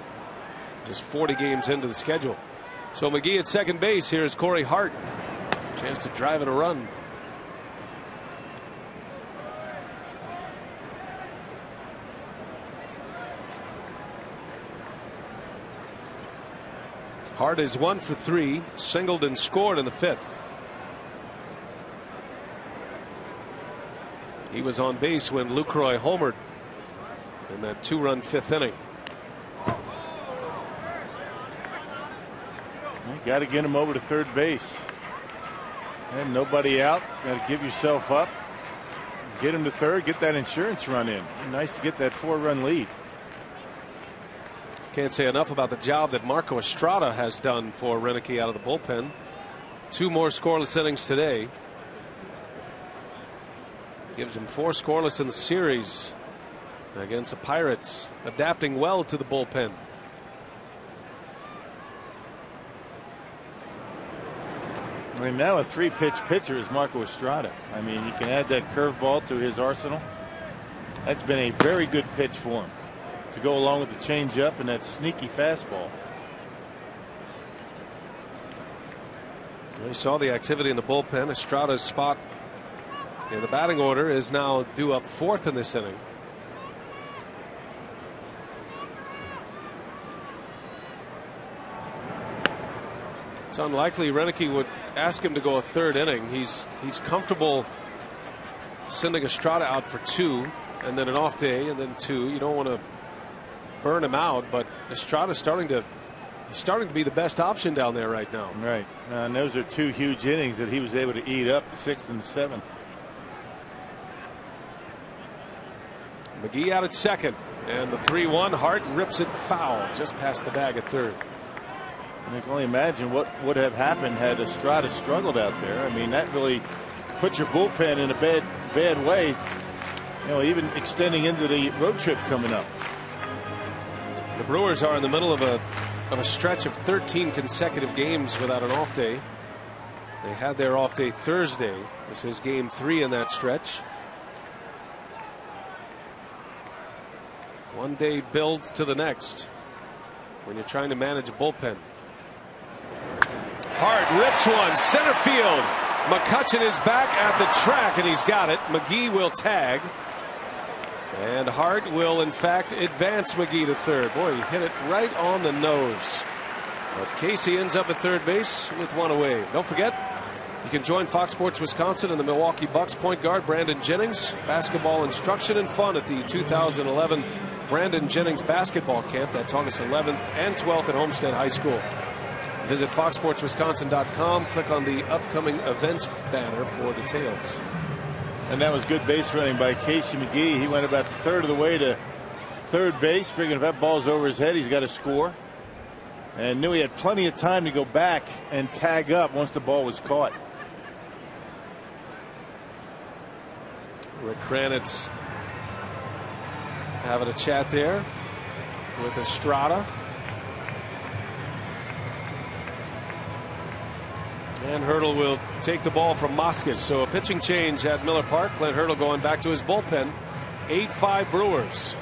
Just 40 games into the schedule. So McGee at second base. Here's Corey Hart. Chance to drive in a run. Hart is 1 for 3, singled and scored in the 5th. He was on base when Lucroy homered in that 2-run 5th inning. You got to get him over to third base. And nobody out. Got to give yourself up. Get him to third. Get that insurance run in. Nice to get that 4-run lead. Can't say enough about the job that Marco Estrada has done for Roenicke out of the bullpen. 2 more scoreless innings today. Gives him 4 scoreless in the series against the Pirates. Adapting well to the bullpen. I mean, now a 3-pitch pitcher is Marco Estrada. I mean, you can add that curveball to his arsenal. That's been a very good pitch for him to go along with the changeup and that sneaky fastball. We saw the activity in the bullpen. Estrada's spot in the batting order is now due up 4th in this inning. It's unlikely Roenicke would ask him to go a 3rd inning. He's comfortable sending Estrada out for 2 and then an off day and then 2. You don't want to burn him out, but Estrada's starting to be the best option down there right now. Right. And those are 2 huge innings that he was able to eat up, the 6th and the 7th. McGee out at second, and the 3-1. Hart rips it foul just past the bag at 3rd. And I can only imagine what would have happened had Estrada struggled out there. I mean, that really put your bullpen in a bad way, you know, even extending into the road trip coming up. The Brewers are in the middle of a stretch of 13 consecutive games without an off day. They had their off day Thursday. This is game 3 in that stretch. One day builds to the next when you're trying to manage a bullpen. Hart rips one center field. McCutchen is back at the track and he's got it. McGee will tag. And Hart will in fact advance McGee to 3rd. Boy, he hit it right on the nose. But Casey ends up at 3rd base with 1 away. Don't forget, you can join Fox Sports Wisconsin and the Milwaukee Bucks point guard Brandon Jennings. Basketball instruction and fun at the 2011 Brandon Jennings basketball camp. That's August 11th and 12th at Homestead High School. Visit foxsportswisconsin.com. Click on the upcoming events banner for details. And that was good base running by Casey McGee. He went about a 1/3 of the way to 3rd base, figuring if that ball's over his head, he's got to score. And knew he had plenty of time to go back and tag up once the ball was caught. Rick Kranitz having a chat there with Estrada. And Hurdle will take the ball from Moskos. So a pitching change at Miller Park. Clint Hurdle going back to his bullpen. 8-5 Brewers.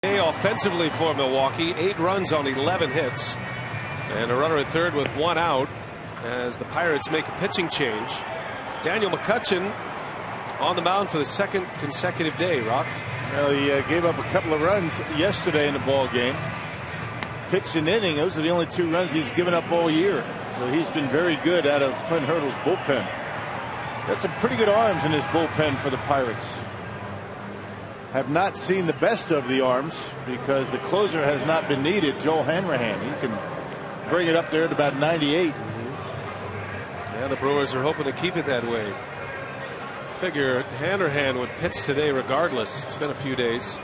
Offensively for Milwaukee, 8 runs on 11 hits, and a runner at third with 1 out as the Pirates make a pitching change. Daniel McCutchen on the mound for the 2nd consecutive day. Rock. Well, he gave up a couple of runs yesterday in the ball game. Pitched an inning. Those are the only 2 runs he's given up all year. So he's been very good out of Clint Hurdle's bullpen. Got some pretty good arms in his bullpen for the Pirates. Have not seen the best of the arms because the closer has not been needed. Joel Hanrahan. He can bring it up there at about 98. Yeah, the Brewers are hoping to keep it that way. Figure Hanrahan would pitch today regardless. It's been a few days.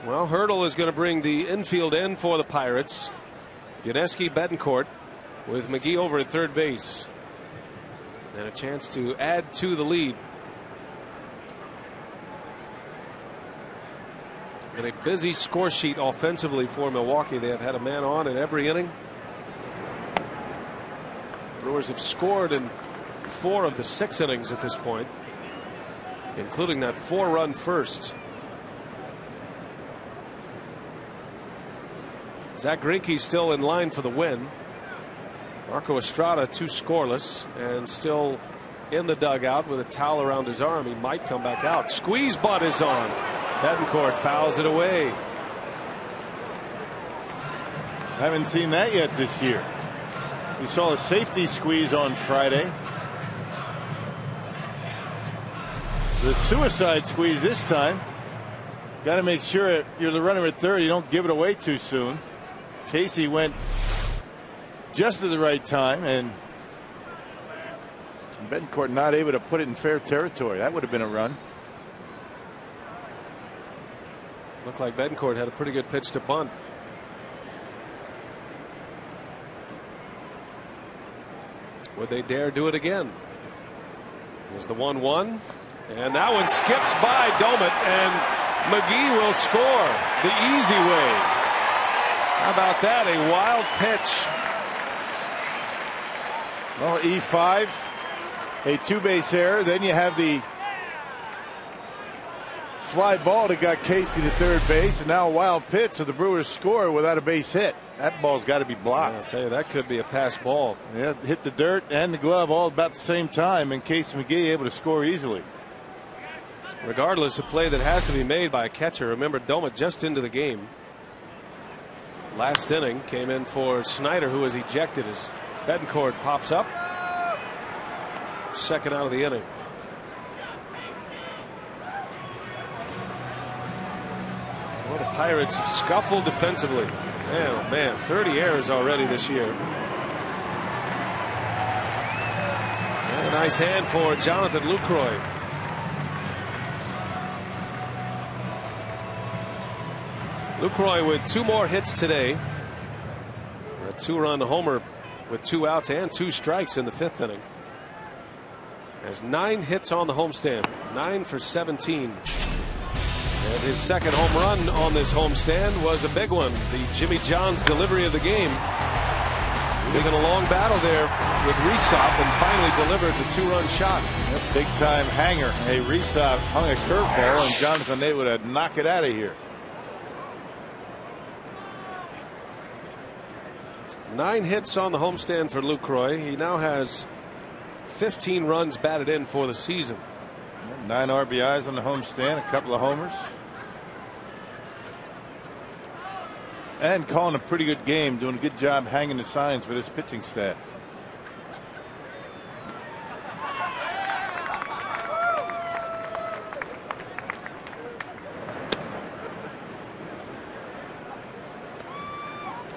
Well, Hurdle is going to bring the infield in for the Pirates. Yuniesky, Betancourt with McGee over at third base. And a chance to add to the lead. And a busy score sheet offensively for Milwaukee. They have had a man on in every inning. Brewers have scored in 4 of the 6 innings at this point, including that 4-run first. Zach Greinke still in line for the win. Marco Estrada 2 scoreless and still in the dugout with a towel around his arm. He might come back out. Squeeze butt is on. Betancourt fouls it away. Haven't seen that yet this year. We saw a safety squeeze on Friday. The suicide squeeze this time. Got to make sure if you're the runner at third, you don't give it away too soon. Casey went just at the right time, and Betancourt not able to put it in fair territory. That would have been a run. Looked like Betancourt had a pretty good pitch to bunt. Would they dare do it again? There's the 1-1, and that one skips by Domet, and McGee will score the easy way. How about that? A wild pitch. Well, E5, a 2-base error. Then you have the fly ball that got Casey to third base, and now a wild pitch, so the Brewers score without a base hit. That ball's got to be blocked. I'll tell you, that could be a pass ball. Yeah, hit the dirt and the glove all about the same time, and Casey McGee able to score easily. Regardless, a play that has to be made by a catcher. Remember, Domet just into the game. Last inning came in for Snyder, who was ejected as Betancourt pops up. 2nd out of the inning. Well, the Pirates have scuffled defensively. Man, oh man, 30 errors already this year. And a nice hand for Jonathan Lucroy. Lucroy with 2 more hits today. A 2-run homer with 2 outs and 2 strikes in the 5th inning. Has 9 hits on the homestand, 9 for 17. And his second home run on this homestand was a big one. The Jimmy John's delivery of the game. He was in a long battle there with Rysop and finally delivered the 2-run shot. Big time hanger. Hey, Rysop hung a curveball and Jonathan Nate would have knocked it out of here. 9 hits on the homestand for Lucroy. He now has 15 runs batted in for the season. 9 RBIs on the homestand, a couple of homers. And calling a pretty good game, doing a good job hanging the signs for this pitching staff.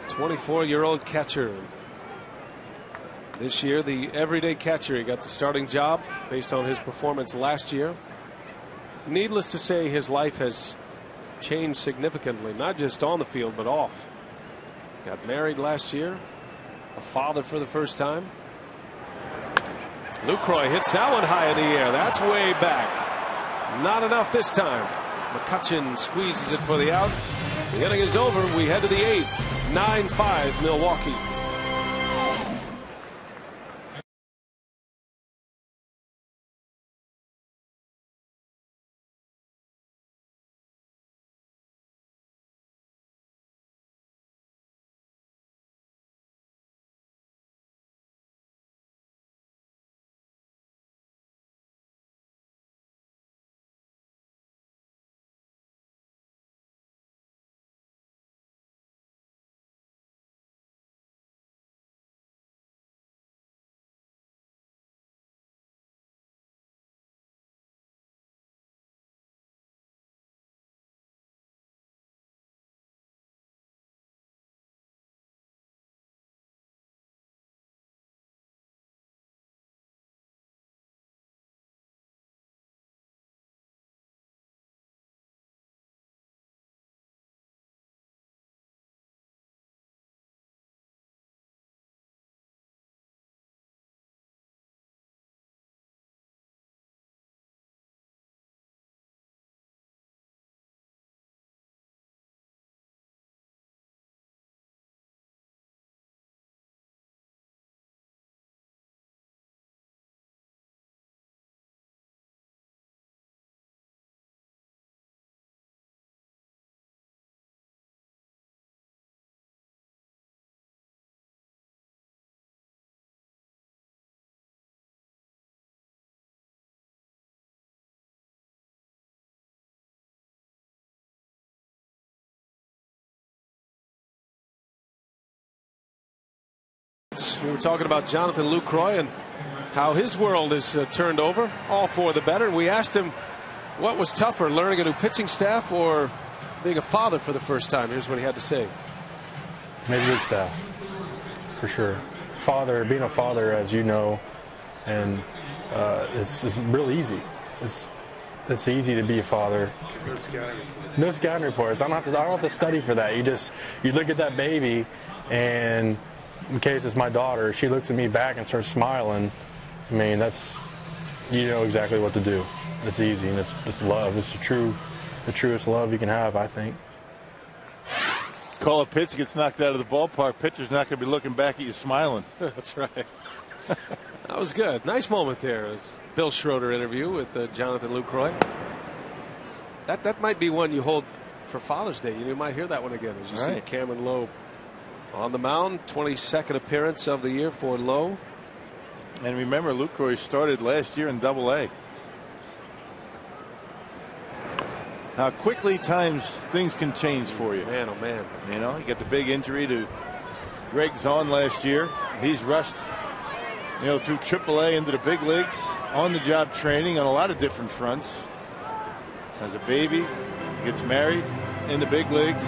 '24-year-old catcher. This year, the everyday catcher. He got the starting job based on his performance last year. Needless to say, his life has changed significantly, not just on the field, but off. Got married last year, a father for the first time. Lucroy hits that one high in the air. That's way back. Not enough this time. McCutchen squeezes it for the out. The inning is over. We head to the 8th. 9-5 Milwaukee. We were talking about Jonathan Lucroy and how his world is turned over, all for the better. We asked him what was tougher, learning a new pitching staff or being a father for the first time. Here's what he had to say. Maybe good staff, for sure. Being a father, as you know, and it's real easy. It's easy to be a father. No scouting reports. I don't have to study for that. You look at that baby, and in case it's my daughter, she looks at me back and starts smiling. I mean, you know exactly what to do. It's easy, and it's love. It's the truest love you can have, I think. Call a pitch, gets knocked out of the ballpark. Pitcher's not going to be looking back at you smiling. That's right. That was good. Nice moment there. It was Bill Schroeder interview with Jonathan Lucroy. That might be one you hold for Father's Day. You might hear that one again as you see Cameron Lowe on the mound. 22nd appearance of the year for Lowe. And remember, Lucroy started last year in Double-A. How quickly things can change for you. Man, oh man. You know, you got the big injury to Greg Zahn last year. He's rushed, through Triple-A into the big leagues, on-the-job training on a lot of different fronts. Has a baby, gets married in the big leagues.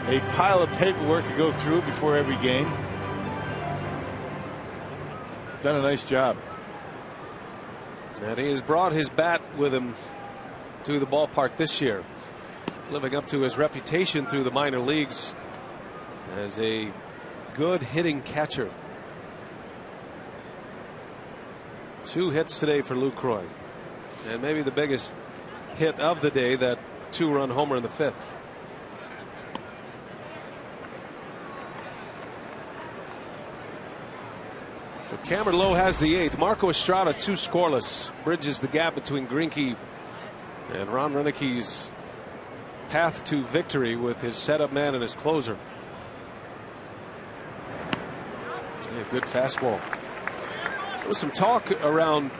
A pile of paperwork to go through before every game. Done a nice job. And he has brought his bat with him to the ballpark this year. living up to his reputation through the minor leagues as a good hitting catcher. 2 hits today for Lucroy, and maybe the biggest hit of the day, that 2-run homer in the 5th. So Cameron Lowe has the 8th. Marco Estrada 2 scoreless, bridges the gap between Greinke and Ron Roenicke's path to victory with his setup man and his closer. Yeah, good fastball. There was some talk around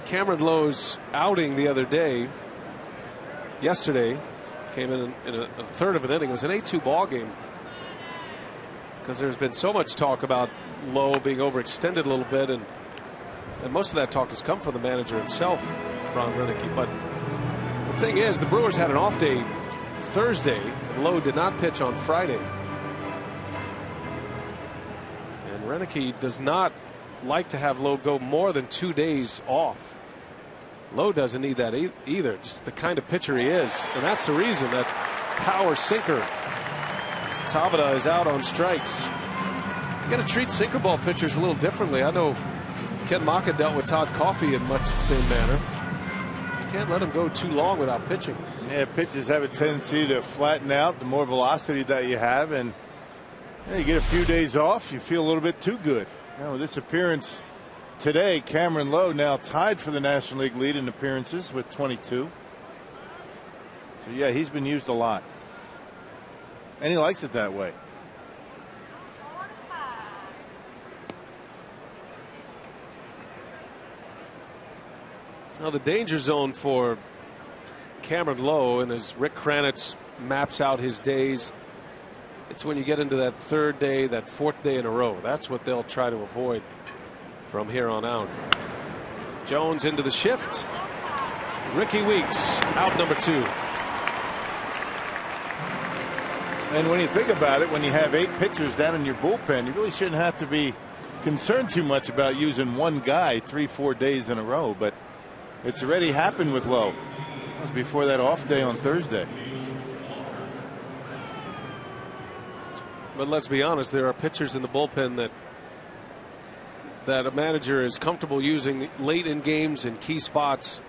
Cameron Lowe's outing the other day. Yesterday, came in a third of an inning. It was an 8-2 ball game, because there's been so much talk about Lowe being overextended a little bit, and most of that talk has come from the manager himself, Ron Roenicke. But the thing is, the Brewers had an off day Thursday, and Lowe did not pitch on Friday. And Roenicke does not like to have Lowe go more than 2 days off. Lowe doesn't need that either, just the kind of pitcher he is, and that's the reason that power sinker. Tabata is out on strikes. You got to treat sinker ball pitchers a little differently. I know Ken Maka dealt with Todd Coffey in much the same manner. You can't let him go too long without pitching. Yeah, pitches have a tendency to flatten out the more velocity that you have, and you get a few days off, you feel a little bit too good. Now, with this appearance today, Cameron Lowe now tied for the National League lead in appearances with 22. So yeah, he's been used a lot, and he likes it that way. Now the danger zone for Cameron Lowe, and as Rick Kranitz maps out his days, it's when you get into that 3rd day, that 4th day in a row. That's what they'll try to avoid from here on out. Jones into the shift. Ricky Weeks out number 2. And when you think about it, when you have 8 pitchers down in your bullpen, you really shouldn't have to be concerned too much about using one guy 3-4 days in a row. But it's already happened with Lowe. That was before that off day on Thursday. But let's be honest, there are pitchers in the bullpen that a manager is comfortable using late in games in key spots.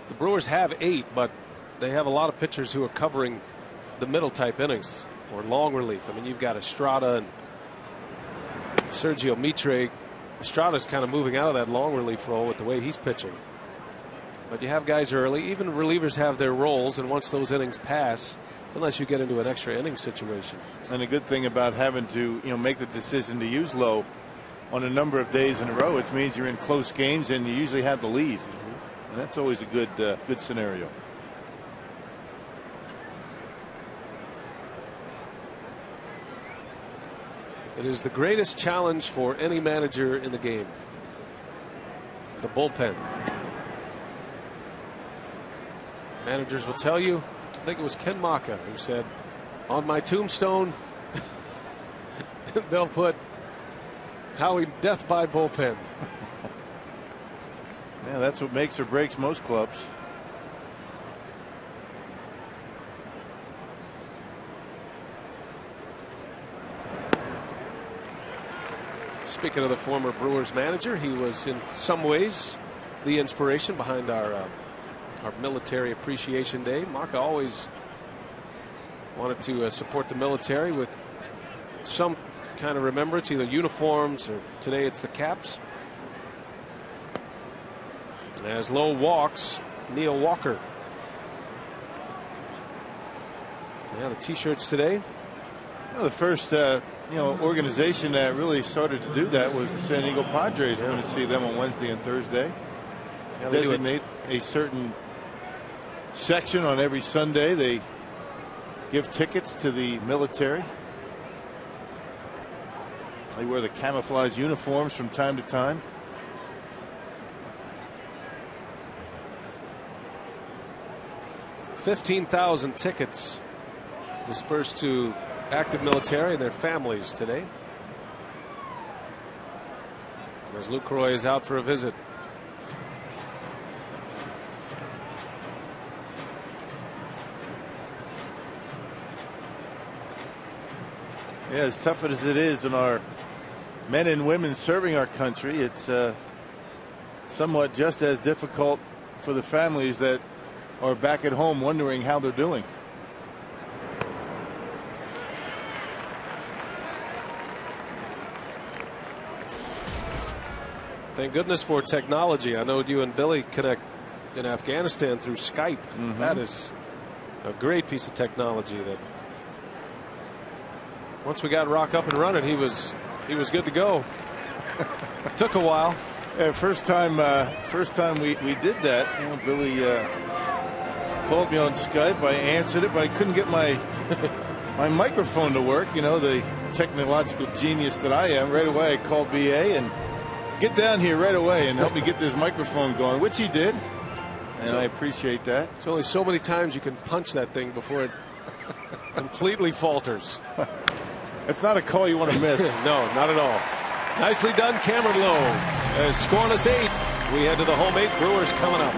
The Brewers have 8, but they have a lot of pitchers who are covering the middle type innings or long relief. I mean, you've got Estrada and Sergio Mitre. Estrada's kind of moving out of that long relief role with the way he's pitching. But you have guys early. Even relievers have their roles, and once those innings pass, unless you get into an extra inning situation. And the good thing about having to make the decision to use Lowe on a number of days in a row, it means you're in close games and you usually have the lead. And that's always a good scenario. It is the greatest challenge for any manager in the game. The bullpen. Managers will tell you, I think it was Ken Maka who said, on my tombstone, they'll put Howie death by bullpen. Yeah, that's what makes or breaks most clubs. Speaking of the former Brewers manager, he was in some ways the inspiration behind our Military Appreciation Day. Maka always wanted to support the military with some kind of remembrance, either uniforms or today it's the caps. As Lowe walks, Neil Walker. Yeah, the t-shirts today. Well, the first organization that really started to do that was the San Diego Padres. We're going to see them on Wednesday and Thursday. Yeah, designate a certain section on every Sunday. They give tickets to the military. They wear the camouflage uniforms from time to time. $15,000 tickets dispersed to active military and their families today. As Lucroy is out for a visit. Yeah, as tough as it is on our men and women serving our country, it's somewhat just as difficult for the families that are back at home wondering how they're doing. Thank goodness for technology. I know you and Billy connect in Afghanistan through Skype. That is a great piece of technology that once we got Rock up and running, he was good to go. Took a while. Yeah, first time we did that, you know, Billy called me on Skype. I answered it, but I couldn't get my microphone to work. You know, the technological genius that I am. Right away I called BA and get down here right away and help me get this microphone going, which he did, and I appreciate that. There's only so many times you can punch that thing before it completely falters. That's not a call you want to miss. No, not at all. Nicely done, Cameron Lowe. Scoreless 8. We head to the home 8. Brewers coming up.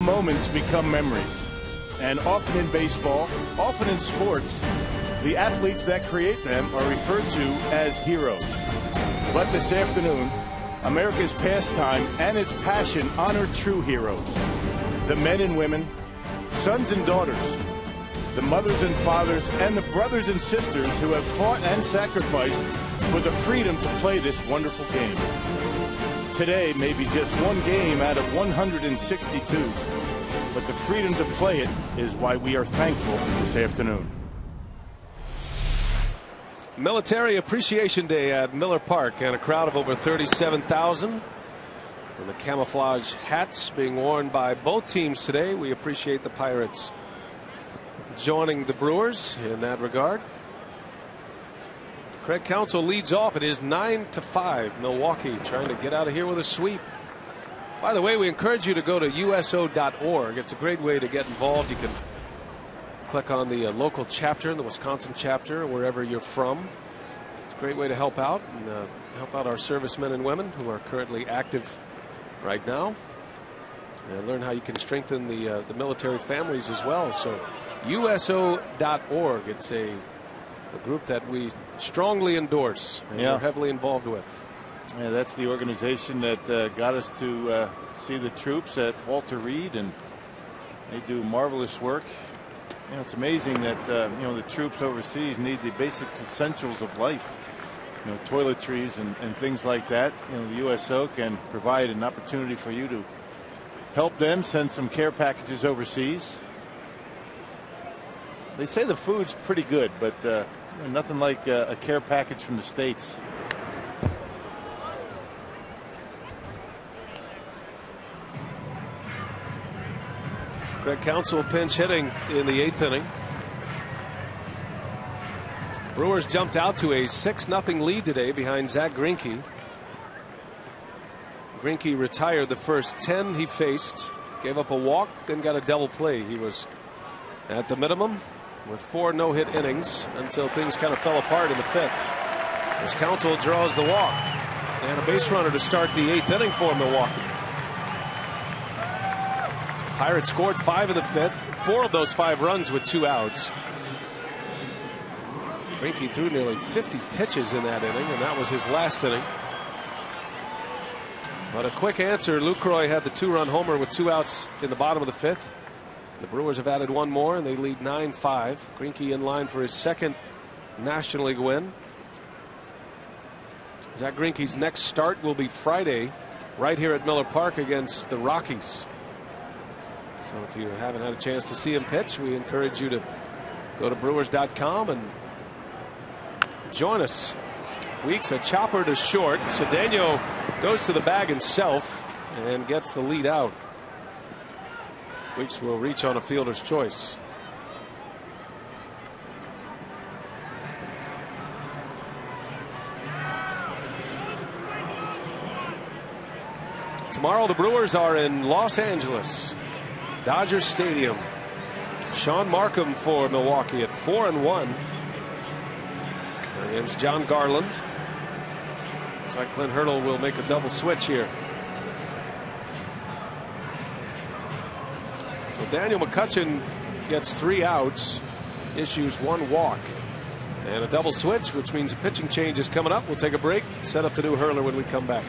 Moments become memories, and often in baseball, often in sports, the athletes that create them are referred to as heroes. But this afternoon, America's pastime and its passion honor true heroes, the men and women, sons and daughters, the mothers and fathers, and the brothers and sisters who have fought and sacrificed for the freedom to play this wonderful game. Today may be just one game out of 162, but the freedom to play it is why we are thankful this afternoon. Military Appreciation Day at Miller Park, and a crowd of over 37,000. And the camouflage hats being worn by both teams today. We appreciate the Pirates joining the Brewers in that regard. Craig Counsell leads off. It is 9-5. Milwaukee trying to get out of here with a sweep. By the way, we encourage you to go to USO.org. It's a great way to get involved. You can click on the local chapter, the Wisconsin chapter, wherever you're from. It's a great way to help out and help out our servicemen and women who are currently active right now, and learn how you can strengthen the military families as well. So USO.org. It's a group that we strongly endorse and we're heavily involved with. Yeah, that's the organization that got us to see the troops at Walter Reed, and they do marvelous work. You know, it's amazing that you know, the troops overseas need the basic essentials of life, you know, toiletries and things like that. You know, the USO can provide an opportunity for you to help them, send some care packages overseas. They say the food's pretty good, but nothing like a care package from the States. Craig Counsell pinch hitting in the 8th inning. Brewers jumped out to a 6-0 lead today behind Zach Greinke. Greinke retired the first 10 he faced, gave up a walk, then got a double play. He was at the minimum with 4 no-hit innings until things kind of fell apart in the 5th. As Counsell draws the walk and a base runner to start the 8th inning for Milwaukee. Pirates scored 5 in the 5th, 4 of those 5 runs with 2 outs. Greinke threw nearly 50 pitches in that inning, and that was his last inning. But a quick answer. Lucroy had the 2-run homer with 2 outs in the bottom of the 5th. The Brewers have added 1 more, and they lead 9-5. Greinke in line for his 2nd National League win. Zach Greinke's next start will be Friday right here at Miller Park against the Rockies. So if you haven't had a chance to see him pitch, we encourage you to go to Brewers.com and join us. Weeks a chopper to short. Cedeno goes to the bag himself and gets the lead out. Weeks will reach on a fielder's choice. Tomorrow the Brewers are in Los Angeles, Dodger Stadium. Sean Markham for Milwaukee at 4-1 against John Garland. Looks like Clint Hurdle will make a double switch here. So Daniel McCutchen gets 3 outs, issues 1 walk, and a double switch, which means a pitching change is coming up. We'll take a break, set up the new Hurler when we come back.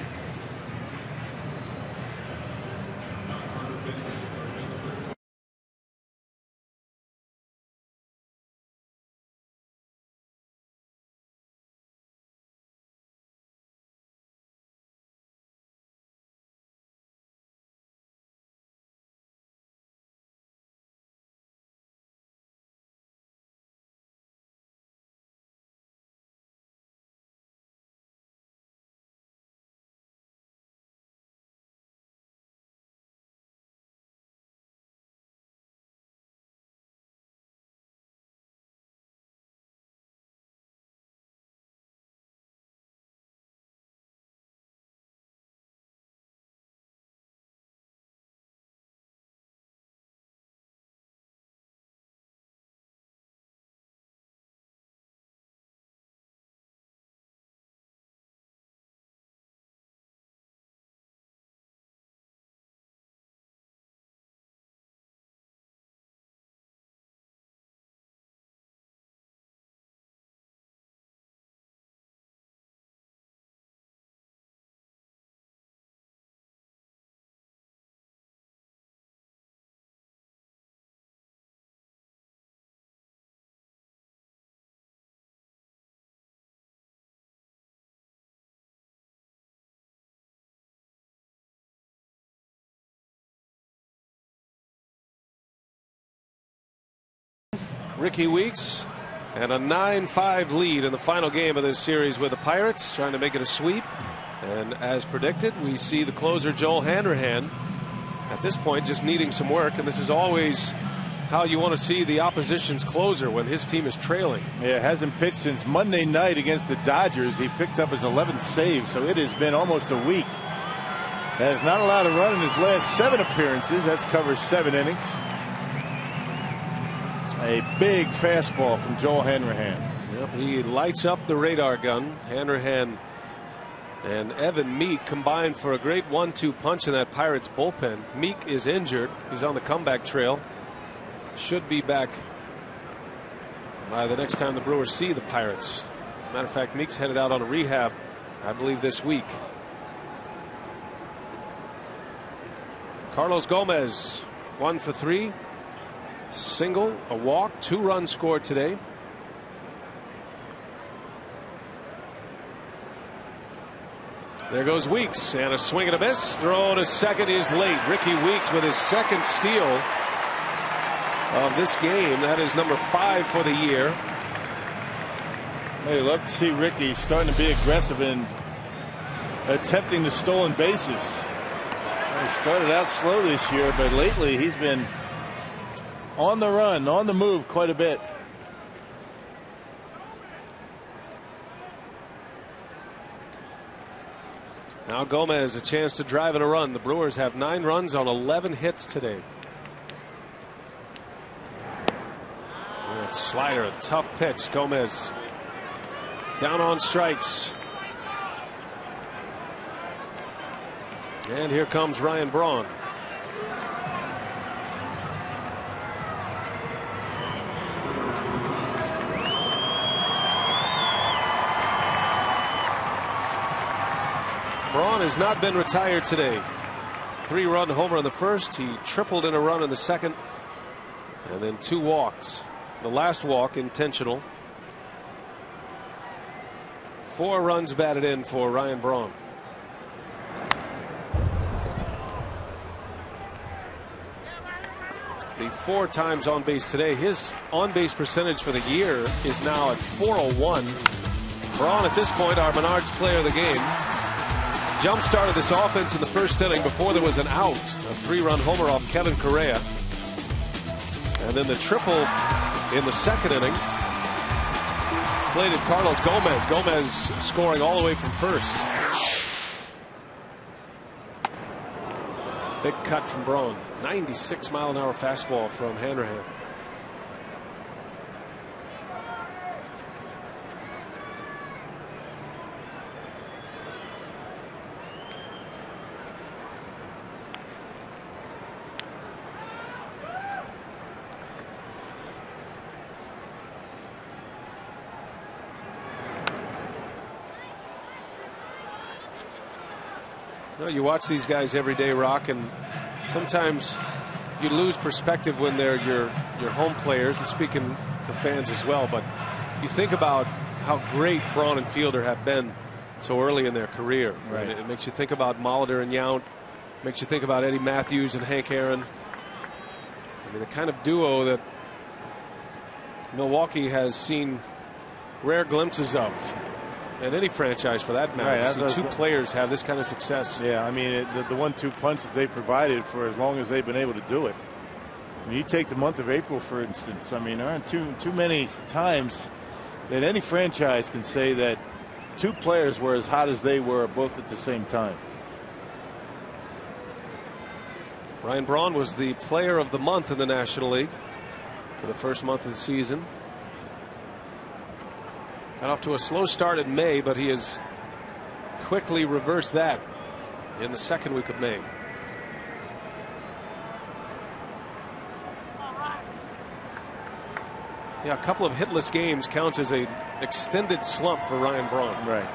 Ricky Weeks and a 9-5 lead in the final game of this series with the Pirates, trying to make it a sweep. And as predicted, we see the closer Joel Hanrahan at this point just needing some work, and this is always how you want to see the opposition's closer when his team is trailing. Yeah, hasn't pitched since Monday night against the Dodgers. He picked up his 11th save, so it has been almost a week. Has not allowed a run in his last 7 appearances. That's covers 7 innings. A big fastball from Joel Hanrahan. Yep, he lights up the radar gun. Hanrahan and Evan Meek combined for a great 1-2 punch in that Pirates bullpen. Meek is injured. He's on the comeback trail. Should be back by the next time the Brewers see the Pirates. Matter of fact, Meek's headed out on a rehab, I believe, this week. Carlos Gomez 1 for 3. Single, a walk, 2 runs scored today. There goes Weeks, and a swing and a miss. Throw to second is late. Ricky Weeks with his 2nd steal of this game. That is number 5 for the year. Hey, love to see Ricky starting to be aggressive in attempting the stolen bases. He started out slow this year, but lately he's been on the run, on the move quite a bit. Now Gomez a chance to drive in a run. The Brewers have 9 runs on 11 hits today. That slider, a tough pitch. Gomez down on strikes. And here comes Ryan Braun. Braun has not been retired today. 3-run homer in the first. He tripled in a run in the second. And then 2 walks. The last walk intentional. 4 runs batted in for Ryan Braun. The 4 times on base today. His on base percentage for the year is now at .401. Braun at this point our Menards player of the game. Jump started this offense in the first inning before there was an out. A 3-run homer off Kevin Correa. And then the triple in the second inning. Plated Carlos Gomez. Gomez scoring all the way from first. Big cut from Braun. 96-mile-an-hour fastball from Hanrahan. Well, you watch these guys every day, Rock, and sometimes you lose perspective when they're your home players, and speaking for fans as well. But you think about how great Braun and Fielder have been so early in their career. Right. It makes you think about Molitor and Yount. Makes you think about Eddie Matthews and Hank Aaron. I mean, the kind of duo that Milwaukee has seen rare glimpses of. And any franchise for that matter. Right, You see 2 players have this kind of success. Yeah, I mean, the 1-2 punch that they provided for as long as they've been able to do it. I mean, you take the month of April, for instance. I mean, there aren't too many times that any franchise can say that 2 players were as hot as they were both at the same time. Ryan Braun was the player of the month in the National League for the first month of the season. Got off to a slow start in May, but he has quickly reversed that in the second week of May. Yeah, a couple of hitless games counts as a extended slump for Ryan Braun. Right.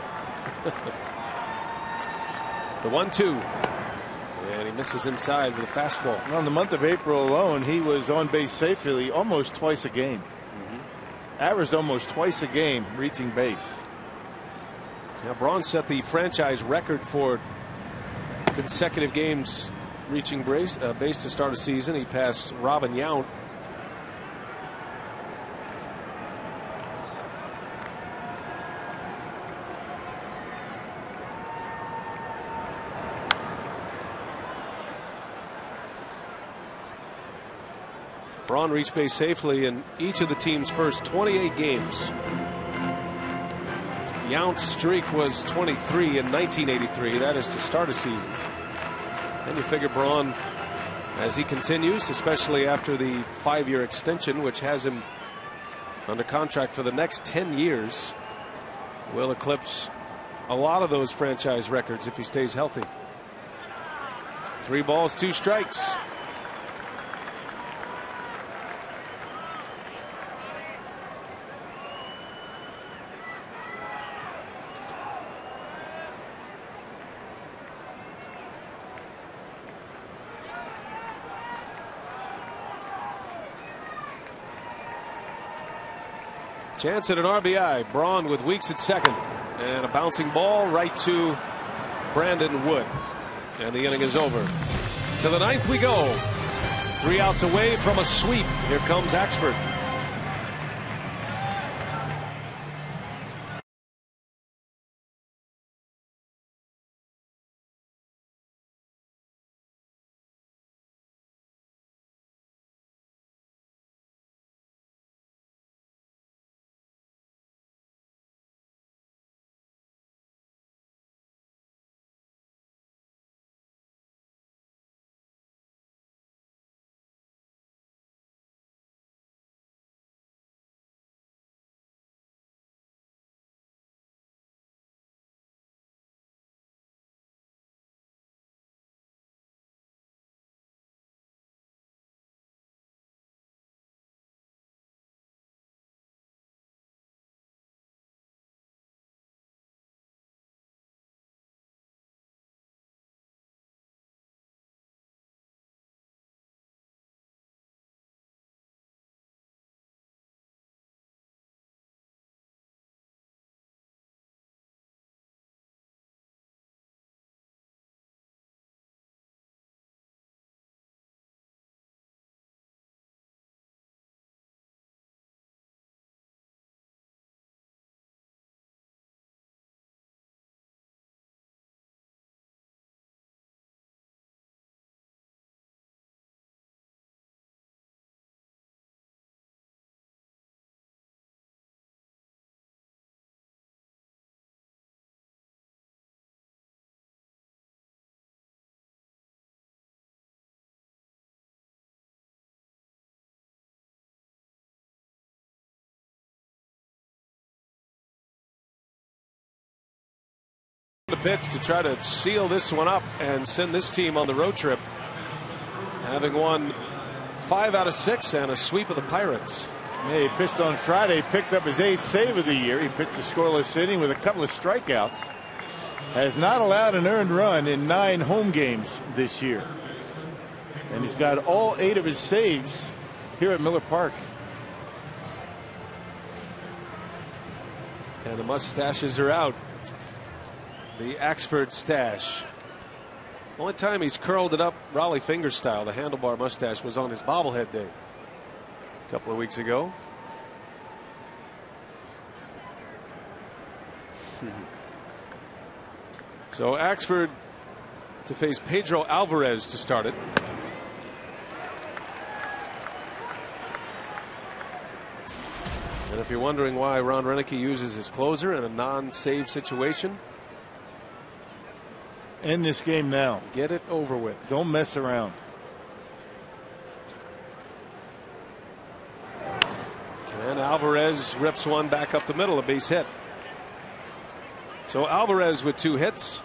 The 1-2. And he misses inside with a fastball. Well, in the month of April alone, he was on base safely almost twice a game. Averaged almost twice a game reaching base. Now Braun set the franchise record for consecutive games reaching base to start a season. He passed Robin Yount. Braun reached base safely in each of the team's first 28 games. Yount's streak was 23 in 1983. That is to start a season. And you figure Braun, as he continues, especially after the 5-year extension, which has him under contract for the next 10 years, will eclipse a lot of those franchise records if he stays healthy. 3 balls, 2 strikes. Chance at an RBI. Braun with Weeks at second. And a bouncing ball right to Brandon Wood. And the inning is over. To the 9th we go. 3 outs away from a sweep. Here comes Axford. The pitch to try to seal this one up and send this team on the road trip, having won 5 out of 6 and a sweep of the Pirates. Yeah, he pitched on Friday, picked up his 8th save of the year. He pitched a scoreless inning with a couple of strikeouts. Has not allowed an earned run in 9 home games this year. And he's got all 8 of his saves here at Miller Park. And the mustaches are out. The Axford stash. Only time he's curled it up Raleigh finger style, the handlebar mustache, was on his bobblehead day a couple of weeks ago. So Axford to face Pedro Alvarez to start it. And if you're wondering why Ron Roenicke uses his closer in a non-save situation, end this game now. Get it over with. Don't mess around. And Alvarez rips one back up the middle, a base hit. So Alvarez with 2 hits.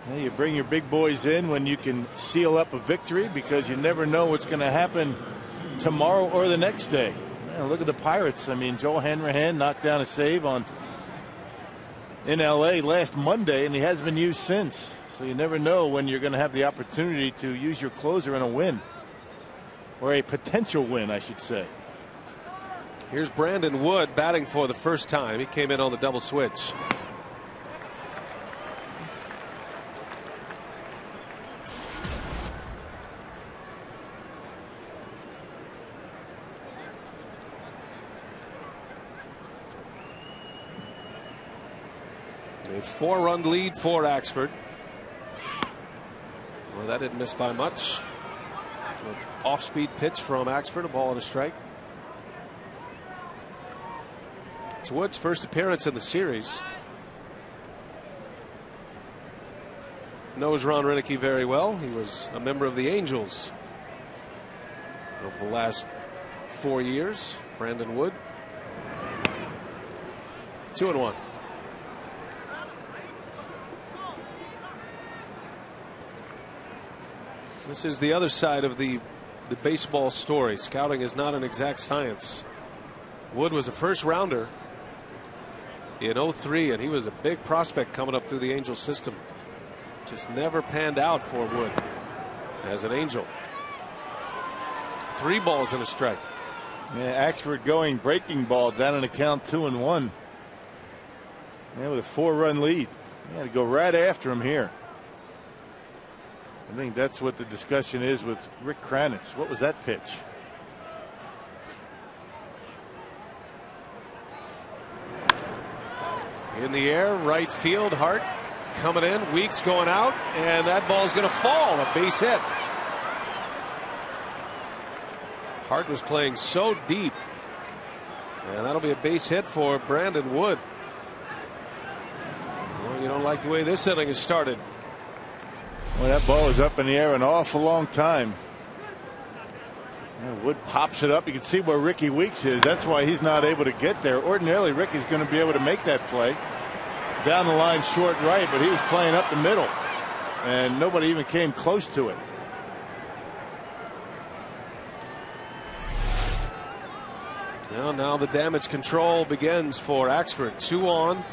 Well, you bring your big boys in when you can seal up a victory, because you never know what's going to happen tomorrow or the next day. Man, look at the Pirates. I mean, Joel Hanrahan knocked down a save in LA last Monday, and he hasn't been used since. So you never know when you're going to have the opportunity to use your closer in a win, or a potential win, I should say. Here's Brandon Wood batting for the first time. He came in on the double switch. A 4-run lead for Axford. Well, that didn't miss by much. Off-speed pitch from Axford, a ball and a strike. It's Wood's first appearance in the series. Knows Ron Roenicke very well. He was a member of the Angels over the last 4 years. Brandon Wood. 2-1. This is the other side of the baseball story. Scouting is not an exact science. Wood was a first rounder in 03, and he was a big prospect coming up through the Angel system. Just never panned out for Wood as an Angel. 3 balls and a strike. Yeah, Axford going breaking ball down in the count 2-1. Yeah, with a 4-run lead. You had to go right after him here. I think that's what the discussion is with Rick Kranitz. What was that pitch? In the air, right field. Hart coming in. Weeks going out, and that ball's going to fall. A base hit. Hart was playing so deep, and that'll be a base hit for Brandon Wood. Well, you don't like the way this inning has started. Well, that ball is up in the air an awful long time. Yeah, Wood pops it up. You can see where Ricky Weeks is. That's why he's not able to get there. Ordinarily, Ricky's going to be able to make that play down the line short right, but he was playing up the middle, and nobody even came close to it. Well, now the damage control begins for Axford. 2 on.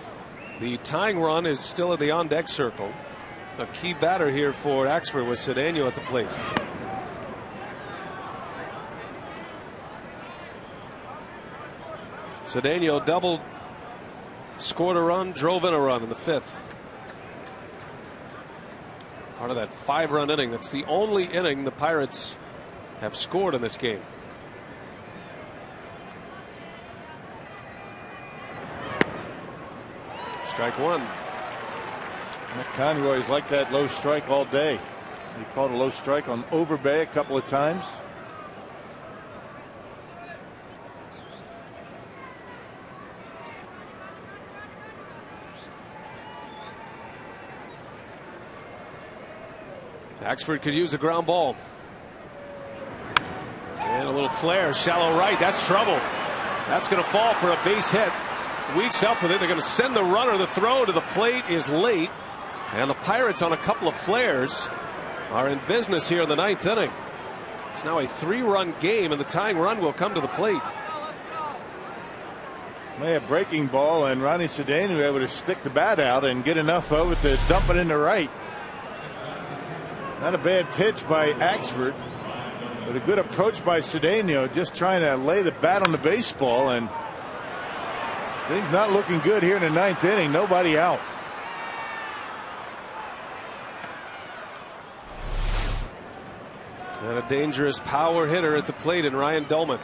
The tying run is still in the on-deck circle. A key batter here for Axford with Cedeno at the plate. Cedeno doubled, scored a run, drove in a run in the 5th. Part of that 5-run inning. That's the only inning the Pirates have scored in this game. Strike 1. Conroy's like that low strike all day. He called a low strike on Overbay a couple of times. Axford could use a ground ball. And a little flare, shallow right. That's trouble. That's going to fall for a base hit. Weeks up with it. They're going to send the runner. The throw to the plate is late. And the Pirates, on a couple of flares, are in business here in the 9th inning. It's now a 3-run game, and the tying run will come to the plate. May have breaking ball, and Ronnie Cedeno able to stick the bat out and get enough of it to dump it into right. Not a bad pitch by Axford, but a good approach by Cedeno, just trying to lay the bat on the baseball, and things not looking good here in the 9th inning. Nobody out. And a dangerous power hitter at the plate in Ryan Dolman.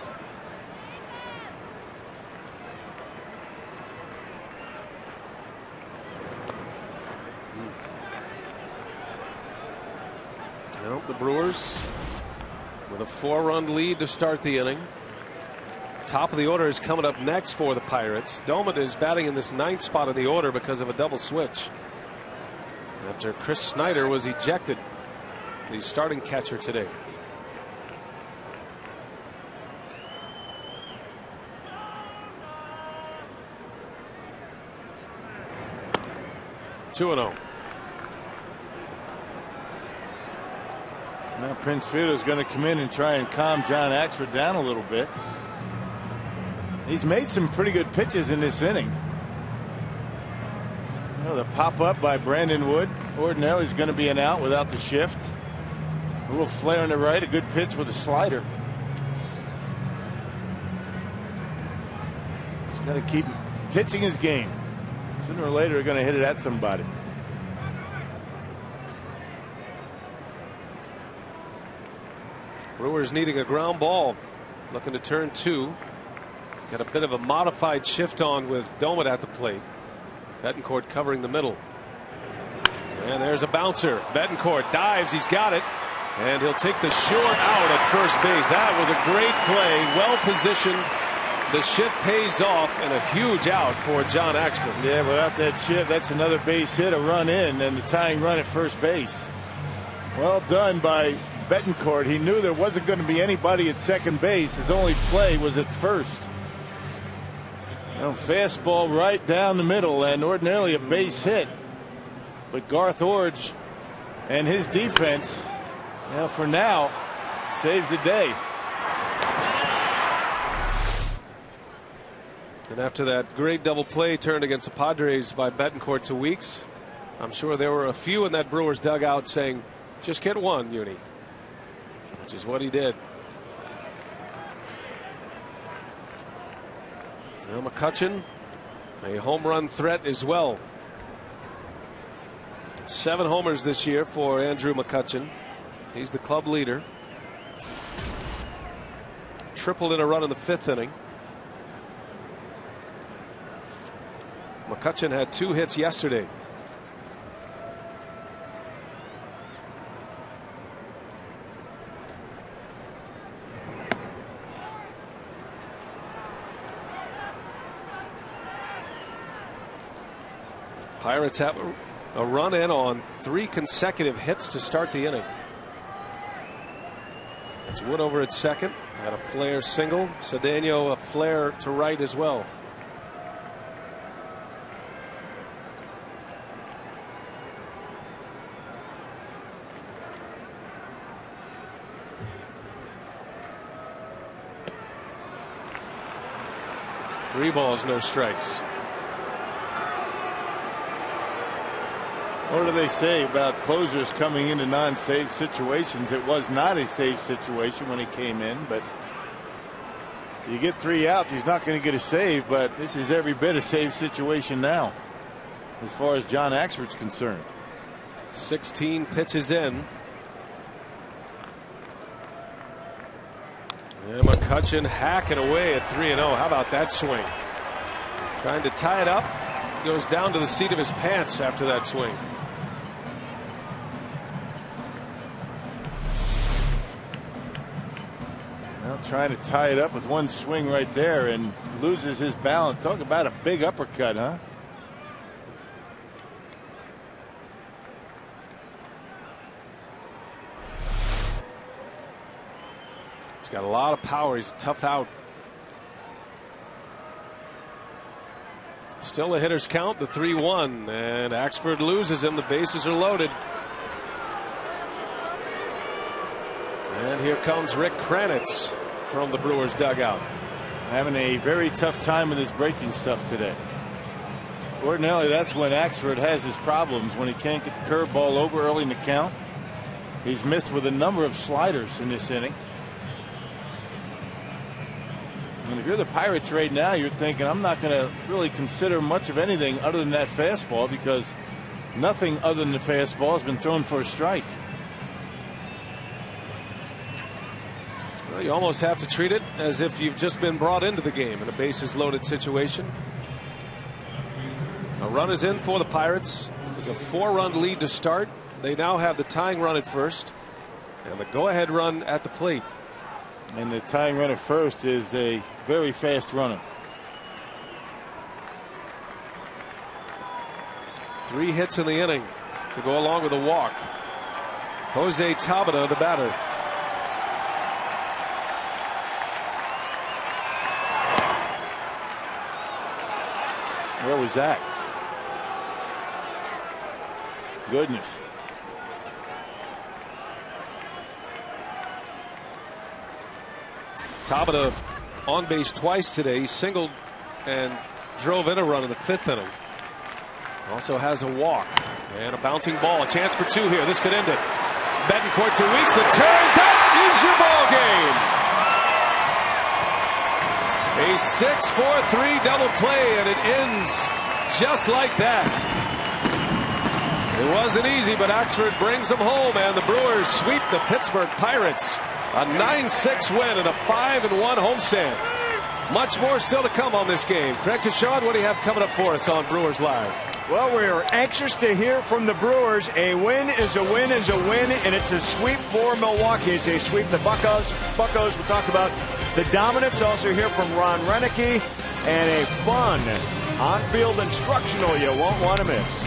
Well, the Brewers with a 4-run lead to start the inning. Top of the order is coming up next for the Pirates. Dolman is batting in this 9th spot of the order because of a double switch after Chris Snyder was ejected, the starting catcher today. Two and 0. Now Prince Fielder's going to come in and try and calm John Axford down a little bit. He's made some pretty good pitches in this inning. You know, the pop up by Brandon Wood. Ordinarily is going to be an out without the shift. A little flare on the right, a good pitch with a slider. He's got to keep pitching his game. Sooner or later, they're going to hit it at somebody. Brewers needing a ground ball, looking to turn 2. Got a bit of a modified shift on with Dolman at the plate. Betancourt covering the middle. And there's a bouncer. Betancourt dives. He's got it. And he'll take the short out at first base. That was a great play. Well positioned. The shift pays off, and a huge out for John Axford. Yeah, without that shift, that's another base hit, a run in, and the tying run at first base. Well done by Betancourt. He knew there wasn't going to be anybody at second base. His only play was at first. Fastball right down the middle, and ordinarily a base hit. But Garth Iorg and his defense, for now, saves the day. And after that great double play turned against the Padres by Betancourt 2 weeks, I'm sure there were a few in that Brewers dugout saying, just get one, Uni. Which is what he did. Now McCutchen, a home run threat as well. 7 homers this year for Andrew McCutchen. He's the club leader. Tripled in a run in the 5th inning. McCutchen had 2 hits yesterday. Pirates have a run in on 3 consecutive hits to start the inning. It's Wood over at second. Had a flare single. Cedeno a flare to right as well. Three balls, no strikes. What do they say about closers coming into non-save situations? It was not a save situation when he came in, but you get 3 outs, he's not going to get a save, but this is every bit a save situation now as far as John Axford's concerned. 16 pitches in. And McCutchen hacking away at 3-0. How about that swing? Trying to tie it up. Goes down to the seat of his pants after that swing. Well, trying to tie it up with one swing right there and loses his balance. Talk about a big uppercut, huh? He's got a lot of power. He's a tough out. Still a hitter's count, the 3-1, and Axford loses him. The bases are loaded. And here comes Rick Kranitz from the Brewers dugout. Having a very tough time with his breaking stuff today. Ordinarily, that's when Axford has his problems, when he can't get the curveball over early in the count. He's missed with a number of sliders in this inning. And if you're the Pirates right now, you're thinking, I'm not going to really consider much of anything other than that fastball, because nothing other than the fastball has been thrown for a strike. Well, you almost have to treat it as if you've just been brought into the game in a bases loaded situation. A run is in for the Pirates. It's a 4-run lead to start. They now have the tying run at first and the go-ahead run at the plate. And the tying run at first is a very fast runner. 3 hits in the inning to go along with a walk. Jose Tabata, the batter. Where was that? Goodness. Tabata on base twice today. He singled and drove in a run in the 5th inning. Also has a walk and a bouncing ball. A chance for 2 here. This could end it. Betancourt to Weeks. The turn. That is your ball game. A 6-4-3 double play, and it ends just like that. It wasn't easy, but Axford brings them home, and the Brewers sweep the Pittsburgh Pirates. A 9-6 win and a 5-1 homestand. Much more still to come on this game. Craig Kashawn, what do you have coming up for us on Brewers Live? Well, we're anxious to hear from the Brewers. A win is a win is a win, and it's a sweep for Milwaukee as they sweep the Buccos. We'll talk about the dominance. Also hear from Ron Renicky, and a fun on-field instructional you won't want to miss.